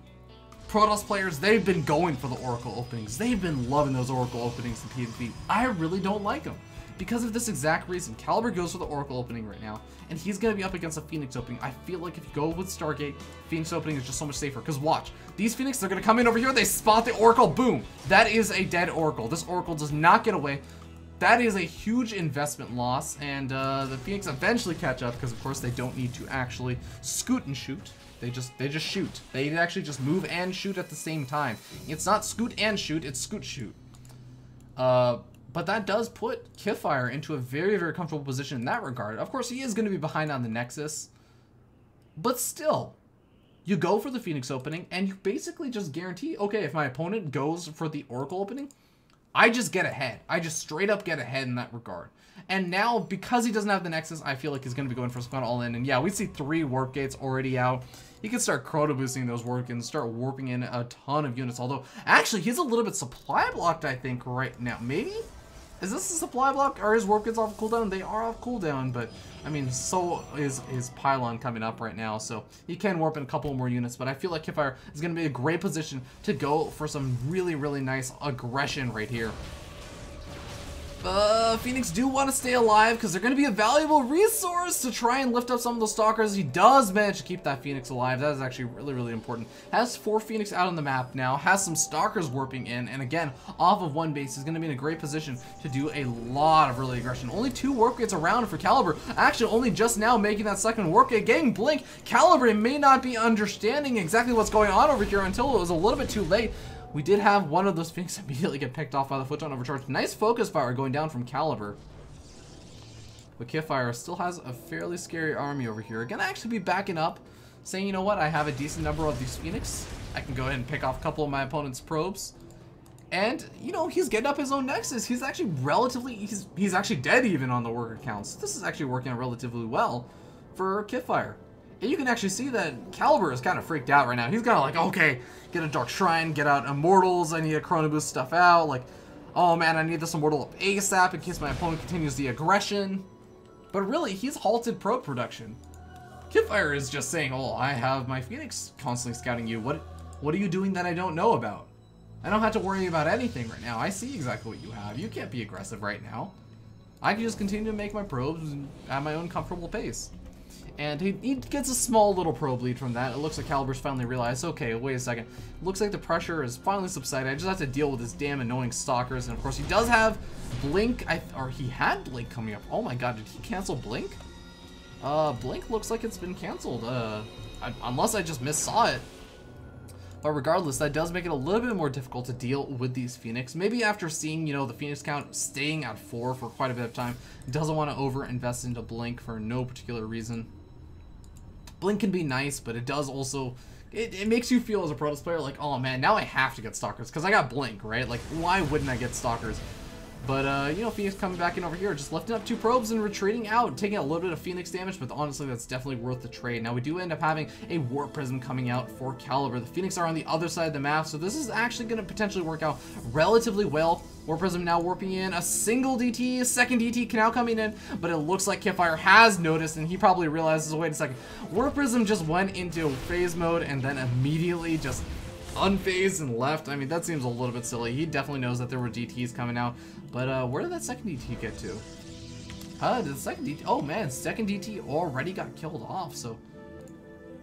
Protoss players, they've been going for the Oracle openings. They've been loving those Oracle openings in PvP. I really don't like them. Because of this exact reason, Caliber goes for the Oracle opening right now, and he's going to be up against a Phoenix opening. I feel like if you go with Stargate, Phoenix opening is just so much safer. Because watch, these Phoenix, they're going to come in over here, they spot the Oracle, boom! That is a dead Oracle. This Oracle does not get away. That is a huge investment loss, and the Phoenix eventually catch up, because of course they don't need to actually scoot and shoot. They just shoot. They actually just move and shoot at the same time. It's not scoot and shoot, it's scoot shoot. But that does put Qualifier into a very, very comfortable position in that regard. Of course, he is going to be behind on the Nexus. But still, you go for the Phoenix opening, and you basically just guarantee, okay, if my opponent goes for the Oracle opening, I just get ahead. I just straight up get ahead in that regard. And now, because he doesn't have the Nexus, I feel like he's going to be going for Spawn all-in. And yeah, we see 3 warp gates already out. He can start Crota boosting those warp gates, start warping in a ton of units. Although, actually, he's a little bit supply blocked, I think, right now. Maybe? Is this a supply block? Are his warp gates off cooldown? They are off cooldown, but, I mean, so is his pylon coming up right now. So, he can warp in a couple more units. But I feel like Qualifier is going to be a great position to go for some really, really nice aggression right here. Phoenix do want to stay alive because they're going to be a valuable resource to try and lift up some of those Stalkers. He does manage to keep that Phoenix alive. That is actually really, really important. Has 4 Phoenix out on the map now. Has some Stalkers warping in. And again, off of one base, is going to be in a great position to do a lot of early aggression. Only 2 warp gates around for Caliber. Actually, only just now making that second warp gate. Getting Blink. Caliber may not be understanding exactly what's going on over here until it was a little bit too late. We did have one of those Phoenix immediately get picked off by the Photon Overcharge. Nice focus fire going down from Caliber. But Qualifier still has a fairly scary army over here. Gonna actually be backing up, saying, you know what, I have a decent number of these Phoenix. I can go ahead and pick off a couple of my opponent's probes. And, you know, he's getting up his own Nexus. He's actually relatively, he's actually dead even on the worker counts. This is actually working out relatively well for Qualifier. And you can actually see that Caliber is kind of freaked out right now. He's kind of like, okay, get a Dark Shrine, get out Immortals, I need to Chrono Boost stuff out. Like, oh man, I need this Immortal up ASAP in case my opponent continues the aggression. But really, he's halted probe production. Qualifier is just saying, oh, I have my Phoenix constantly scouting you. What are you doing that I don't know about? I don't have to worry about anything right now. I see exactly what you have. You can't be aggressive right now. I can just continue to make my probes at my own comfortable pace. And he gets a small little probe lead from that. It looks like Caliber's finally realized, okay, wait a second. Looks like the pressure is finally subsided. I just have to deal with this damn annoying stalkers. And of course, he does have Blink, or he had Blink coming up. Oh my god, did he cancel Blink? Blink looks like it's been canceled. Unless I just missaw it. But regardless, that does make it a little bit more difficult to deal with these Phoenix. Maybe after seeing, you know, the Phoenix count staying at 4 for quite a bit of time, doesn't want to over-invest into Blink for no particular reason. Blink can be nice, but it does also, it makes you feel as a Protoss player like, oh man, now I have to get Stalkers, because I got Blink, right? Like, why wouldn't I get Stalkers? But, you know, Phoenix coming back in over here, just lifting up 2 probes and retreating out, taking a little bit of Phoenix damage, but honestly, that's definitely worth the trade. Now, we do end up having a Warp Prism coming out for Caliber. The Phoenix are on the other side of the map, so this is actually going to potentially work out relatively well. Warp Prism now warping in, a single DT, a second DT now coming in, but it looks like Qualifier has noticed, and he probably realizes, wait a second, Warp Prism just went into phase mode and then immediately just unfazed and left. I mean, that seems a little bit silly. He definitely knows that there were DTs coming out. But where did that second DT get to? Did the second DT... Oh man, second DT already got killed off. So,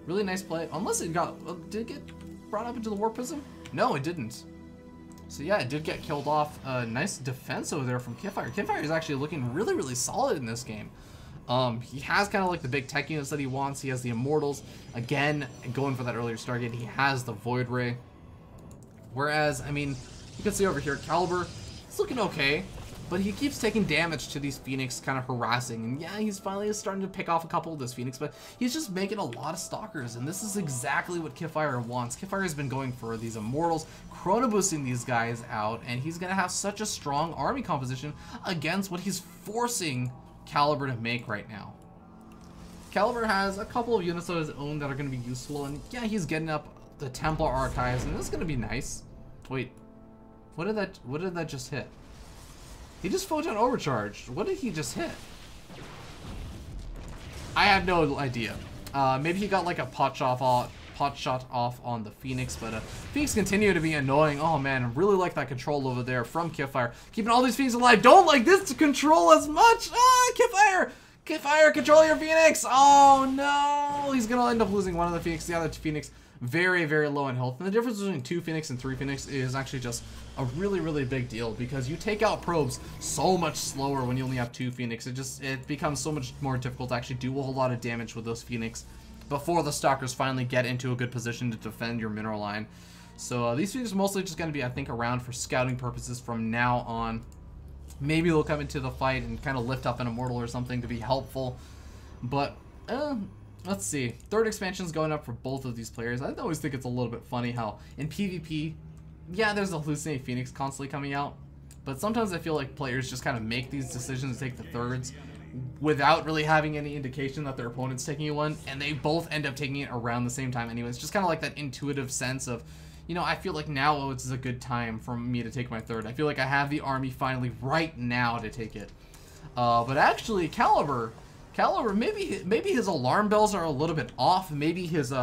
really nice play. Unless it got... did it get brought up into the Warp Prism? No, it didn't. So yeah, it did get killed off. Nice defense over there from Qualifier. Qualifier is actually looking really, really solid in this game. He has kind of like the big tech units that he wants. He has the Immortals. Again, going for that earlier Stargate, he has the Void Ray. Whereas, I mean, you can see over here, Caliber, it's looking okay, but he keeps taking damage to these Phoenix, kind of harassing. And yeah, he's finally starting to pick off a couple of those Phoenix, but he's just making a lot of Stalkers, and this is exactly what Qualifier wants. Qualifier has been going for these Immortals, chrono boosting these guys out, and he's going to have such a strong army composition against what he's forcing Caliber to make right now. Caliber has a couple of units of his own that are going to be useful, and yeah, he's getting up the Templar Archives, and this is going to be nice. Wait, what did that just hit? He just photon overcharged. What did he just hit? I have no idea. Maybe he got like a pot shot off on the Phoenix, but Phoenix continue to be annoying. Oh man, I really like that control over there from Qualifier. Keeping all these Phoenix alive. Don't like this to control as much. Qualifier! Qualifier, control your Phoenix! Oh no! He's gonna end up losing one of the Phoenix. The other Phoenix very, very low in health. And the difference between 2 Phoenix and 3 Phoenix is actually just a really, really big deal, because you take out probes so much slower when you only have 2 Phoenix. It becomes so much more difficult to actually do a whole lot of damage with those Phoenix before the Stalkers finally get into a good position to defend your mineral line. So these Phoenix are mostly just going to be, I think, around for scouting purposes from now on. Maybe they'll come into the fight and kind of lift up an Immortal or something to be helpful. But, let's see. 3rd expansion's going up for both of these players. I always think it's a little bit funny how in PvP, yeah, there's a hallucinating Phoenix constantly coming out, but sometimes I feel like players just kind of make these decisions to take the 3rds without really having any indication that their opponent's taking one, and they both end up taking it around the same time anyway. It's just kind of like that intuitive sense of, you know, I feel like now it's a good time for me to take my 3rd. I feel like I have the army finally right now to take it. But actually, Caliber, maybe his alarm bells are a little bit off. Maybe his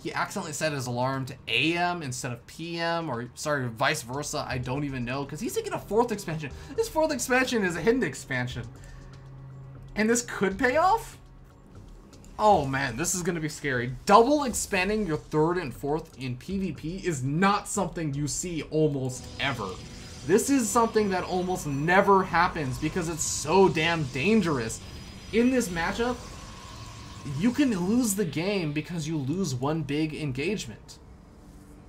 he accidentally set his alarm to AM instead of PM, or sorry, vice versa. I don't even know, because he's taking a 4th expansion. This 4th expansion is a hidden expansion, and this could pay off. Oh man, this is gonna be scary. Double expanding your 3rd and 4th in PvP is not something you see almost ever. This is something that almost never happens because it's so damn dangerous. In this matchup, you can lose the game because you lose one big engagement.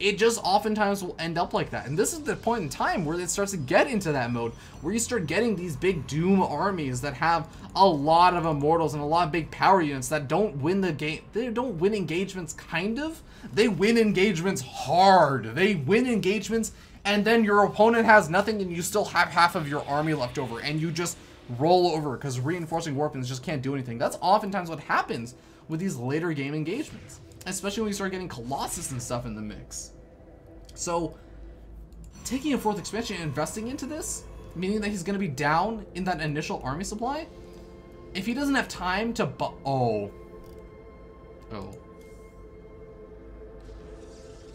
It just oftentimes will end up like that. And this is the point in time where it starts to get into that mode, where you start getting these big Doom armies that have a lot of Immortals and a lot of big power units that don't win the game. They don't win engagements, kind of. They win engagements hard. They win engagements and then your opponent has nothing and you still have half of your army left over, and you just roll over because reinforcing weapons just can't do anything. That's oftentimes what happens with these later game engagements, especially when you start getting Colossus and stuff in the mix. So taking a 4th expansion and investing into this, meaning that he's going to be down in that initial army supply, if he doesn't have time to oh.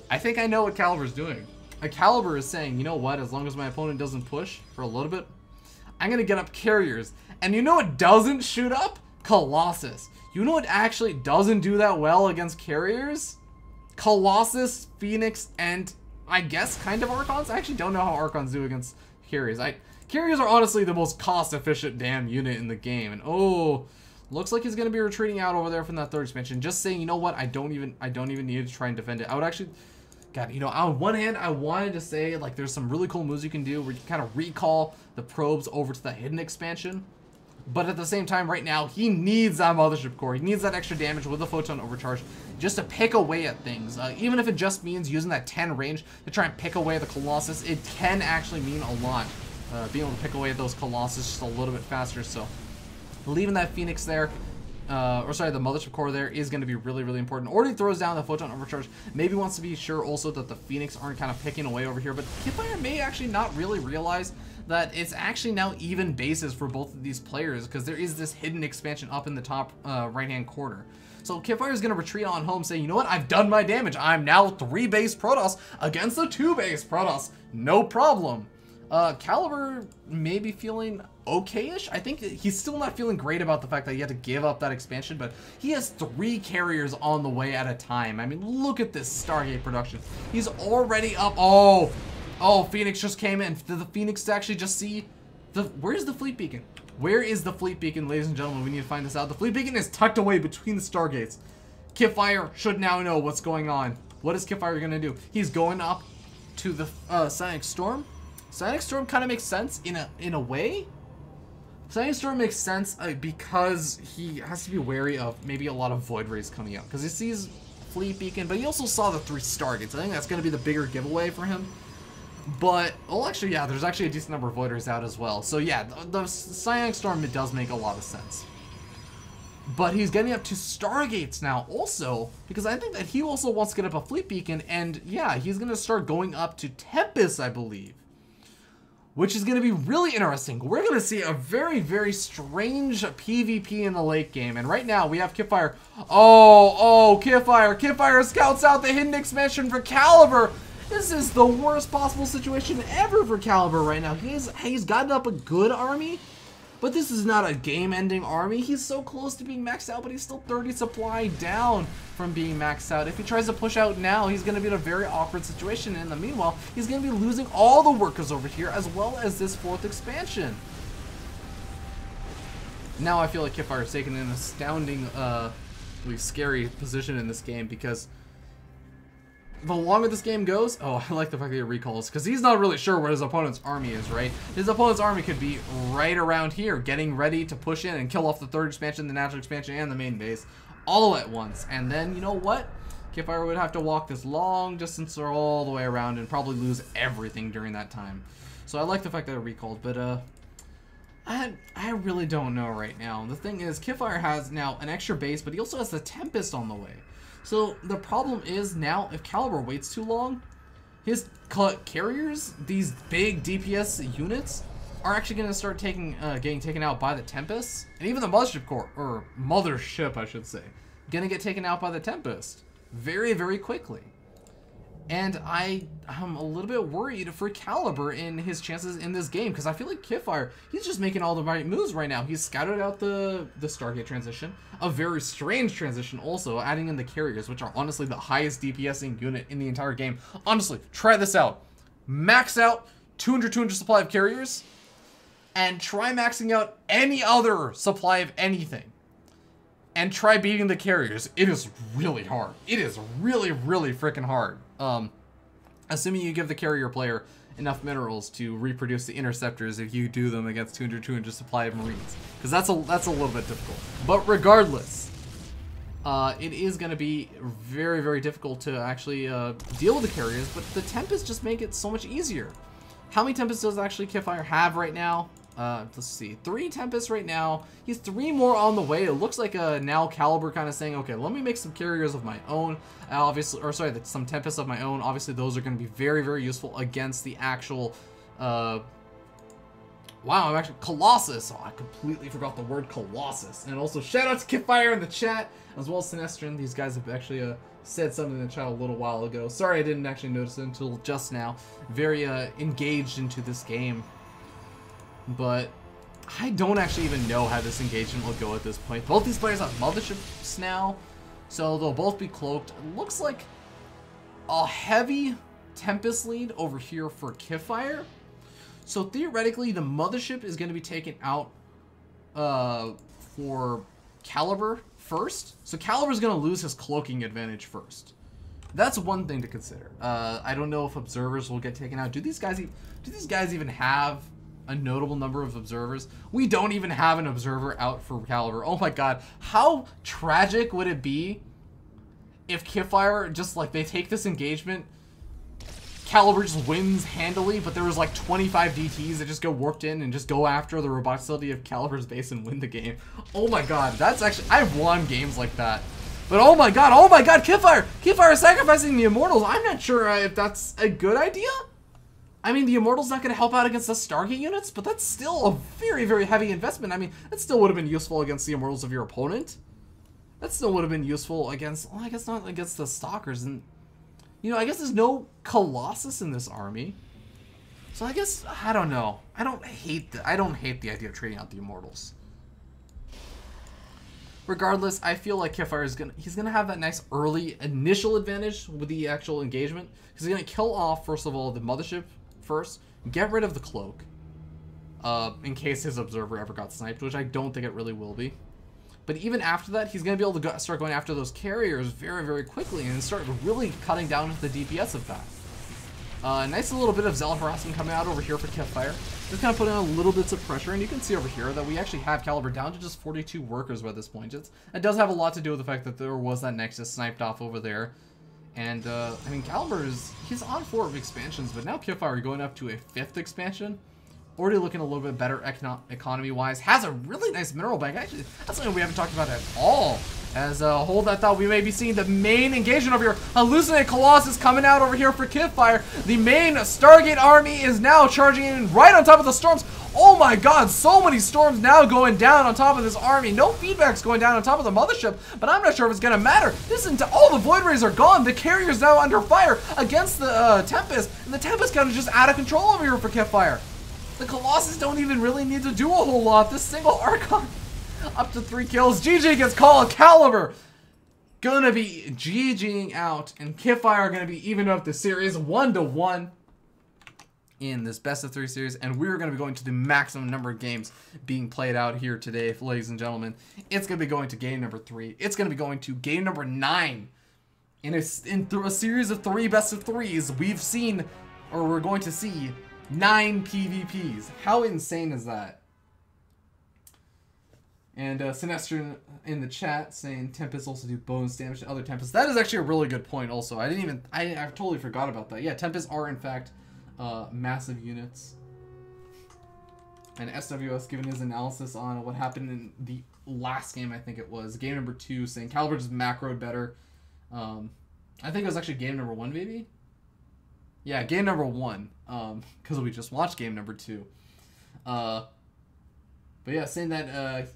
I think I know what Caliber's doing. Caliber is saying, you know what, as long as my opponent doesn't push for a little bit, I'm going to get up carriers. And you know what doesn't shoot up? Colossus. You know what actually doesn't do that well against carriers? Colossus, Phoenix, and I guess kind of Archons. I actually don't know how Archons do against carriers. Carriers are honestly the most cost-efficient damn unit in the game. And oh, looks like he's gonna be retreating out over there from that 3rd expansion. Just saying, you know what? I don't even need to try and defend it. I would actually, God, you know, on one hand, I wanted to say like there's some really cool moves you can do where you can kind of recall the probes over to the hidden expansion. But at the same time, right now, he needs that Mothership Core. He needs that extra damage with the Photon Overcharge just to pick away at things. Even if it just means using that 10 range to try and pick away the Colossus, it can actually mean a lot. Being able to pick away at those Colossus just a little bit faster. So leaving that Phoenix there, the Mothership Core there is going to be really, really important. Already throws down the Photon Overcharge. Maybe wants to be sure also that the Phoenix aren't kind of picking away over here. But Qualifier may actually not really realize that it's actually now even bases for both of these players, because there is this hidden expansion up in the top right-hand corner. So Qualifier is going to retreat on home, saying, you know what, I've done my damage. I'm now 3 base Protoss against a 2 base Protoss. No problem. Caliber may be feeling okay-ish. I think he's still not feeling great about the fact that he had to give up that expansion, but he has 3 carriers on the way at a time. I mean, look at this Stargate production. He's already up. Oh, Phoenix just came in. Did the Phoenix actually just see where's the fleet beacon? Where is the fleet beacon, ladies and gentlemen? We need to find this out. The fleet beacon is tucked away between the Stargates. Qualifier should now know what's going on. What is Qualifier going to do? He's going up to the Psionic Storm. Psionic Storm kind of makes sense in a way. Psionic Storm makes sense because he has to be wary of maybe a lot of Void Rays coming out, because he sees fleet beacon, but he also saw the 3 Stargates. I think that's going to be the bigger giveaway for him. But, well, actually, yeah, there's actually a decent number of Void Rays out as well. So, yeah, the Psionic Storm, it does make a lot of sense. But he's getting up to Stargates now also, because I think that he also wants to get up a fleet beacon, and, yeah, he's going to start going up to Tempest, I believe. Which is going to be really interesting. We're going to see a very, very strange PvP in the late game. And right now, we have Qualifier. Oh, Qualifier. Qualifier scouts out the hidden expansion for Caliber. This is the worst possible situation ever for Caliber right now. He's gotten up a good army, but this is not a game-ending army. He's so close to being maxed out, but he's still 30 supply down from being maxed out. If he tries to push out now, he's going to be in a very awkward situation. And in the meanwhile, he's going to be losing all the workers over here, as well as this 4th expansion. Now I feel like Qualifier is taking an astoundingly scary position in this game, because the longer this game goes, I like the fact that he recalls, because he's not really sure where his opponent's army is, right? His opponent's army could be right around here, getting ready to push in and kill off the 3rd expansion, the natural expansion, and the main base, all at once. And then, you know what? Qualifier would have to walk this long distance all the way around and probably lose everything during that time. So I like the fact that it recalled, but, I really don't know right now. The thing is, Qualifier has now an extra base, but he also has the Tempest on the way. So the problem is now, if Caliber waits too long, his carriers, these big DPS units, are actually going to start getting taken out by the Tempest, and even the Mothership Core, or Mothership, I should say, going to get taken out by the Tempest very, very quickly. And I'm a little bit worried for Caliber in his chances in this game, because I feel like Qualifier, he's just making all the right moves right now. He's scouted out the Stargate transition, a very strange transition also, adding in the carriers, which are honestly the highest DPSing unit in the entire game. Honestly, try this out. Max out 200 supply of carriers, and try maxing out any other supply of anything. And try beating the carriers. It is really hard. It is really, really freaking hard. Assuming you give the carrier player enough minerals to reproduce the interceptors if you do them against 200 supply of marines. Because that's a little bit difficult. But regardless, it is going to be very, very difficult to actually deal with the carriers, but the Tempest just make it so much easier. How many Tempests does actually Qualifier have right now? Let's see, 3 Tempests right now. He's 3 more on the way. It looks like now Caliber kind of saying, okay, let me make some carriers of my own. Obviously, or sorry, some Tempests of my own. Obviously, those are going to be very, very useful against the actual, wow, I'm actually Colossus. Oh, I completely forgot the word Colossus. And also, shout out to Qualifier in the chat, as well as Sinestrin. These guys have actually said something in the chat a little while ago. Sorry, I didn't actually notice it until just now. Very engaged into this game. But I don't actually even know how this engagement will go at this point. Both these players have motherships now, so they'll both be cloaked. It looks like a heavy Tempest lead over here for Qualifier. So theoretically, the mothership is going to be taken out for Caliber first. So Caliber is going to lose his cloaking advantage first. That's one thing to consider. I don't know if observers will get taken out. Do these guys even have a notable number of observers? We don't even have an observer out for Caliber. Oh my god, how tragic would it be if Qualifier just like they take this engagement, Caliber just wins handily, but there was like 25 DTs that just go warped in and just go after the roboticity of Caliber's base and win the game. Oh my god, that's actually, I've won games like that. But oh my god, Qualifier is sacrificing the Immortals. I'm not sure if that's a good idea. I mean, the Immortal's not going to help out against the Stargate units, but that's still a very, very heavy investment. I mean, that still would have been useful against the Immortals of your opponent. That still would have been useful against, well, I guess not against the Stalkers. And, you know, I guess there's no Colossus in this army. So I guess, I don't know. I don't hate the idea of trading out the Immortals. Regardless, I feel like Qualifier is he's gonna have that nice early initial advantage with the actual engagement. He's gonna kill off, first of all, the mothership first, get rid of the cloak, in case his observer ever got sniped, which I don't think it really will be. But even after that, he's going to be able to start going after those carriers very, very quickly and start really cutting down the DPS of that. Nice little bit of Zealot harassment coming out over here for Qualifier. Just kind of putting on a little bits of pressure, and you can see over here that we actually have Caliber down to just 42 workers by this point. It does have a lot to do with the fact that there was that Nexus sniped off over there. And, I mean, Caliber he's on 4 expansions, but now Qualifier going up to a 5th expansion. Already looking a little bit better economy-wise. Has a really nice mineral bank. Actually, that's something we haven't talked about at all. As hold that thought, we may be seeing the main engagement over here. Hallucinate Colossus coming out over here for Qualifier. The main Stargate army is now charging in right on top of the storms. Oh my god, so many storms now going down on top of this army. No feedback's going down on top of the mothership, but I'm not sure if it's going to matter. All the Void Rays are gone. The carrier's now under fire against the Tempest, and the Tempest kind of just out of control over here for Qualifier. The Colossus don't even really need to do a whole lot. This single Archon, up to 3 kills. GG gets called. Caliber gonna be GGing out, and Qualifier are gonna be even up the series 1-1 in this best of 3 series, and we're going to be going to the maximum number of games being played out here today, ladies and gentlemen. It's going to be going to game number 3. It's going to be going to game number 9. Through a series of 3 best of 3s, we've seen, or we're going to see, 9 PvPs. How insane is that? And Sinestrin in the chat saying Tempests also do bonus damage to other Tempests. That is actually a really good point also. I totally forgot about that. Yeah, Tempests are in fact massive units. And SWS giving his analysis on what happened in the last game, I think it was game number 2, saying Caliber just macroed better. I think it was actually game number 1, maybe. Yeah, game number 1, because we just watched game number 2. But yeah, saying that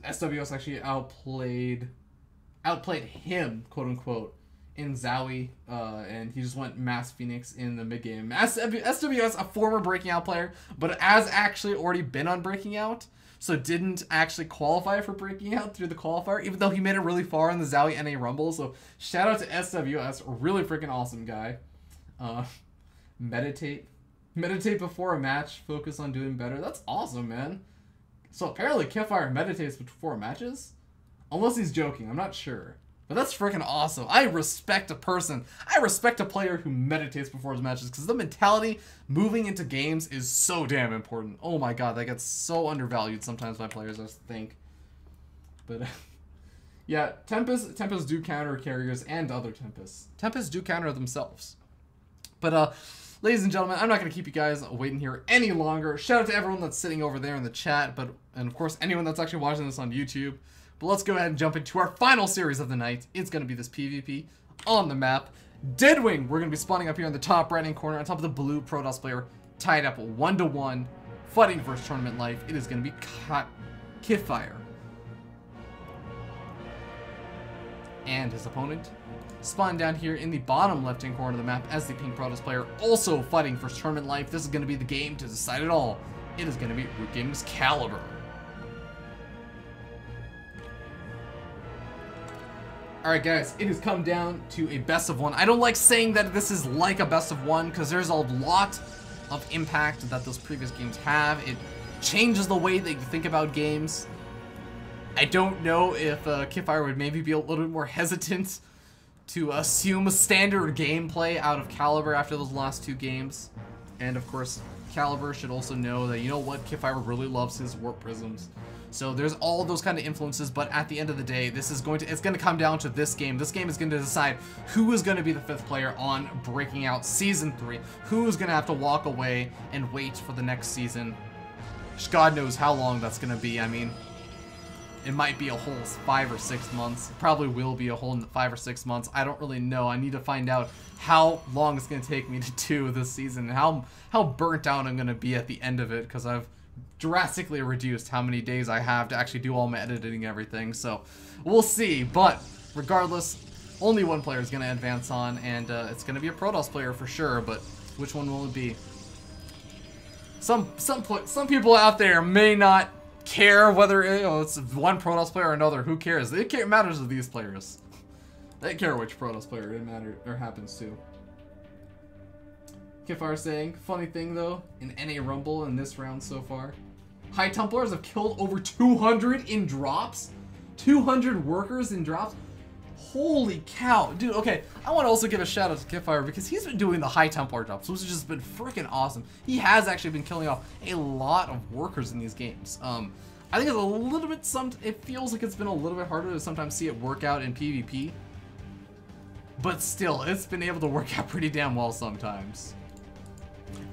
SWS actually outplayed him, quote unquote, in Zowie, and he just went Mass Phoenix in the mid game. SWS, a former Breaking Out player, but has actually already been on Breaking Out, so didn't actually qualify for Breaking Out through the qualifier, even though he made it really far in the Zowie NA Rumble. So shout out to SWS, really freaking awesome guy. Meditate before a match, focus on doing better. That's awesome, man. So apparently Qualifier meditates before matches? Unless he's joking, I'm not sure. But that's freaking awesome. I respect a player who meditates before his matches, because the mentality moving into games is so damn important. Oh my god, that gets so undervalued sometimes by players, I think. But Yeah, Tempests do counter carriers and other Tempests. Tempests do counter themselves. But, ladies and gentlemen, I'm not going to keep you guys waiting here any longer. Shout out to everyone that's sitting over there in the chat, and of course, anyone that's actually watching this on YouTube. But let's go ahead and jump into our final series of the night. It's going to be this PvP on the map. Deadwing, we're going to be spawning up here in the top right-hand corner on top of the blue Protoss player, tied up 1-1, fighting for his tournament life. It is going to be Qualifier. And his opponent spawned down here in the bottom left-hand corner of the map as the pink Protoss player, also fighting for his tournament life. This is going to be the game to decide it all. It is going to be Root Games Caliber. Alright guys, it has come down to a best of one. I don't like saying that this is like a best of one because there's a lot of impact that those previous games have. It changes the way that you think about games. I don't know if Qualifier would maybe be a little bit more hesitant to assume a standard gameplay out of Caliber after those last two games. And of course, Caliber should also know that, you know what, Qualifier really loves his Warp Prisms. So there's all those kind of influences, but at the end of the day, it's going to come down to this game. This game is going to decide who is going to be the 5th player on Breaking Out Season 3. Who is going to have to walk away and wait for the next season. God knows how long that's going to be. I mean, it might be a whole 5 or 6 months. It probably will be a whole 5 or 6 months. I don't really know. I need to find out how long it's going to take me to do this season and how burnt out I'm going to be at the end of it, because I've drastically reduced how many days I have to actually do all my editing and everything. So we'll see. But regardless, only one player is going to advance on, and it's going to be a Protoss player for sure. But which one will it be? Some people out there may not care whether it's one Protoss player or another. Who cares? It matters to these players. They care which Protoss player it matters or happens to. Qualifier saying, funny thing though, in NA Rumble in this round so far, High Templars have killed over 200 in drops. 200 workers in drops. Holy cow, dude. Okay, I want to also give a shout out to Qualifier because he's been doing the High Templar drops, which has just been freaking awesome. He has actually been killing off a lot of workers in these games. I think it's a little bit it feels like it's been a little bit harder to sometimes see it work out in PvP. But still, it's been able to work out pretty damn well sometimes.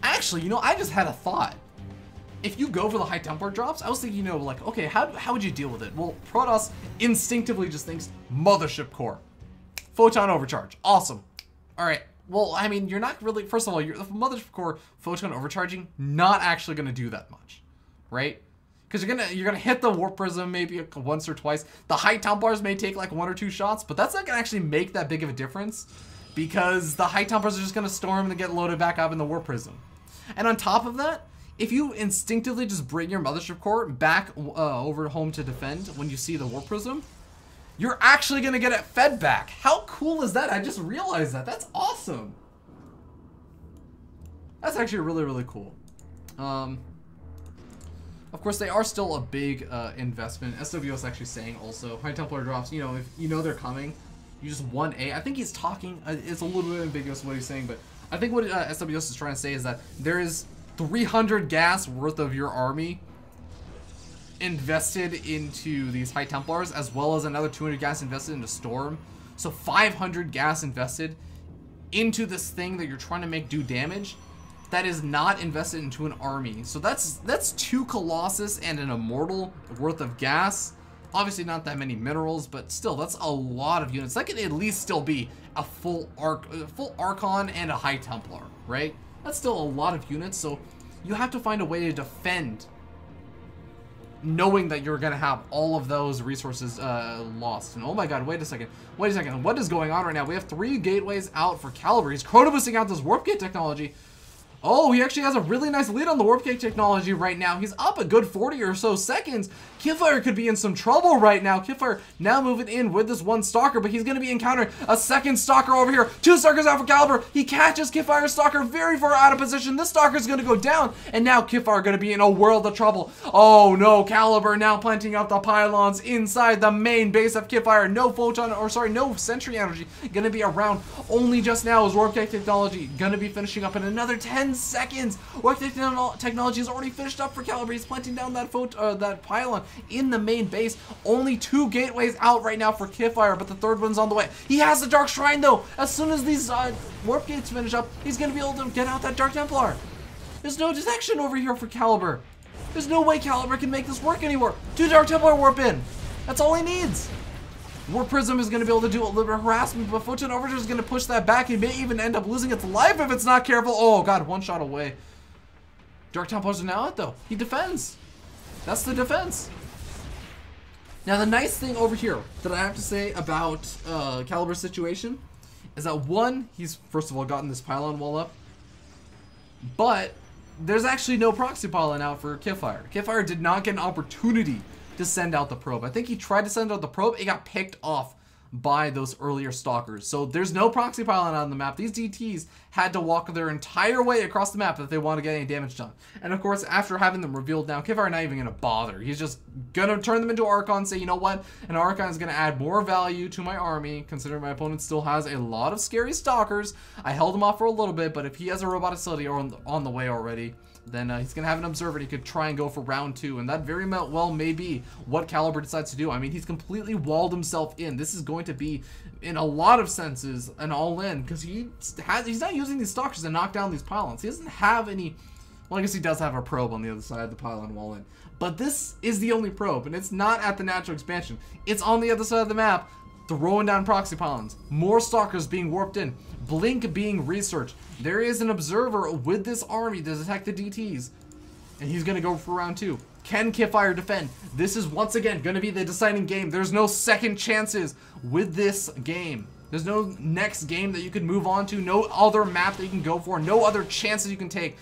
Actually, you know, I just had a thought. If you go for the High Templar drops, I was thinking, you know, like, okay, how would you deal with it? Well, Protoss instinctively just thinks Mothership Core. Photon Overcharge. Awesome. Alright, well, I mean, you're not really, first of all, the Mothership Core Photon Overcharging, not actually going to do that much, right? Because you're gonna hit the Warp Prism maybe once or twice. The High Templars may take like 1 or 2 shots, but that's not gonna actually make that big of a difference because the High Templars are just gonna storm and get loaded back up in the Warp Prism. And on top of that, if you instinctively just bring your Mothership Core back over home to defend when you see the Warp Prism, you're actually gonna get it fed back. How cool is that? I just realized that. That's awesome. That's actually really, really cool. Of course, they are still a big investment. SWS actually saying also, High Templar drops, you know, if you know they're coming, you just 1A. I think he's talking, it's a little bit ambiguous what he's saying, but I think what SWS is trying to say is that there is 300 gas worth of your army invested into these High Templars, as well as another 200 gas invested into Storm. So 500 gas invested into this thing that you're trying to make do damage. That is not invested into an army. So that's 2 Colossus and an Immortal worth of gas. Obviously not that many minerals, but still, that's a lot of units. That could at least still be a full Archon and a High Templar, right? That's still a lot of units, so you have to find a way to defend knowing that you're going to have all of those resources lost. And oh my god, wait a second. What is going on right now? We have 3 gateways out for Caliber. He's chrono boosting out this Warp Gate technology. Oh, he actually has a really nice lead on the Warp Gate technology right now. He's up a good 40 or so seconds. Qualifier could be in some trouble right now. Qualifier now moving in with this 1 Stalker, but he's going to be encountering a 2nd Stalker over here. 2 Stalkers out for Caliber. He catches Qualifier's Stalker very far out of position. This Stalker is going to go down, and now Qualifier going to be in a world of trouble. Oh no, Caliber now planting up the pylons inside the main base of Qualifier. No photon, or sorry, no sentry energy going to be around. Only just now is Warp Gate technology going to be finishing up in another 10 10 seconds. Warp technology is already finished up for Caliber. He's planting down that pylon in the main base. Only 2 gateways out right now for Qualifier, but the 3rd one's on the way. He has the Dark Shrine though. As soon as these warp gates finish up, he's gonna be able to get out that Dark Templar. There's no detection over here for Caliber. There's no way Caliber can make this work anymore. 2 Dark Templar warp in. That's all he needs. Warp Prism is going to be able to do a little bit of harassment, but Photon Overture is going to push that back. He may even end up losing its life if it's not careful. Oh god, 1 shot away. Dark Templars are now out though. He defends. That's the defense. Now the nice thing over here that I have to say about Caliber's situation is that 1, he's first of all gotten this pylon wall up, but there's actually no proxy pylon out for Qualifier. Qualifier did not get an opportunity to send out the probe. I think he tried to send out the probe. It got picked off by those earlier stalkers. So there's no proxy pylon on the map. These DTs had to walk their entire way across the map if they want to get any damage done. And of course, after having them revealed now, Qualifier not even going to bother. He's just going to turn them into Archon, say, you know what? An Archon is going to add more value to my army, considering my opponent still has a lot of scary stalkers. I held him off for a little bit, but if he has a robot facility on the way already, then he's going to have an observer and he could try and go for round 2. And that very well may be what Caliber decides to do. I mean, he's completely walled himself in. This is going to be, in a lot of senses, an all-in. Because he's not using these stalkers to knock down these pylons. He doesn't have any... Well, I guess he does have a probe on the other side of the pylon wall in. But this is the only probe. And it's not at the natural expansion. It's on the other side of the map. Throwing down proxy pylons. More stalkers being warped in. Blink being researched. There is an observer with this army to detect the DTs. And he's going to go for round 2. Can Qualifier defend? This is once again going to be the deciding game. There's no second chances with this game. There's no next game that you can move on to. No other map that you can go for. No other chances you can take.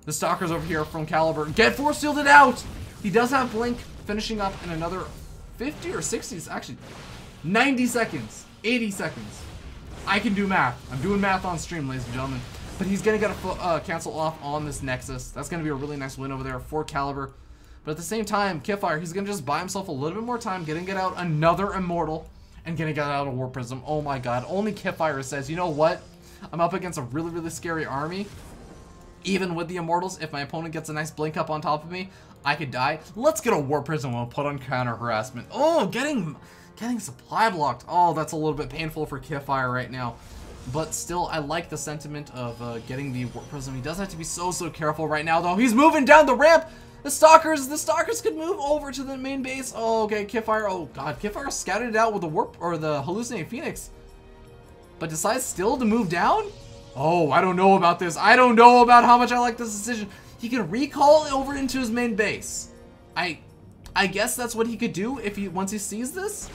The stalkers over here from Caliber get force shielded out. He does have Blink finishing up in another 50 or 60. Actually, 90 seconds. 80 seconds. I can do math. I'm doing math on stream, ladies and gentlemen. But he's going to get a cancel off on this Nexus. That's going to be a really nice win over there for Caliber. But at the same time, Qualifier, he's going to just buy himself a little bit more time, getting get out another Immortal, and getting get out a Warp Prism. Oh my god. Only Qualifier says, you know what? I'm up against a really, really scary army. Even with the Immortals, if my opponent gets a nice blink up on top of me, I could die. Let's get a Warp Prism and we'll put on counter harassment. Oh, getting supply blocked. Oh, that's a little bit painful for Qualifier right now. But still, I like the sentiment of getting the Warp Prism. He does have to be so careful right now, though. He's moving down the ramp. The stalkers could move over to the main base. Oh, okay, Qualifier. Oh god, Qualifier scouted it out with the warp or the hallucinating Phoenix, but decides still to move down. Oh, I don't know about this. I don't know about how much I like this decision. He can recall over into his main base. I guess that's what he could do if once he sees this.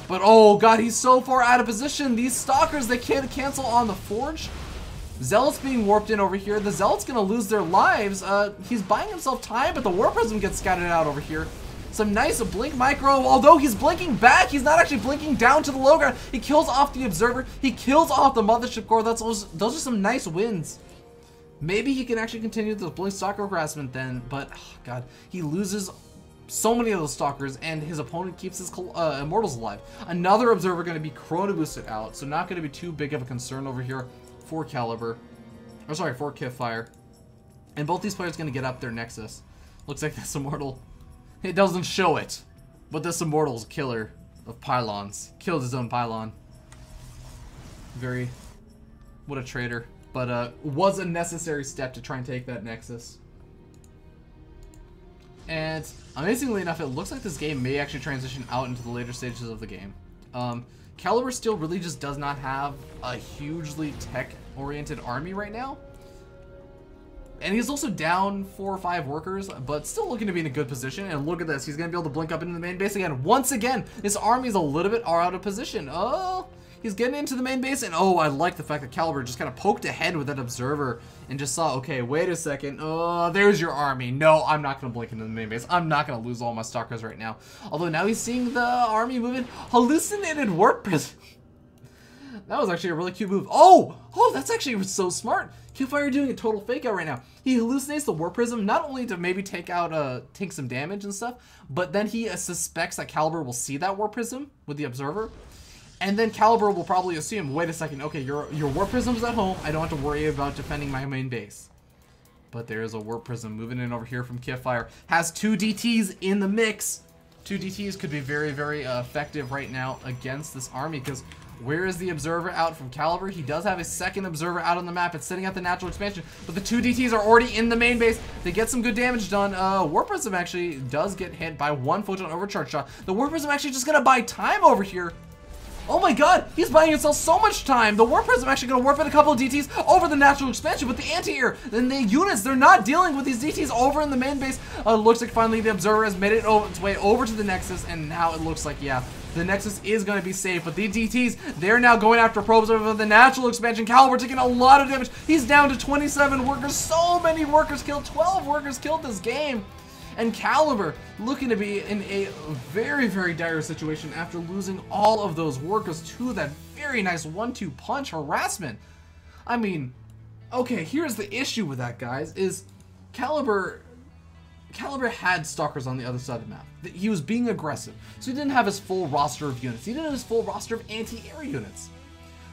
But oh god, he's so far out of position. These stalkers, they can't cancel on the Forge. Zealot's being warped in over here. The Zealot's gonna lose their lives. He's buying himself time, but the Warp Prism gets scattered out over here. Some nice blink micro, although he's blinking back, he's not actually blinking down to the low ground. He kills off the Observer. He kills off the Mothership Core. Those are some nice wins. Maybe he can actually continue the Blink Stalker harassment then, but oh god, he loses so many of those stalkers, and his opponent keeps his Immortals alive. Another Observer going to be Chrono Boosted out, so not going to be too big of a concern over here for Caliber. Or sorry, for Qualifier. And both these players going to get up their Nexus. Looks like this Immortal, it doesn't show it, but this Immortal's a killer of pylons. Killed his own pylon. What a traitor. But was a necessary step to try and take that Nexus. And amazingly enough, it looks like this game may actually transition out into the later stages of the game. Caliber still really just does not have a hugely tech-oriented army right now. And he's also down 4 or 5 workers, but still looking to be in a good position. And look at this, he's going to be able to blink up into the main base again. Once again, this army is a little bit out of position. Oh, he's getting into the main base, and oh, I like the fact that Caliber just kind of poked ahead with that Observer and just saw, okay, wait a second. Oh, there's your army. No, I'm not going to blink into the main base. I'm not going to lose all my stalkers right now. Although now he's seeing the army moving. Hallucinated Warp Prism. That was actually a really cute move. Oh, that's actually so smart. Qualifier doing a total fake out right now. He hallucinates the Warp Prism not only to maybe take some damage and stuff, but then he suspects that Caliber will see that Warp Prism with the Observer. And then Caliber will probably assume, wait a second, okay, your Warp Prism's at home. I don't have to worry about defending my main base. But there's a Warp Prism moving in over here from Qualifier. Has 2 DTs in the mix. 2 DTs could be very, very effective right now against this army, because where is the Observer out from Caliber? He does have a second Observer out on the map. It's sitting at the natural expansion, but the 2 DTs are already in the main base. They get some good damage done. Warp Prism actually does get hit by 1 Photon Overcharge shot. The Warp Prism actually just gonna buy time over here. Oh my god, he's buying himself so much time. The Warp Prism actually gonna warp in a couple of DTs over the natural expansion, but the anti-air, then the units, they're not dealing with these DTs over in the main base. Looks like finally the Observer has made its way over to the Nexus, and now it looks like, yeah, the Nexus is gonna be safe, but the DTs, they're now going after probes over the natural expansion. Caliber taking a lot of damage. He's down to 27 workers. So many workers killed. 12 workers killed this game. And Caliber looking to be in a very, very dire situation after losing all of those workers to that very nice 1-2 punch harassment. I mean, okay, here's the issue with that, guys, is Caliber had Stalkers on the other side of the map. He was being aggressive, so he didn't have his full roster of units. He didn't have his full roster of anti-air units.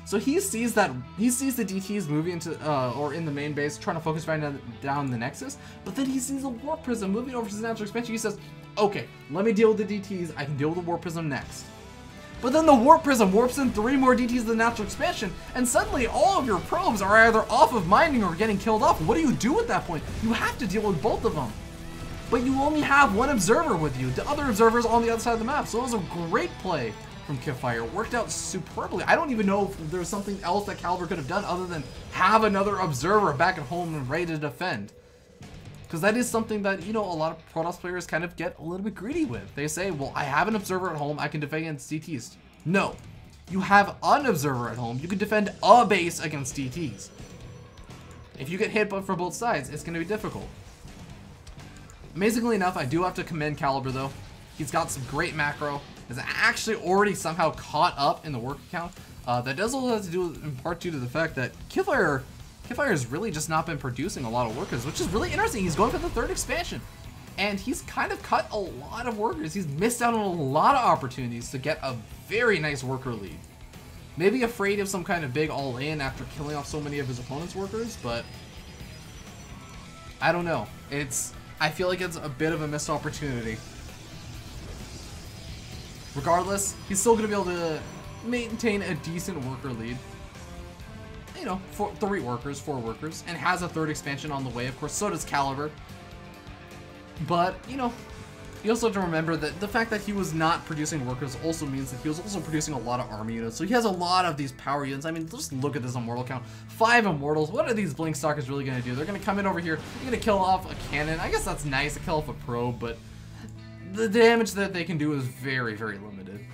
So he sees the DTs moving into, or in the main base, trying to focus right down the Nexus, but then he sees a Warp Prism moving over to the natural expansion. He says, okay, let me deal with the DTs, I can deal with the Warp Prism next. But then the Warp Prism warps in 3 more DTs to the natural expansion, and suddenly all of your probes are either off of mining or getting killed off. What do you do at that point? You have to deal with both of them. But you only have 1 Observer with you. The other Observer's on the other side of the map, so it was a great play from Qualifier. Worked out superbly. I don't even know if there was something else that Caliber could have done other than have another Observer back at home and ready to defend. Because that is something that, you know, a lot of Protoss players kind of get a little bit greedy with. They say, well, I have an Observer at home, I can defend against DTs. No. You have an Observer at home, you can defend a base against DTs. If you get hit from both sides, it's going to be difficult. Amazingly enough, I do have to commend Caliber, though. He's got some great macro. Is actually already somehow caught up in the work count. That does also have to do in part due to the fact that Qualifier has really just not been producing a lot of workers, which is really interesting. He's going for the 3rd expansion, and he's kind of cut a lot of workers. He's missed out on a lot of opportunities to get a very nice worker lead. Maybe afraid of some kind of big all-in after killing off so many of his opponent's workers, but I don't know. I feel like it's a bit of a missed opportunity. Regardless, he's still going to be able to maintain a decent worker lead. You know, 4 workers, and has a 3rd expansion on the way. Of course, so does Caliber. But, you know, you also have to remember that the fact that he was not producing workers also means that he was also producing a lot of army units. So he has a lot of these power units. I mean, just look at this immortal count. 5 immortals. What are these Blink Stalkers really going to do? They're going to come in over here. They're going to kill off a cannon. I guess that's nice to kill off a probe, but the damage that they can do is very, very limited.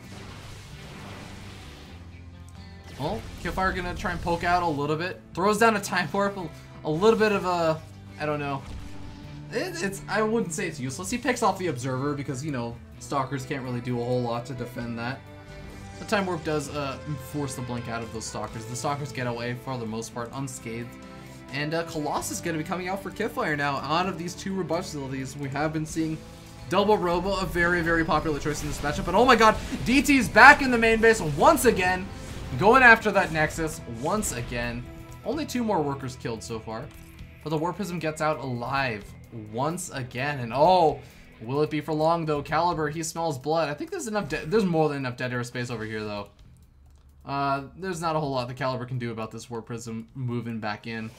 Well, Qualifier gonna try and poke out a little bit. Throws down a Time Warp, a little bit of a, I don't know. I wouldn't say it's useless. He picks off the Observer because, you know, Stalkers can't really do a whole lot to defend that. The Time Warp does force the blink out of those Stalkers. The Stalkers get away for the most part unscathed. And Colossus is gonna be coming out for Qualifier now. Out of these 2 robust facilities, we have been seeing Double Robo, a very, very popular choice in this matchup. But oh my god, DT's back in the main base once again. Going after that Nexus once again. Only 2 more workers killed so far. But the Warp Prism gets out alive once again. And oh, will it be for long though? Caliber, he smells blood. I think there's more than enough dead airspace over here though. There's not a whole lot that Caliber can do about this Warp Prism moving back in.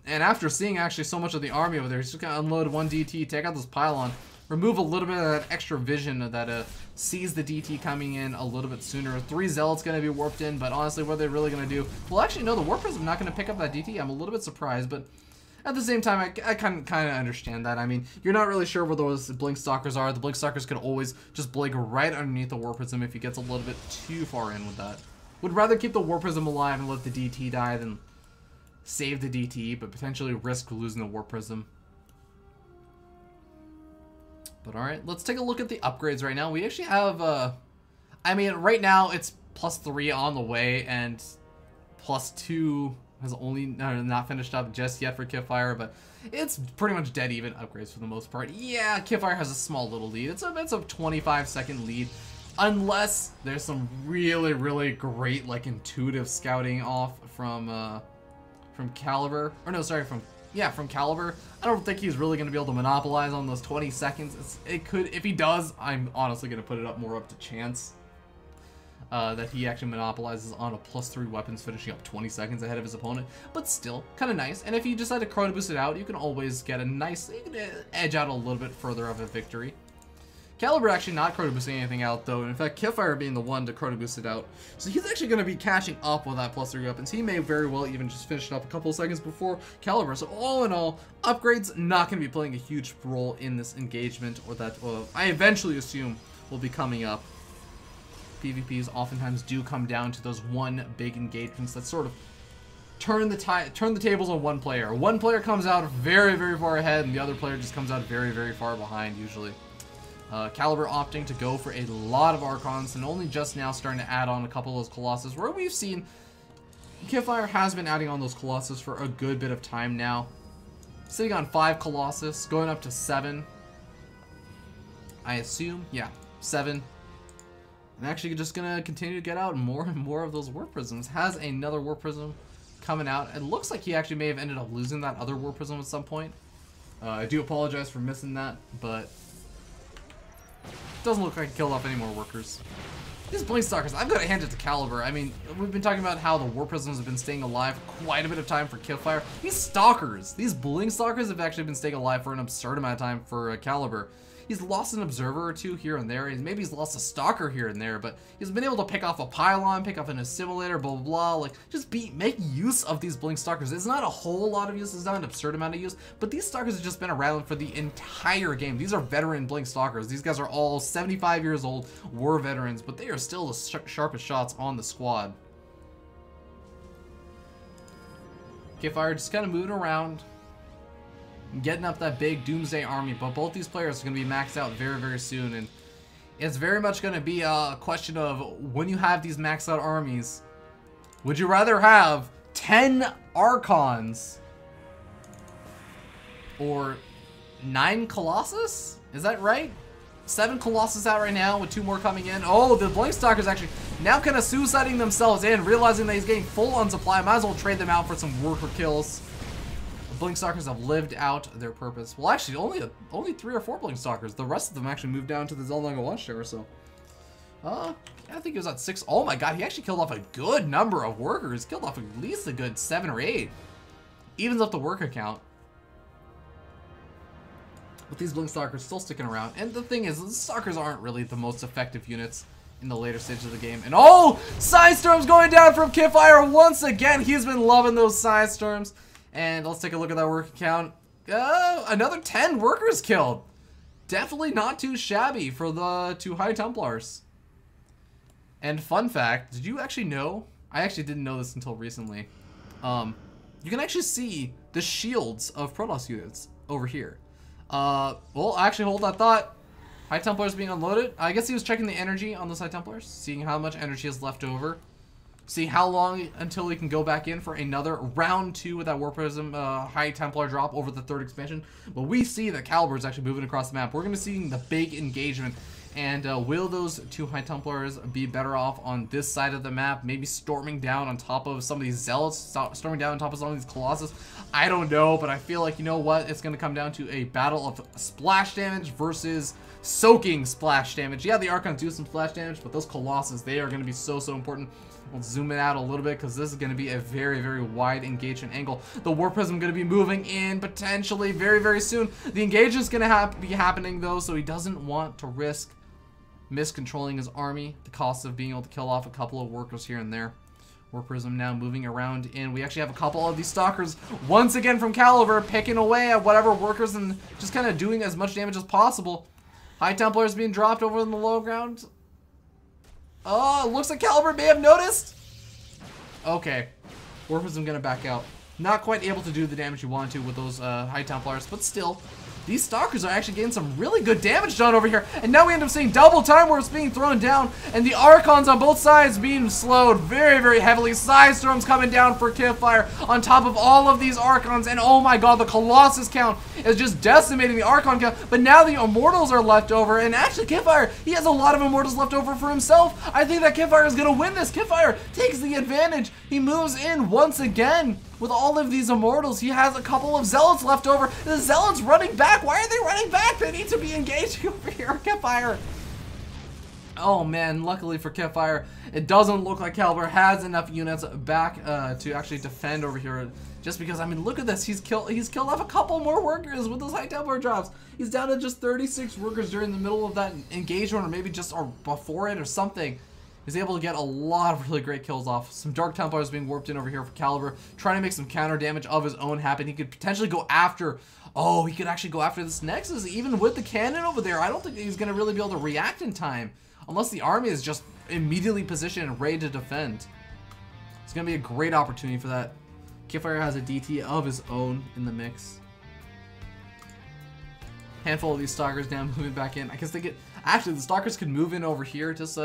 And after seeing actually so much of the army over there, he's just gonna unload 1 DT, take out this pylon, remove a little bit of that extra vision that sees the DT coming in a little bit sooner. 3 Zealots gonna be warped in, but honestly, what are they really gonna do? Well, actually, no, the Warp Prism not gonna pick up that DT. I'm a little bit surprised, but at the same time, I kind of understand that. I mean, you're not really sure where those Blink Stalkers are. The Blink Stalkers could always just blink right underneath the Warp Prism if he gets a little bit too far in with that. Would rather keep the Warp Prism alive and let the DT die than save the DT, but potentially risk losing the Warp Prism. But alright, let's take a look at the upgrades right now. We actually have, I mean, right now it's +3 on the way, and +2 has only not finished up just yet for Qualifier, but it's pretty much dead even upgrades for the most part. Yeah, Qualifier has a small little lead. It's a 25-second lead Unless there's some really, really great, like, intuitive scouting off from Caliber. Or no, sorry, from Caliber. I don't think he's really going to be able to monopolize on those 20 seconds. It could, if he does, I'm honestly going to put it more up to chance that he actually monopolizes on a +3 weapons, finishing up 20 seconds ahead of his opponent. But still, kind of nice. And if you decide to chrono boost it out, you can always get a nice, you can edge out a little bit further of a victory. Caliber actually not chrono boosting anything out though, and in fact Qualifier being the one to chrono boost it out. So he's actually going to be catching up with that +3 weapons. He may very well even just finish it up a couple of seconds before Caliber. So all in all, upgrades not going to be playing a huge role in this engagement, or that I eventually assume will be coming up. PvPs oftentimes do come down to those one big engagements that sort of turn the tables on one player. One player comes out very, very far ahead, and the other player just comes out very, very far behind usually. Caliber opting to go for a lot of Archons, and only just now starting to add on a couple of those Colossus, where we've seen Qualifier has been adding on those Colossus for a good bit of time now. Sitting on 5 Colossus, going up to 7. I assume, yeah, 7. And actually just gonna continue to get out more and more of those Warp Prisms. Has another Warp Prism coming out. It looks like he actually may have ended up losing that other Warp Prism at some point. I do apologize for missing that, but doesn't look like he killed off any more workers. These Blink Stalkers, I've got to hand it to Caliber. I mean, we've been talking about how the Warp Prisms have been staying alive quite a bit of time for Qualifier. These Stalkers, these Blink Stalkers have actually been staying alive for an absurd amount of time for Caliber. He's lost an Observer or two here and there. Maybe he's lost a Stalker here and there, but he's been able to pick off a Pylon, pick off an Assimilator, blah, blah, blah. Like, just make use of these Blink Stalkers. It's not a whole lot of use. It's not an absurd amount of use, but these Stalkers have just been around for the entire game. These are veteran Blink Stalkers. These guys are all 75 years old, war veterans, but they are still the sharpest shots on the squad. Qualifier just kind of moving around, getting up that big Doomsday army, but both these players are going to be maxed out very, very soon, and it's very much going to be a question of when you have these maxed out armies, would you rather have 10 Archons or 9 Colossus? Is that right? 7 Colossus out right now with 2 more coming in. Oh, the Blink Stalkers actually now kind of suiciding themselves in, realizing that he's getting full on supply. Might as well trade them out for some worker kills. Blink Stalkers have lived out their purpose. Well, actually, only 3 or 4 Blink Stalkers. The rest of them actually moved down to the Zeldonga Watchtower, so. I think he was at 6. Oh my god, he actually killed off a good number of workers. Killed off at least a good 7 or 8. Evens up the worker count. But these Blink Stalkers still sticking around. And the thing is, the Stalkers aren't really the most effective units in the later stages of the game. And oh! Side Storms going down from Qualifier once again. He's been loving those Side Storms. And let's take a look at that worker count. Another 10 workers killed. Definitely not too shabby for the 2 High Templars. And fun fact, did you actually know? I actually didn't know this until recently. You can actually see the shields of Protoss units over here. Well, actually, hold that thought. High Templars being unloaded. I guess he was checking the energy on those High Templars, seeing how much energy is left over. See how long until we can go back in for another round 2 with that Warp Prism High Templar drop over the 3rd expansion. But we see that Caliber is actually moving across the map. We're going to see the big engagement. And will those 2 High Templars be better off on this side of the map? Maybe storming down on top of some of these Zealots, storming down on top of some of these Colossus? I don't know, but I feel like, you know what? It's going to come down to a battle of splash damage versus soaking splash damage. Yeah, the Archons do some splash damage, but those Colossus, they are going to be so, so important. Let's zoom it out a little bit because this is going to be a very, very wide engagement angle. The Warp Prism going to be moving in potentially very, very soon. The engagement is going to be happening though, so he doesn't want to risk miscontrolling his army. The cost of being able to kill off a couple of workers here and there. Warp Prism now moving around in. We actually have a couple of these Stalkers once again from Caliber picking away at whatever workers and just kind of doing as much damage as possible. High Templars being dropped over in the low ground. Oh, looks like Caliber may have noticed. Okay. Warp Prism gonna back out. Not quite able to do the damage you wanted to with those High Templars, but still. these Stalkers are actually getting some really good damage done over here. And now we end up seeing double time where it's being thrown down. And the Archons on both sides being slowed very, very heavily. Psystorms coming down for Qualifier on top of all of these Archons. And oh my god, the Colossus count is just decimating the Archon count. But now the Immortals are left over. And actually, Qualifier, he has a lot of Immortals left over for himself. I think that Qualifier is going to win this. Qualifier takes the advantage. He moves in once again. With all of these Immortals, he has a couple of Zealots left over. The Zealots running back. Why are they running back? They need to be engaging over here. Qualifier. Oh man, luckily for Qualifier, it doesn't look like Caliber has enough units back to actually defend over here. Just because, I mean, look at this. He's killed off a couple more workers with those high Templar drops. He's down to just 36 workers during the middle of that engagement, or maybe just or before it or something. He's able to get a lot of really great kills off. Some Dark Templars being warped in over here for Caliber, trying to make some counter damage of his own happen. He could potentially go after, oh, he could actually go after this Nexus, even with the cannon over there. I don't think he's going to really be able to react in time, unless the army is just immediately positioned and ready to defend. It's going to be a great opportunity for that. Qualifier has a DT of his own in the mix. Handful of these Stalkers down, moving back in. I guess they get... Actually, the Stalkers could move in over here. Does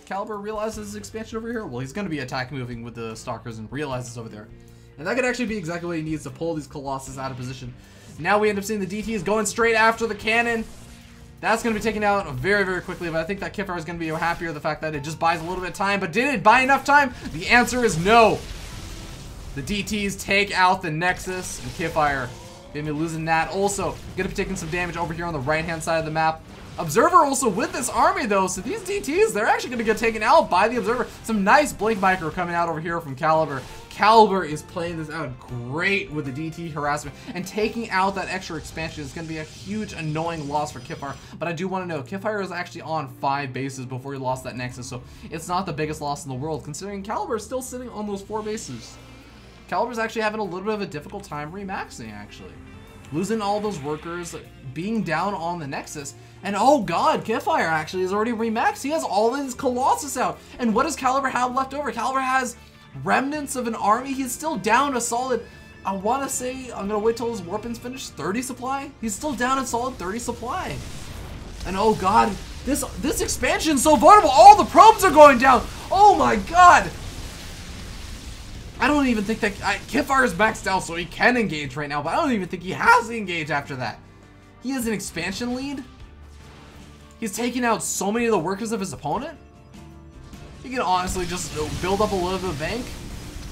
Caliber realize his expansion over here? Well, he's going to be attack moving with the Stalkers and realizes over there. And that could actually be exactly what he needs to pull these Colossus out of position. Now we end up seeing the DTs going straight after the cannon. That's going to be taken out very, very quickly. But I think that Qualifier is going to be happier the fact that it just buys a little bit of time. But did it buy enough time? The answer is no. The DTs take out the Nexus, and Qualifier going to be losing that. Also, going to be taking some damage over here on the right-hand side of the map. Observer also with this army, though, so these DTs, they're actually going to get taken out by the Observer. Some nice Blink Micro coming out over here from Caliber. Caliber is playing this out great with the DT harassment, and taking out that extra expansion is going to be a huge annoying loss for Qualifier. But I do want to know, Qualifier is actually on 5 bases before he lost that Nexus, so it's not the biggest loss in the world, considering Caliber is still sitting on those 4 bases. Caliber's actually having a little bit of a difficult time remaxing, actually. Losing all those workers, being down on the Nexus, and oh god, Qualifier actually is already remaxed. He has all his Colossus out. And what does Caliber have left over? Caliber has remnants of an army. He's still down a solid, I want to say, I'm going to wait till his Warpin's finished, 30 supply? He's still down a solid 30 supply. And oh god, this expansion is so vulnerable. All the probes are going down. Oh my god. I don't even think that Qualifier is maxed out, so he can engage right now, but I don't even think he has to engage after that. He has an expansion lead. He's taking out so many of the workers of his opponent. He can honestly just build up a little bit of bank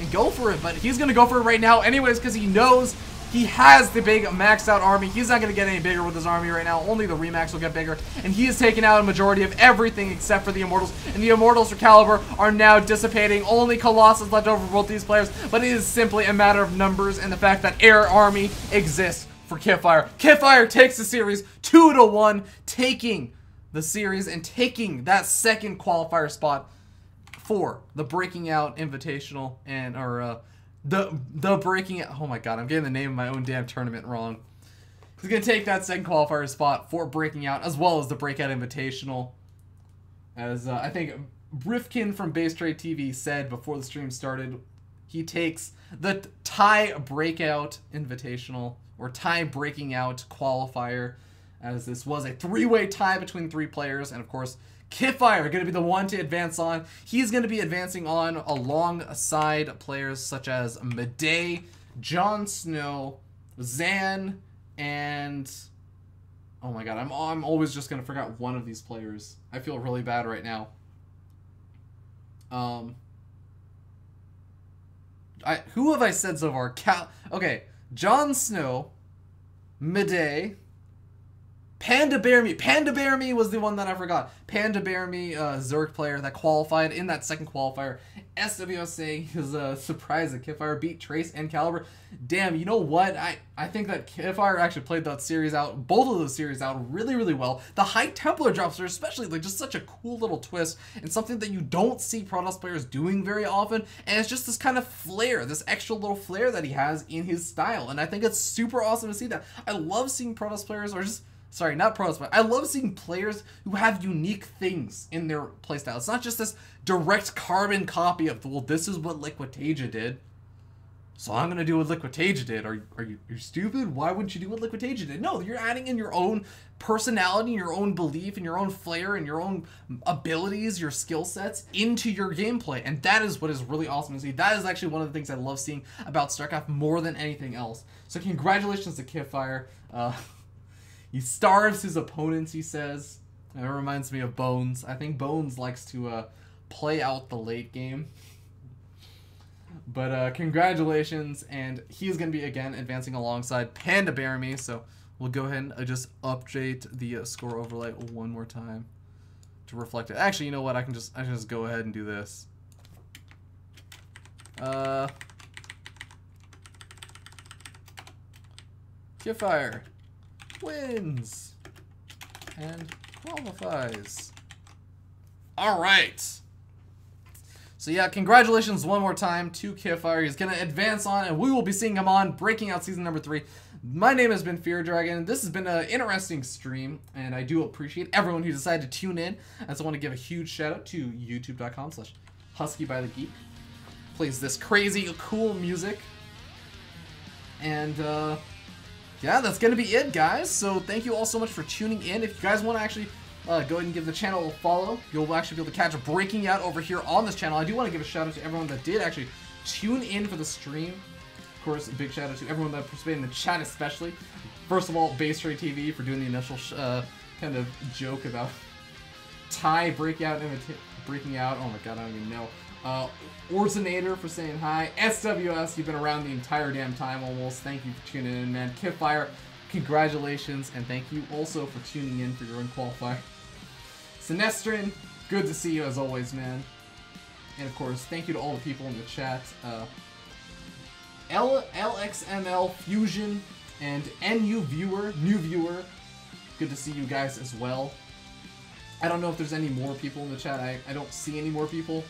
and go for it, but he's going to go for it right now anyways because he knows he has the big maxed out army. He's not going to get any bigger with his army right now. Only the Remax will get bigger, and he has taken out a majority of everything except for the Immortals, and the Immortals for Caliber are now dissipating. Only Colossus left over for both these players, but it is simply a matter of numbers and the fact that Air Army exists for Qualifier. Qualifier takes the series 2-1, taking the series and taking that second qualifier spot for the Breaking Out Invitational, and the Breaking Out. Oh my god, I'm getting the name of my own damn tournament wrong. He's gonna take that second qualifier spot for Breaking Out, as well as the Breakout Invitational. As I think Rifkin from Base Trade TV said before the stream started, he takes the Tie Breakout Invitational, or Tie Breaking Out Qualifier, as this was a 3-way tie between 3 players, and of course, Qualifier going to be the one to advance on. He's going to be advancing on alongside players such as Medei, Jon Snow, Zan, and oh my god, I'm always just going to forget one of these players. I feel really bad right now. Who have I said so far? Okay, Jon Snow, Medei, Panda Bear Me. Panda Bear Me was the one that I forgot. Panda Bear Me, Zerg player that qualified in that second qualifier. SWSA is surprised that Qualifier beat Trace and Caliber. Damn, you know what? I think that Qualifier actually played that series out, both of those series out really, really well. The high Templar drops are especially like just such a cool little twist and something that you don't see Protoss players doing very often. And it's just this kind of flair, this extra little flair that he has in his style. And I think it's super awesome to see that. I love seeing Protoss players, or just... Sorry, not pros, but I love seeing players who have unique things in their playstyle. It's not just this direct carbon copy of, well, this is what Liquiteja did. So I'm gonna do what Liquidtasia did. Are you stupid? Why wouldn't you do what Liquidtasia did? No, you're adding in your own personality, your own belief, and your own flair, and your own abilities, your skill sets into your gameplay, and that is what is really awesome to see. That is actually one of the things I love seeing about StarCraft more than anything else. So congratulations to Qualifier. He starves his opponents, he says. That reminds me of Bones. I think Bones likes to play out the late game. But congratulations, and he's going to be, again, advancing alongside Panda Baramy, so we'll go ahead and just update the score overlay one more time to reflect it. Actually, you know what, I can just go ahead and do this. Qualifier wins and qualifies. Alright. So yeah, congratulations one more time to Qualifier. He's going to advance on, and we will be seeing him on Breaking Out Season number 3. My name has been Fear Dragon. This has been an interesting stream, and I do appreciate everyone who decided to tune in. I also want to give a huge shout out to youtube.com/HuskyByTheGeek. Plays this crazy, cool music. And yeah, that's going to be it, guys. So thank you all so much for tuning in. If you guys want to actually go ahead and give the channel a follow, you'll actually be able to catch Breaking Out over here on this channel. I do want to give a shout out to everyone that did actually tune in for the stream. Of course, a big shout out to everyone that participated in the chat, especially. First of all, Base Ray TV for doing the initial kind of joke about Breaking Out. Oh my god, I don't even know. Orzinator for saying hi. SWS, you've been around the entire damn time almost. Thank you for tuning in, man. Qualifier, congratulations, and thank you also for tuning in for your own qualifier. Sinestrin, good to see you as always, man. And of course, thank you to all the people in the chat. LXML Fusion and NU Viewer, new viewer. Good to see you guys as well. I don't know if there's any more people in the chat. I don't see any more people.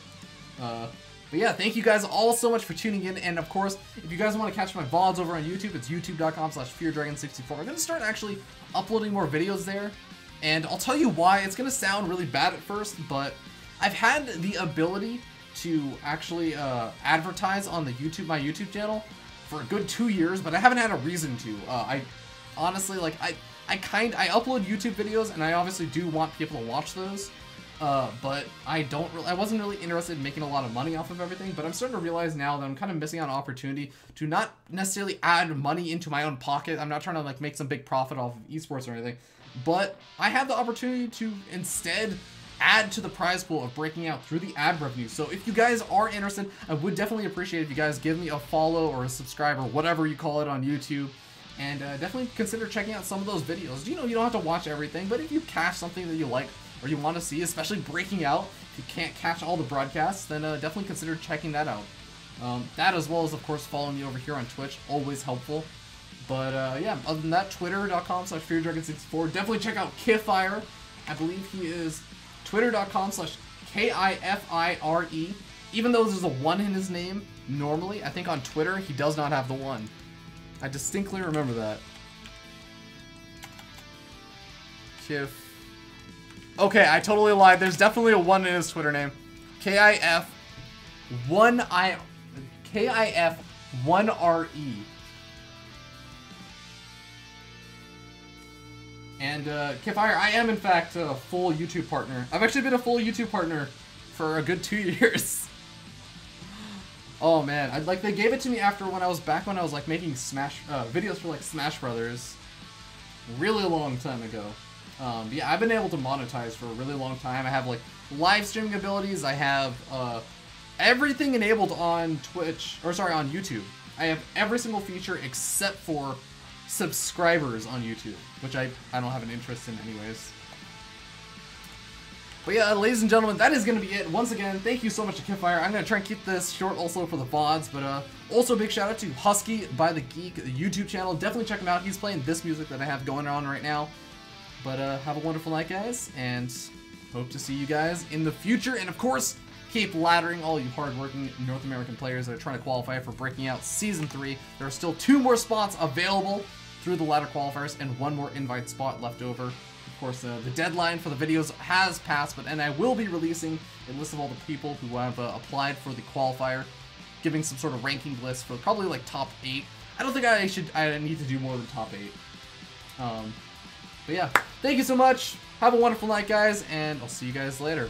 But yeah, thank you guys all so much for tuning in. And of course, if you guys want to catch my VODs over on YouTube, it's youtube.com/FearDragon64. I'm going to start actually uploading more videos there. And I'll tell you why. It's going to sound really bad at first, but I've had the ability to actually advertise on the my YouTube channel for a good 2 years, but I haven't had a reason to. I honestly, like, I upload YouTube videos, and I obviously do want people to watch those. But I wasn't really interested in making a lot of money off of everything, but I'm starting to realize now that I'm kind of missing out on an opportunity to not necessarily add money into my own pocket. I'm not trying to like make some big profit off of esports or anything, but I have the opportunity to instead add to the prize pool of Breaking Out through the ad revenue. So if you guys are interested, I would definitely appreciate if you guys give me a follow or a subscribe or whatever you call it on YouTube. And definitely consider checking out some of those videos. You know, you don't have to watch everything, but if you catch something that you like or you want to see, especially Breaking Out, if you can't catch all the broadcasts, then definitely consider checking that out. That as well as, of course, following me over here on Twitch, always helpful. But yeah, other than that, twitter.com/FearDragon64. Definitely check out Qualifier. I believe he is twitter.com/KIFIRE. Even though there's a 1 in his name, normally, I think on Twitter, he does not have the 1. I distinctly remember that. Okay, I totally lied. There's definitely a 1 in his Twitter name. KIF1RE. And Qualifier, I am in fact a full YouTube partner. I've actually been a full YouTube partner for a good 2 years. Oh man, like they gave it to me after when I was like making videos for like Smash Brothers, really long time ago. Yeah, I've been able to monetize for a really long time. I have like live streaming abilities. I have everything enabled on Twitch, or sorry, on YouTube. I have every single feature except for subscribers on YouTube, which I don't have an interest in anyways. But yeah, ladies and gentlemen, that is going to be it. Once again, thank you so much to Qualifier. I'm going to try and keep this short also for the VODs, but also a big shout out to Husky by the Geek YouTube channel. Definitely check him out. He's playing this music that I have going on right now. But have a wonderful night, guys, and hope to see you guys in the future. And of course, keep laddering all you hardworking North American players that are trying to qualify for Breaking Out Season 3. There are still 2 more spots available through the ladder qualifiers and 1 more invite spot left over. Of course, the deadline for the videos has passed, and I will be releasing a list of all the people who have applied for the qualifier giving some sort of ranking list for probably like top 8. I don't think I need to do more than top 8. But yeah, thank you so much. Have a wonderful night, guys, and I'll see you guys later.